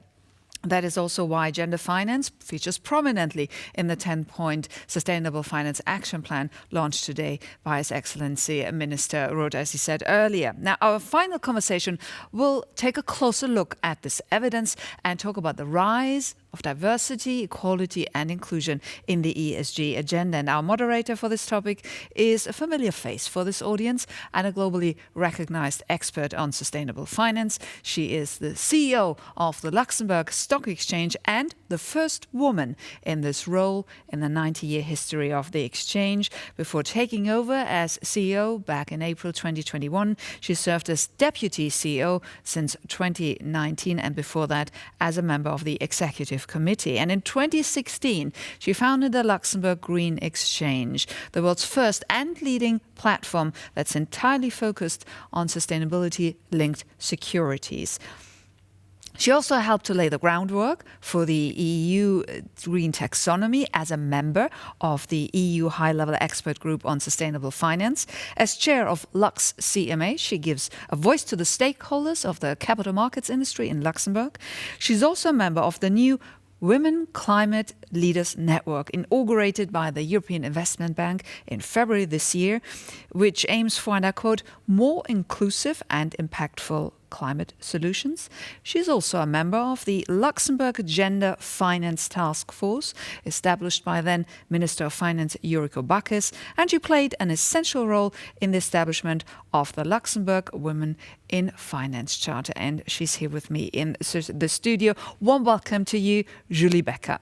That is also why gender finance features prominently in the 10-point Sustainable Finance Action Plan launched today by His Excellency Minister Roth, as he said earlier. Now, our final conversation will take a closer look at this evidence and talk about the rise of diversity, equality and inclusion in the ESG agenda. And our moderator for this topic is a familiar face for this audience and a globally recognized expert on sustainable finance. She is the CEO of the Luxembourg Stock Exchange and the first woman in this role in the 90-year history of the exchange. Before taking over as CEO back in April 2021, she served as Deputy CEO since 2019 and before that as a member of the Executive Committee. And in 2016, she founded the Luxembourg Green Exchange, the world's first and leading platform that's entirely focused on sustainability-linked securities. She also helped to lay the groundwork for the EU Green Taxonomy as a member of the EU High-Level Expert Group on Sustainable Finance. As chair of Lux CMA, she gives a voice to the stakeholders of the capital markets industry in Luxembourg. She's also a member of the new Women Climate Leaders Network, inaugurated by the European Investment Bank in February this year, which aims for, and I quote, more inclusive and impactful climate solutions. She's also a member of the Luxembourg Gender Finance Task Force, established by then Minister of Finance Yuriko Bakis, and she played an essential role in the establishment of the Luxembourg Women in Finance Charter. And she's here with me in the studio. Warm welcome to you, Julie Becker.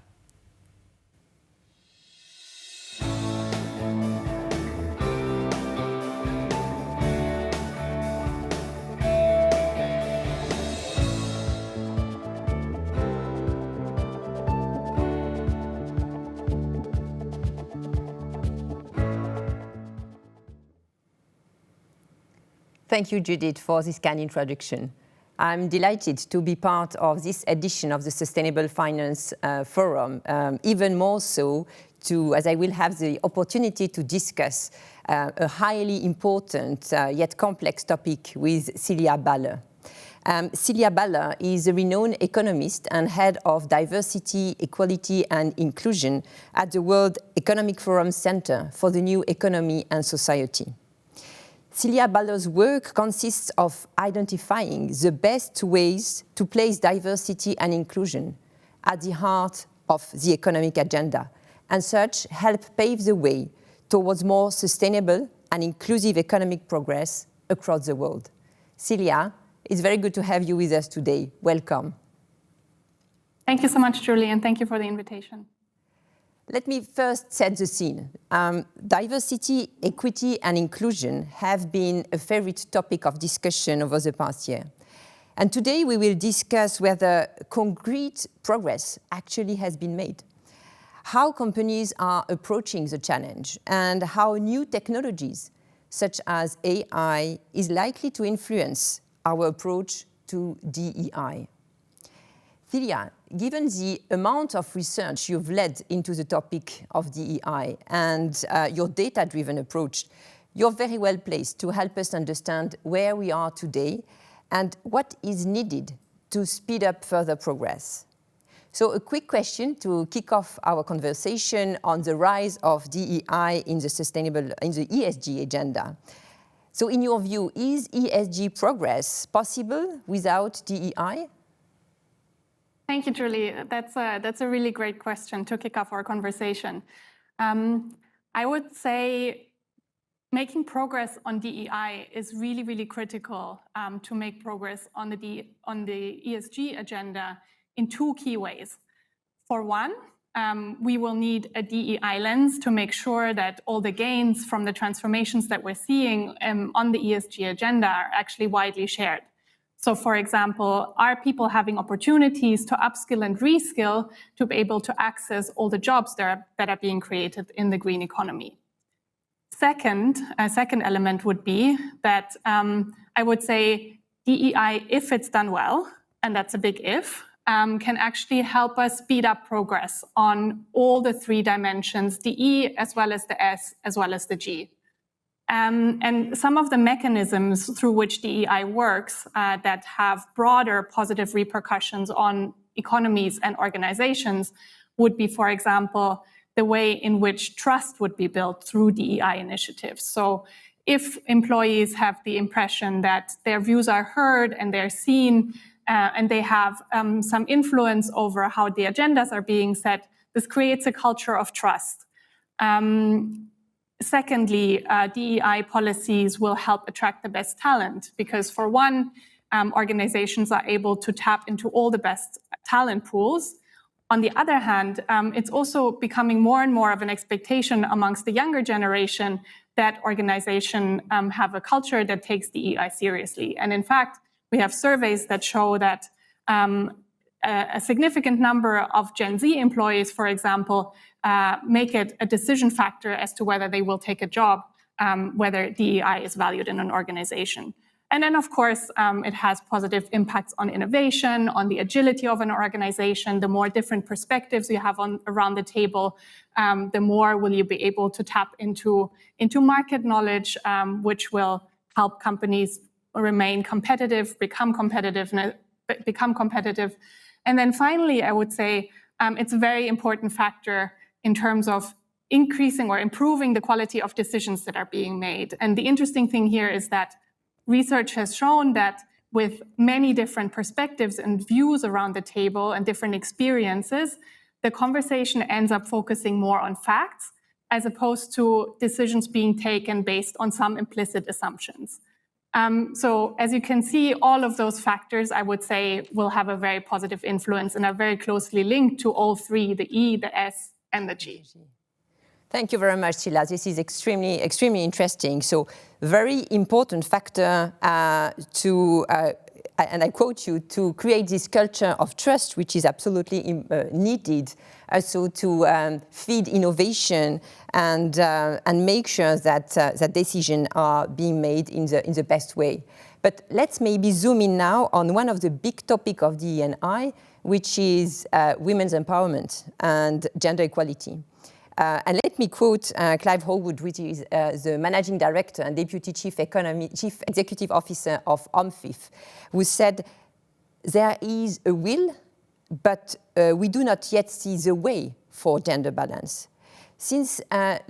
Thank you, Judith, for this kind introduction. I'm delighted to be part of this edition of the Sustainable Finance Forum, even more so as I will have the opportunity to discuss a highly important yet complex topic with Silja Ballard. Silja Ballard is a renowned economist and head of diversity, equality and inclusion at the World Economic Forum Center for the New Economy and Society. Silja Ballard's work consists of identifying the best ways to place diversity and inclusion at the heart of the economic agenda, and such help pave the way towards more sustainable and inclusive economic progress across the world. Silja, it's very good to have you with us today. Welcome. Thank you so much, Julie, and thank you for the invitation. Let me first set the scene. Diversity, equity, and inclusion have been a favorite topic of discussion over the past year. And today we will discuss whether concrete progress actually has been made, how companies are approaching the challenge, and how new technologies, such as AI, is likely to influence our approach to DEI. Silja, given the amount of research you've led into the topic of DEI and your data-driven approach, you're very well placed to help us understand where we are today and what is needed to speed up further progress. So a quick question to kick off our conversation on the rise of DEI in the ESG agenda. So in your view, is ESG progress possible without DEI? Thank you, Julie. That's a really great question to kick off our conversation. I would say making progress on DEI is really, really critical to make progress on the ESG agenda in two key ways. For one, we will need a DEI lens to make sure that all the gains from the transformations that we're seeing on the ESG agenda are actually widely shared. So, for example, are people having opportunities to upskill and reskill to be able to access all the jobs that are being created in the green economy? A second element would be that I would say DEI, if it's done well, and that's a big if, can actually help us speed up progress on all the three dimensions, the E as well as the S as well as the G. And some of the mechanisms through which DEI works that have broader positive repercussions on economies and organizations would be, for example, the way in which trust would be built through DEI initiatives. So if employees have the impression that their views are heard and they're seen and they have some influence over how the agendas are being set, this creates a culture of trust. Secondly, DEI policies will help attract the best talent because, for one, organizations are able to tap into all the best talent pools. On the other hand, it's also becoming more and more of an expectation amongst the younger generation that organizations have a culture that takes DEI seriously. And in fact, we have surveys that show that a significant number of Gen Z employees, for example, make it a decision factor as to whether they will take a job, whether DEI is valued in an organization. And then, of course, it has positive impacts on innovation, on the agility of an organization. The more different perspectives you have around the table, the more will you be able to tap into market knowledge, which will help companies remain competitive, become competitive. And then finally, I would say it's a very important factor in terms of increasing or improving the quality of decisions that are being made. And the interesting thing here is that research has shown that with many different perspectives and views around the table and different experiences, the conversation ends up focusing more on facts as opposed to decisions being taken based on some implicit assumptions. So as you can see, all of those factors, I would say, will have a very positive influence and are very closely linked to all three, the E, the S, and the G. Thank you very much, Silja. This is extremely interesting. So very important factor and I quote you, to create this culture of trust, which is absolutely needed also to feed innovation and make sure that decisions are being made in the best way. But let's maybe zoom in now on one of the big topics of DE&I, which is women's empowerment and gender equality. And let me quote Clive Hallwood, which is the Managing Director and Deputy Chief Executive Officer of OMFIF, who said, "There is a will, but we do not yet see the way for gender balance." Since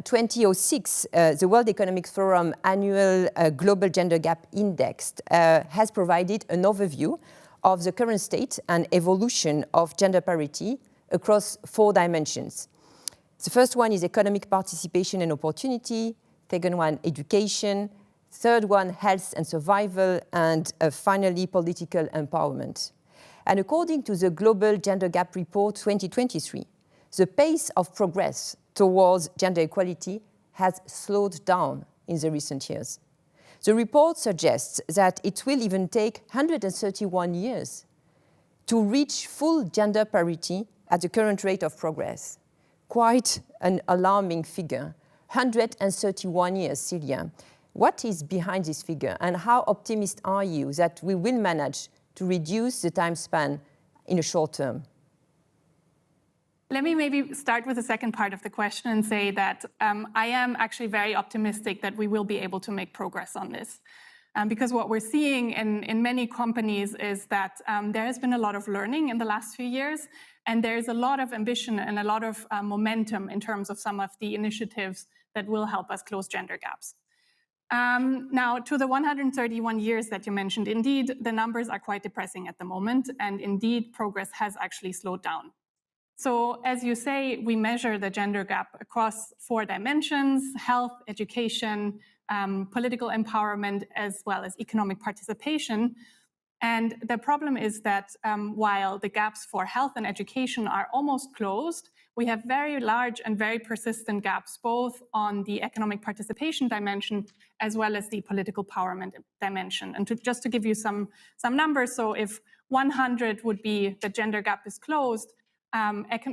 2006, the World Economic Forum annual Global Gender Gap Index has provided an overview of the current state and evolution of gender parity across 4 dimensions. The first one is economic participation and opportunity, second one, education, third one, health and survival, and finally, political empowerment. And according to the Global Gender Gap Report 2023, the pace of progress towards gender equality has slowed down in the recent years. The report suggests that it will even take 131 years to reach full gender parity at the current rate of progress. Quite an alarming figure, 131 years, Silja. What is behind this figure, and how optimistic are you that we will manage to reduce the time span in the short term? Let me maybe start with the second part of the question and say that I am actually very optimistic that we will be able to make progress on this. Because what we're seeing in many companies is that there has been a lot of learning in the last few years, and there's a lot of ambition and a lot of momentum in terms of some of the initiatives that will help us close gender gaps. Now, to the 131 years that you mentioned, indeed, the numbers are quite depressing at the moment, and indeed, progress has actually slowed down. So, as you say, we measure the gender gap across 4 dimensions: health, education, political empowerment, as well as economic participation. And the problem is that while the gaps for health and education are almost closed, we have very large and very persistent gaps, both on the economic participation dimension as well as the political empowerment dimension. And just to give you some numbers, so if 100 would be the gender gap is closed,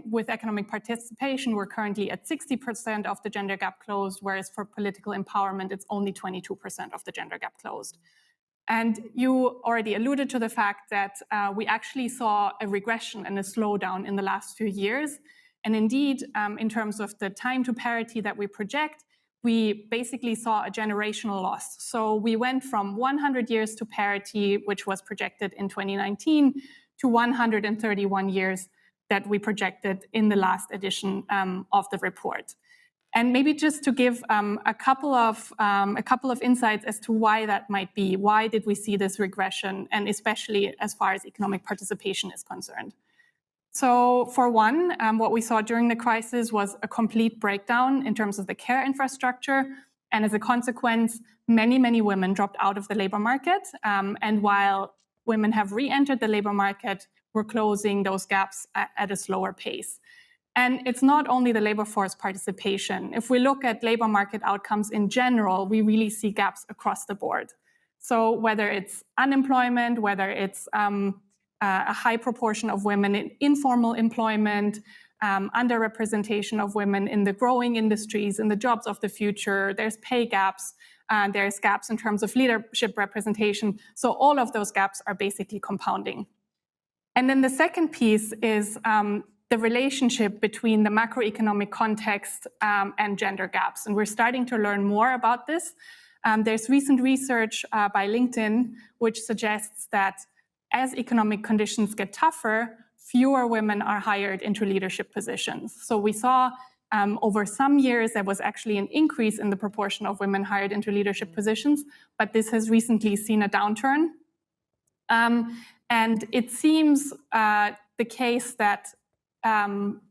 with economic participation, we're currently at 60% of the gender gap closed, whereas for political empowerment, it's only 22% of the gender gap closed. And you already alluded to the fact that we actually saw a regression and a slowdown in the last few years. And indeed, in terms of the time to parity that we project, we basically saw a generational loss. So we went from 100 years to parity, which was projected in 2019, to 131 years that we projected in the last edition of the report. And maybe just to give a couple of insights as to why that might be. Why did we see this regression, and especially as far as economic participation is concerned? So for one, what we saw during the crisis was a complete breakdown in terms of the care infrastructure. And as a consequence, many women dropped out of the labor market. And while women have re-entered the labor market, we're closing those gaps at a slower pace. And it's not only the labor force participation. If we look at labor market outcomes in general, we really see gaps across the board. So whether it's unemployment, whether it's a high proportion of women in informal employment, underrepresentation of women in the growing industries, in the jobs of the future, there's pay gaps, there's gaps in terms of leadership representation. So all of those gaps are basically compounding. And then the second piece is the relationship between the macroeconomic context and gender gaps. And we're starting to learn more about this. There's recent research by LinkedIn, which suggests that as economic conditions get tougher, fewer women are hired into leadership positions. So we saw over some years, there was actually an increase in the proportion of women hired into leadership positions, but this has recently seen a downturn. And it seems the case that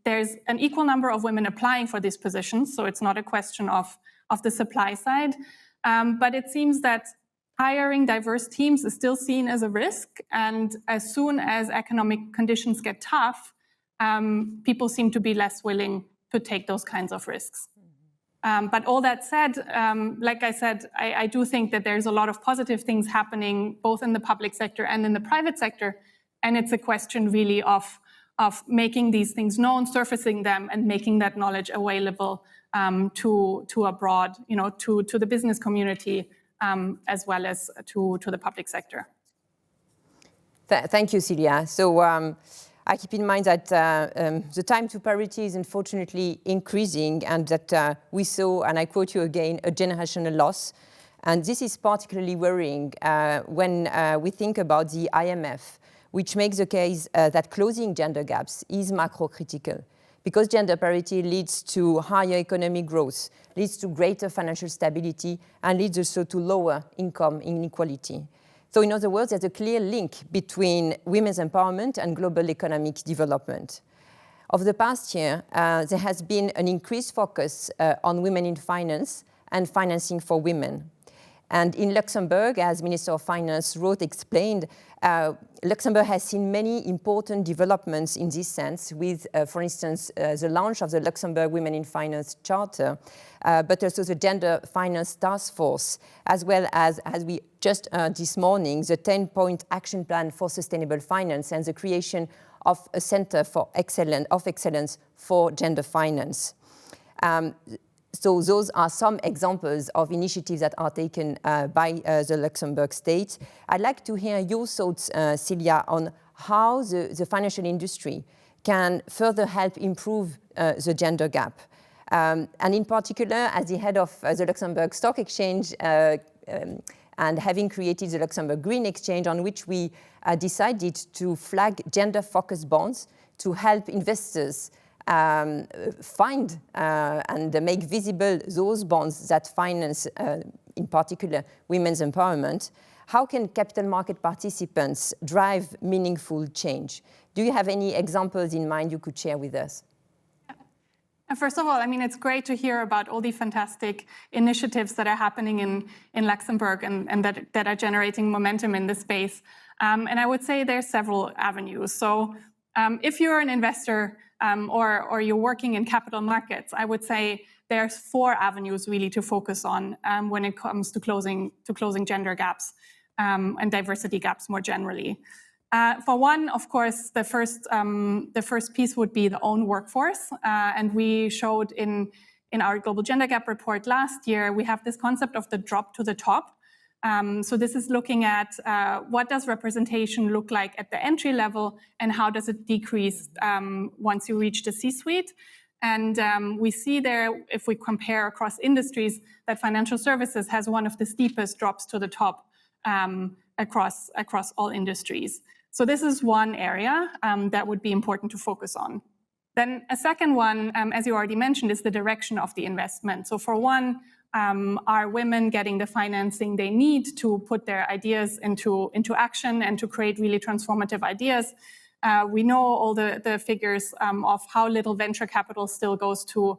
there's an equal number of women applying for these positions, so it's not a question of the supply side, but it seems that hiring diverse teams is still seen as a risk, and as soon as economic conditions get tough, people seem to be less willing to take those kinds of risks. But all that said, like I said, I do think that there's a lot of positive things happening both in the public sector and in the private sector, and it's a question really of making these things known, surfacing them, and making that knowledge available to a broad, to the business community, as well as to the public sector. Thank you, Silja. So I keep in mind that the time to parity is unfortunately increasing, and that we saw, and I quote you again, a generational loss. And this is particularly worrying when we think about the IMF, which makes the case that closing gender gaps is macro-critical, because gender parity leads to higher economic growth, leads to greater financial stability, and leads also to lower income inequality. So in other words, there's a clear link between women's empowerment and global economic development. Over the past year, there has been an increased focus on women in finance and financing for women. And in Luxembourg, as Minister of Finance Roth explained, Luxembourg has seen many important developments in this sense with, for instance, the launch of the Luxembourg Women in Finance Charter, but also the Gender Finance Task Force, as well as we just heard this morning, the 10-point action plan for sustainable finance and the creation of a Center of Excellence for Gender Finance. So those are some examples of initiatives that are taken by the Luxembourg state. I'd like to hear your thoughts, Silja, on how the financial industry can further help improve the gender gap. And in particular, as the head of the Luxembourg Stock Exchange and having created the Luxembourg Green Exchange, on which we decided to flag gender-focused bonds to help investors find and make visible those bonds that finance, in particular, women's empowerment. How can capital market participants drive meaningful change? Do you have any examples in mind you could share with us? First of all, I mean, it's great to hear about all the fantastic initiatives that are happening in Luxembourg and that are generating momentum in this space. And I would say there's several avenues. So If you're an investor or you're working in capital markets, I would say there's 4 avenues really to focus on when it comes to closing gender gaps and diversity gaps more generally. For one, of course, the first piece would be the own workforce, and we showed in our global gender gap report last year, we have this concept of the drop to the top. So this is looking at what does representation look like at the entry level and how does it decrease once you reach the C-suite. And we see there, if we compare across industries, that financial services has one of the steepest drops to the top across all industries. So this is one area that would be important to focus on. Then a second one, as you already mentioned, is the direction of the investment. So for one, are women getting the financing they need to put their ideas into action and to create really transformative ideas? We know all the figures of how little venture capital still goes to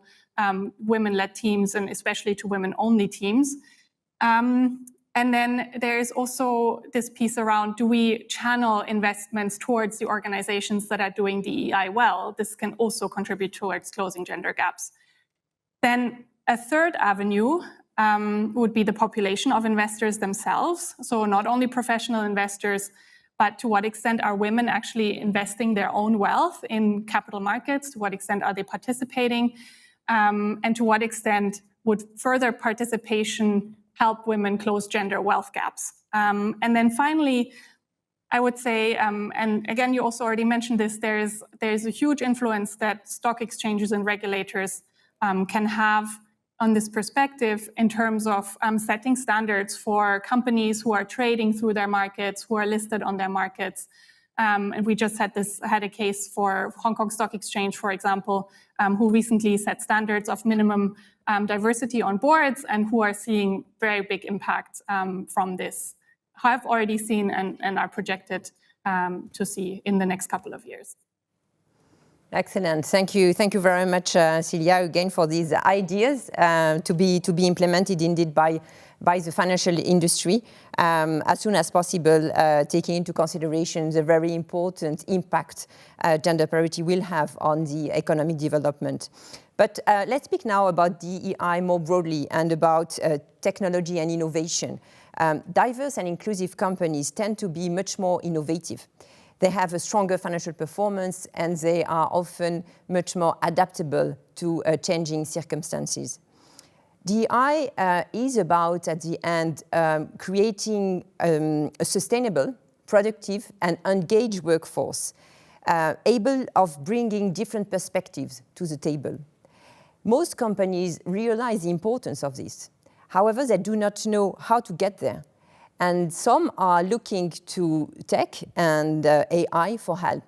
women-led teams and especially to women-only teams. And then there's also this piece around, do we channel investments towards the organizations that are doing DEI well? This can also contribute towards closing gender gaps. Then a third avenue would be the population of investors themselves. So not only professional investors, but to what extent are women actually investing their own wealth in capital markets? To what extent are they participating? And to what extent would further participation help women close gender wealth gaps? And then finally, I would say, and again, you also already mentioned this, there's a huge influence that stock exchanges and regulators can have on this perspective in terms of setting standards for companies who are trading through their markets, who are listed on their markets. And we just had a case for Hong Kong Stock Exchange, for example, who recently set standards of minimum diversity on boards and who are seeing very big impact from this, have already seen and are projected to see in the next couple of years. Excellent. Thank you very much, Silja, again for these ideas to be implemented indeed by the financial industry as soon as possible, taking into consideration the very important impact gender parity will have on the economic development. But let's speak now about DEI more broadly and about technology and innovation. Diverse and inclusive companies tend to be much more innovative. They have a stronger financial performance and they are often much more adaptable to changing circumstances. DEI is about, at the end, creating a sustainable, productive and engaged workforce, able of bringing different perspectives to the table. Most companies realize the importance of this. However, they do not know how to get there. And some are looking to tech and AI for help.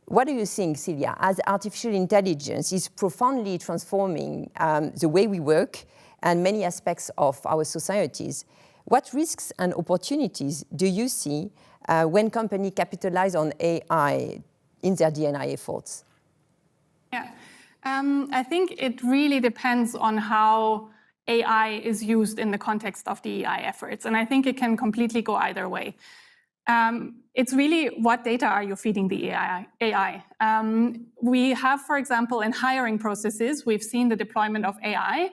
What do you think, Silja, as artificial intelligence is profoundly transforming the way we work and many aspects of our societies? What risks and opportunities do you see when companies capitalize on AI in their D&I efforts? Yeah, I think it really depends on how AI is used in the context of DEI efforts. And I think it can completely go either way. It's really what data are you feeding the AI? We have, for example, in hiring processes, we've seen the deployment of AI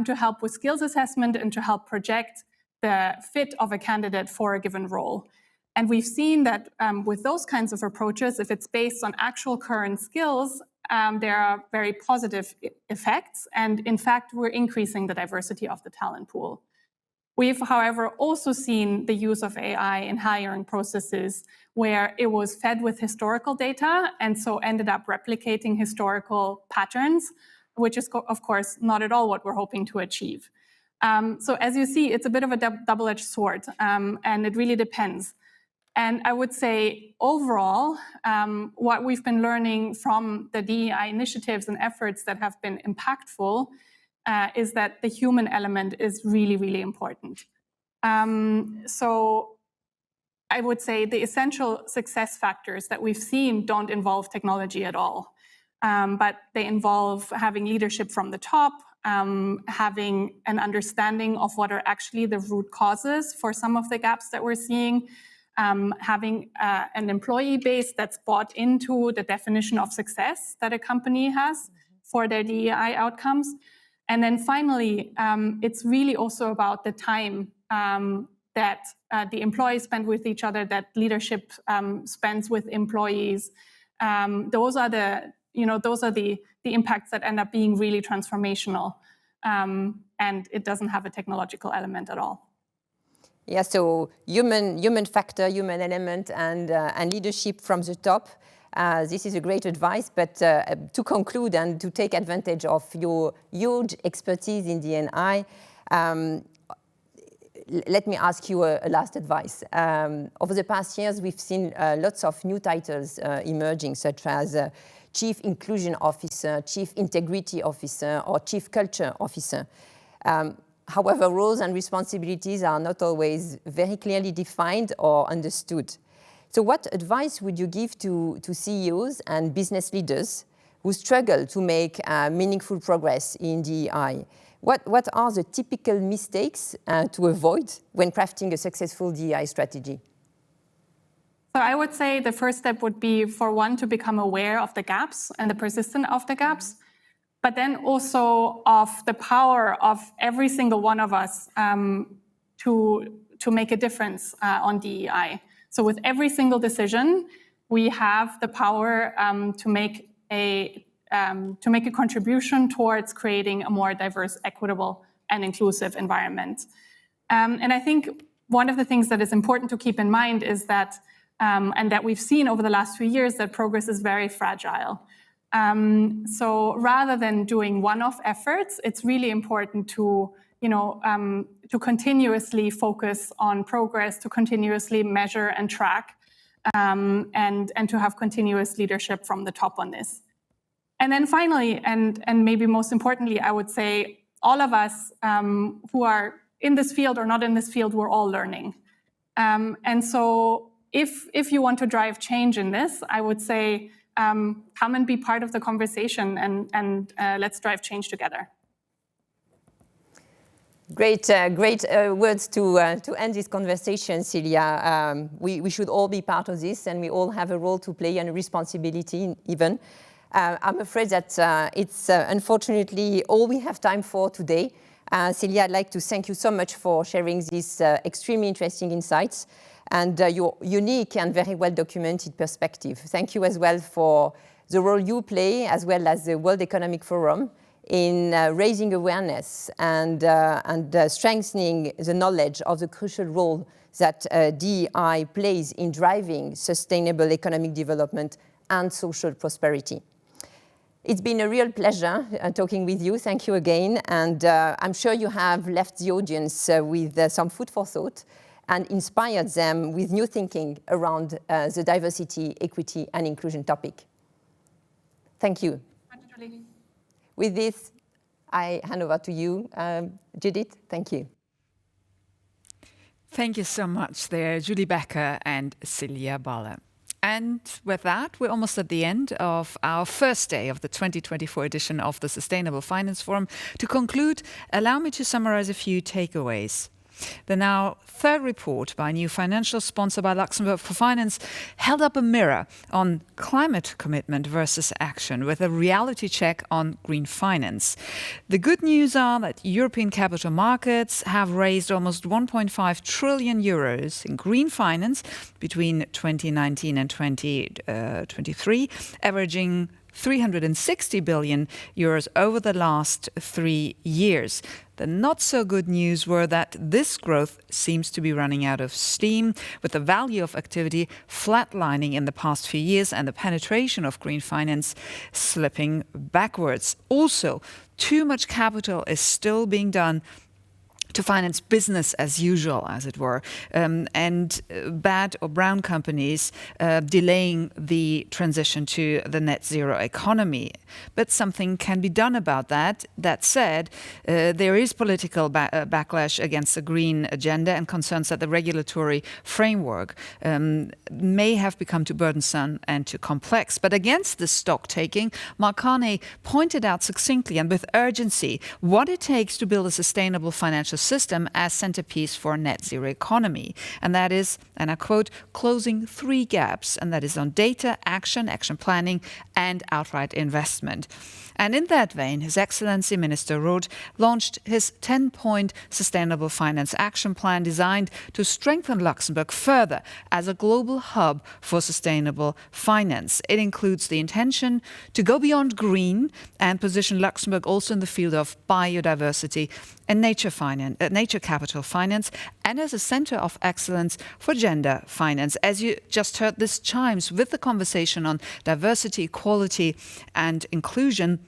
to help with skills assessment and to help project the fit of a candidate for a given role. And we've seen that with those kinds of approaches, if it's based on actual current skills, there are very positive effects. And in fact, we're increasing the diversity of the talent pool. We've, however, also seen the use of AI in hiring processes where it was fed with historical data and so ended up replicating historical patterns, which is, of course, not at all what we're hoping to achieve. So as you see, it's a bit of a double-edged sword, and it really depends. And I would say overall, what we've been learning from the DEI initiatives and efforts that have been impactful is that the human element is really, really important. So I would say the essential success factors that we've seen don't involve technology at all, but they involve having leadership from the top, having an understanding of what are actually the root causes for some of the gaps that we're seeing, having an employee base that's bought into the definition of success that a company has for their DEI outcomes. And then finally, it's really also about the time that the employees spend with each other, that leadership spends with employees. Those are the impacts that end up being really transformational. And it doesn't have a technological element at all. Yeah, so human factor, human element, and leadership from the top. This is a great advice, but to conclude and to take advantage of your huge expertise in D&I, let me ask you a last advice. Over the past years, we've seen lots of new titles emerging, such as Chief Inclusion Officer, Chief Integrity Officer, or Chief Culture Officer. However, roles and responsibilities are not always very clearly defined or understood. So what advice would you give to CEOs and business leaders who struggle to make meaningful progress in DEI? What are the typical mistakes to avoid when crafting a successful DEI strategy? So I would say the first step would be, for one, to become aware of the gaps and the persistence of the gaps, but then also of the power of every single one of us to make a difference on DEI. So with every single decision, we have the power to make a contribution towards creating a more diverse, equitable, and inclusive environment. And I think one of the things that is important to keep in mind is that, and that we've seen over the last few years, that progress is very fragile. So rather than doing one-off efforts, it's really important to continuously focus on progress, to continuously measure and track, and to have continuous leadership from the top on this. And then finally, and maybe most importantly, I would say all of us who are in this field or not in this field, we're all learning. And so if you want to drive change in this, I would say come and be part of the conversation, and let's drive change together. Great words to end this conversation, Silja. We should all be part of this, and we all have a role to play and a responsibility even. I'm afraid that it's unfortunately all we have time for today. Silja, I'd like to thank you so much for sharing these extremely interesting insights and your unique and very well documented perspective. Thank you as well for the role you play, as well as the World Economic Forum, in raising awareness and strengthening the knowledge of the crucial role that DEI plays in driving sustainable economic development and social prosperity. It's been a real pleasure talking with you. Thank you again. And I'm sure you have left the audience with some food for thought and inspired them with new thinking around the diversity, equity, and inclusion topic. Thank you. With this, I hand over to you, Judith. Thank you. Thank you so much there, Julie Becker and Silja Ballard. And with that, we're almost at the end of our first day of the 2024 edition of the Sustainable Finance Forum. To conclude, allow me to summarize a few takeaways. The now third report by a new financial sponsor by Luxembourg for Finance held up a mirror on climate commitment versus action with a reality check on green finance. The good news are that European capital markets have raised almost 1.5 trillion euros in green finance between 2019 and 2023, averaging 360 billion euros over the last 3 years. The not so good news were that this growth seems to be running out of steam, with the value of activity flatlining in the past few years and the penetration of green finance slipping backwards. Also, too much capital is still being done to finance business as usual, as it were, and bad or brown companies delaying the transition to the net zero economy. But something can be done about that. That said, there is political backlash against the green agenda and concerns that the regulatory framework may have become too burdensome and too complex. But against this stock taking, Carney pointed out succinctly and with urgency what it takes to build a sustainable financial ecosystem as centerpiece for a net zero economy. And that is, and I quote, closing 3 gaps, and that is on data, action planning, and outright investment. And in that vein, His Excellency Minister Roth launched his 10-point Sustainable Finance Action Plan designed to strengthen Luxembourg further as a global hub for sustainable finance. It includes the intention to go beyond green and position Luxembourg also in the field of biodiversity and nature capital finance, and as a center of excellence for gender finance. As you just heard, this chimes with the conversation on diversity, equality, and inclusion,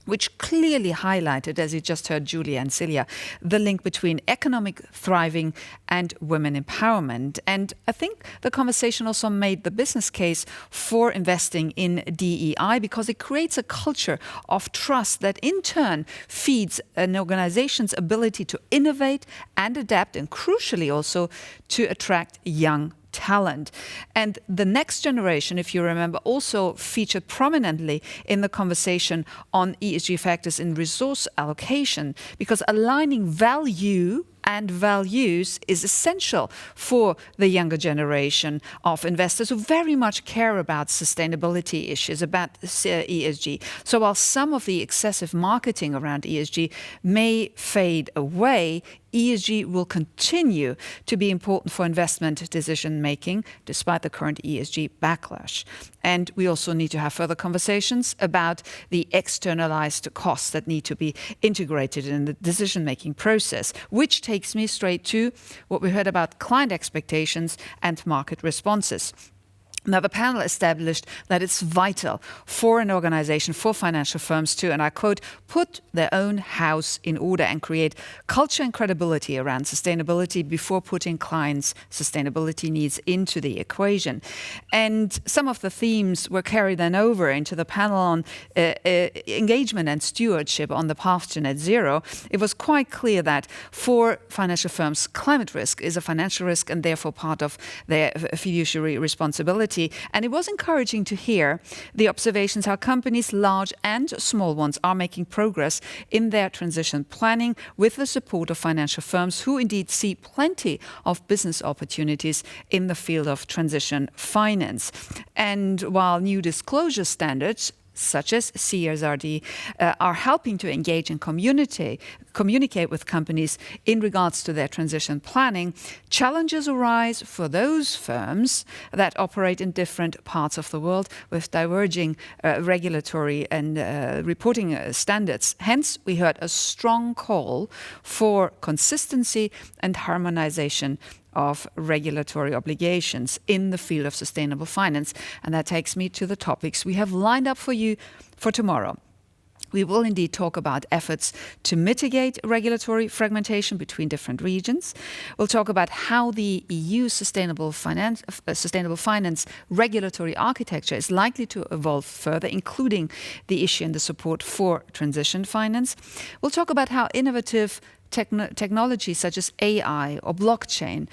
which clearly highlighted, as you just heard Julia and Silja, the link between economic thriving and women empowerment. And I think the conversation also made the business case for investing in DEI, because it creates a culture of trust that in turn feeds an organization's ability to innovate and adapt, and crucially also to attract young talent. And the next generation, if you remember, also featured prominently in the conversation on ESG factors in resource allocation, because aligning value and values is essential for the younger generation of investors who very much care about sustainability issues, about ESG. So while some of the excessive marketing around ESG may fade away, ESG will continue to be important for investment decision making, despite the current ESG backlash. And we also need to have further conversations about the externalized costs that need to be integrated in the decision making process, which takes me straight to what we heard about client expectations and market responses. Now, the panel established that it's vital for an organization, for financial firms to, and I quote, put their own house in order and create culture and credibility around sustainability before putting clients' sustainability needs into the equation. And some of the themes were carried then over into the panel on engagement and stewardship on the path to net zero. It was quite clear that for financial firms, climate risk is a financial risk and therefore part of their fiduciary responsibility. And it was encouraging to hear the observations how companies, large and small ones, are making progress in their transition planning with the support of financial firms who indeed see plenty of business opportunities in the field of transition finance. And while new disclosure standards such as CSRD, are helping to engage and communicate with companies in regards to their transition planning, challenges arise for those firms that operate in different parts of the world with diverging regulatory and reporting standards. Hence, we heard a strong call for consistency and harmonization of regulatory obligations in the field of sustainable finance. And that takes me to the topics we have lined up for you for tomorrow. We will indeed talk about efforts to mitigate regulatory fragmentation between different regions. We'll talk about how the EU sustainable finance regulatory architecture is likely to evolve further, including the issue and the support for transition finance. We'll talk about how innovative technologies such as AI or blockchain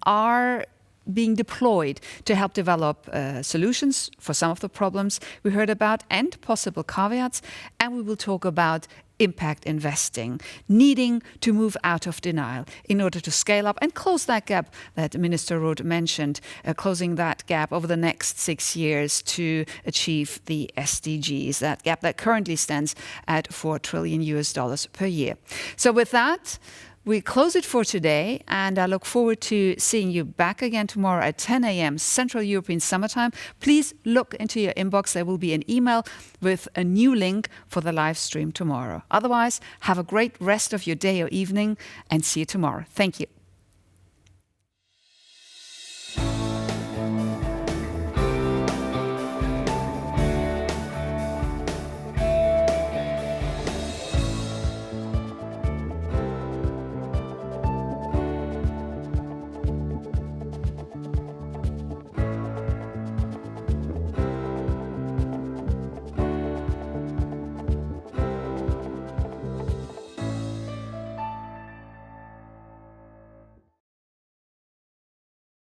are being deployed to help develop solutions for some of the problems we heard about and possible caveats. And we will talk about impact investing, needing to move out of denial in order to scale up and close that gap that Minister Roth mentioned, closing that gap over the next 6 years to achieve the SDGs, that gap that currently stands at $4 trillion per year. So with that, we close it for today, and I look forward to seeing you back again tomorrow at 10 a.m. Central European Summertime. Please look into your inbox. There will be an email with a new link for the live stream tomorrow. Otherwise, have a great rest of your day or evening, and see you tomorrow. Thank you.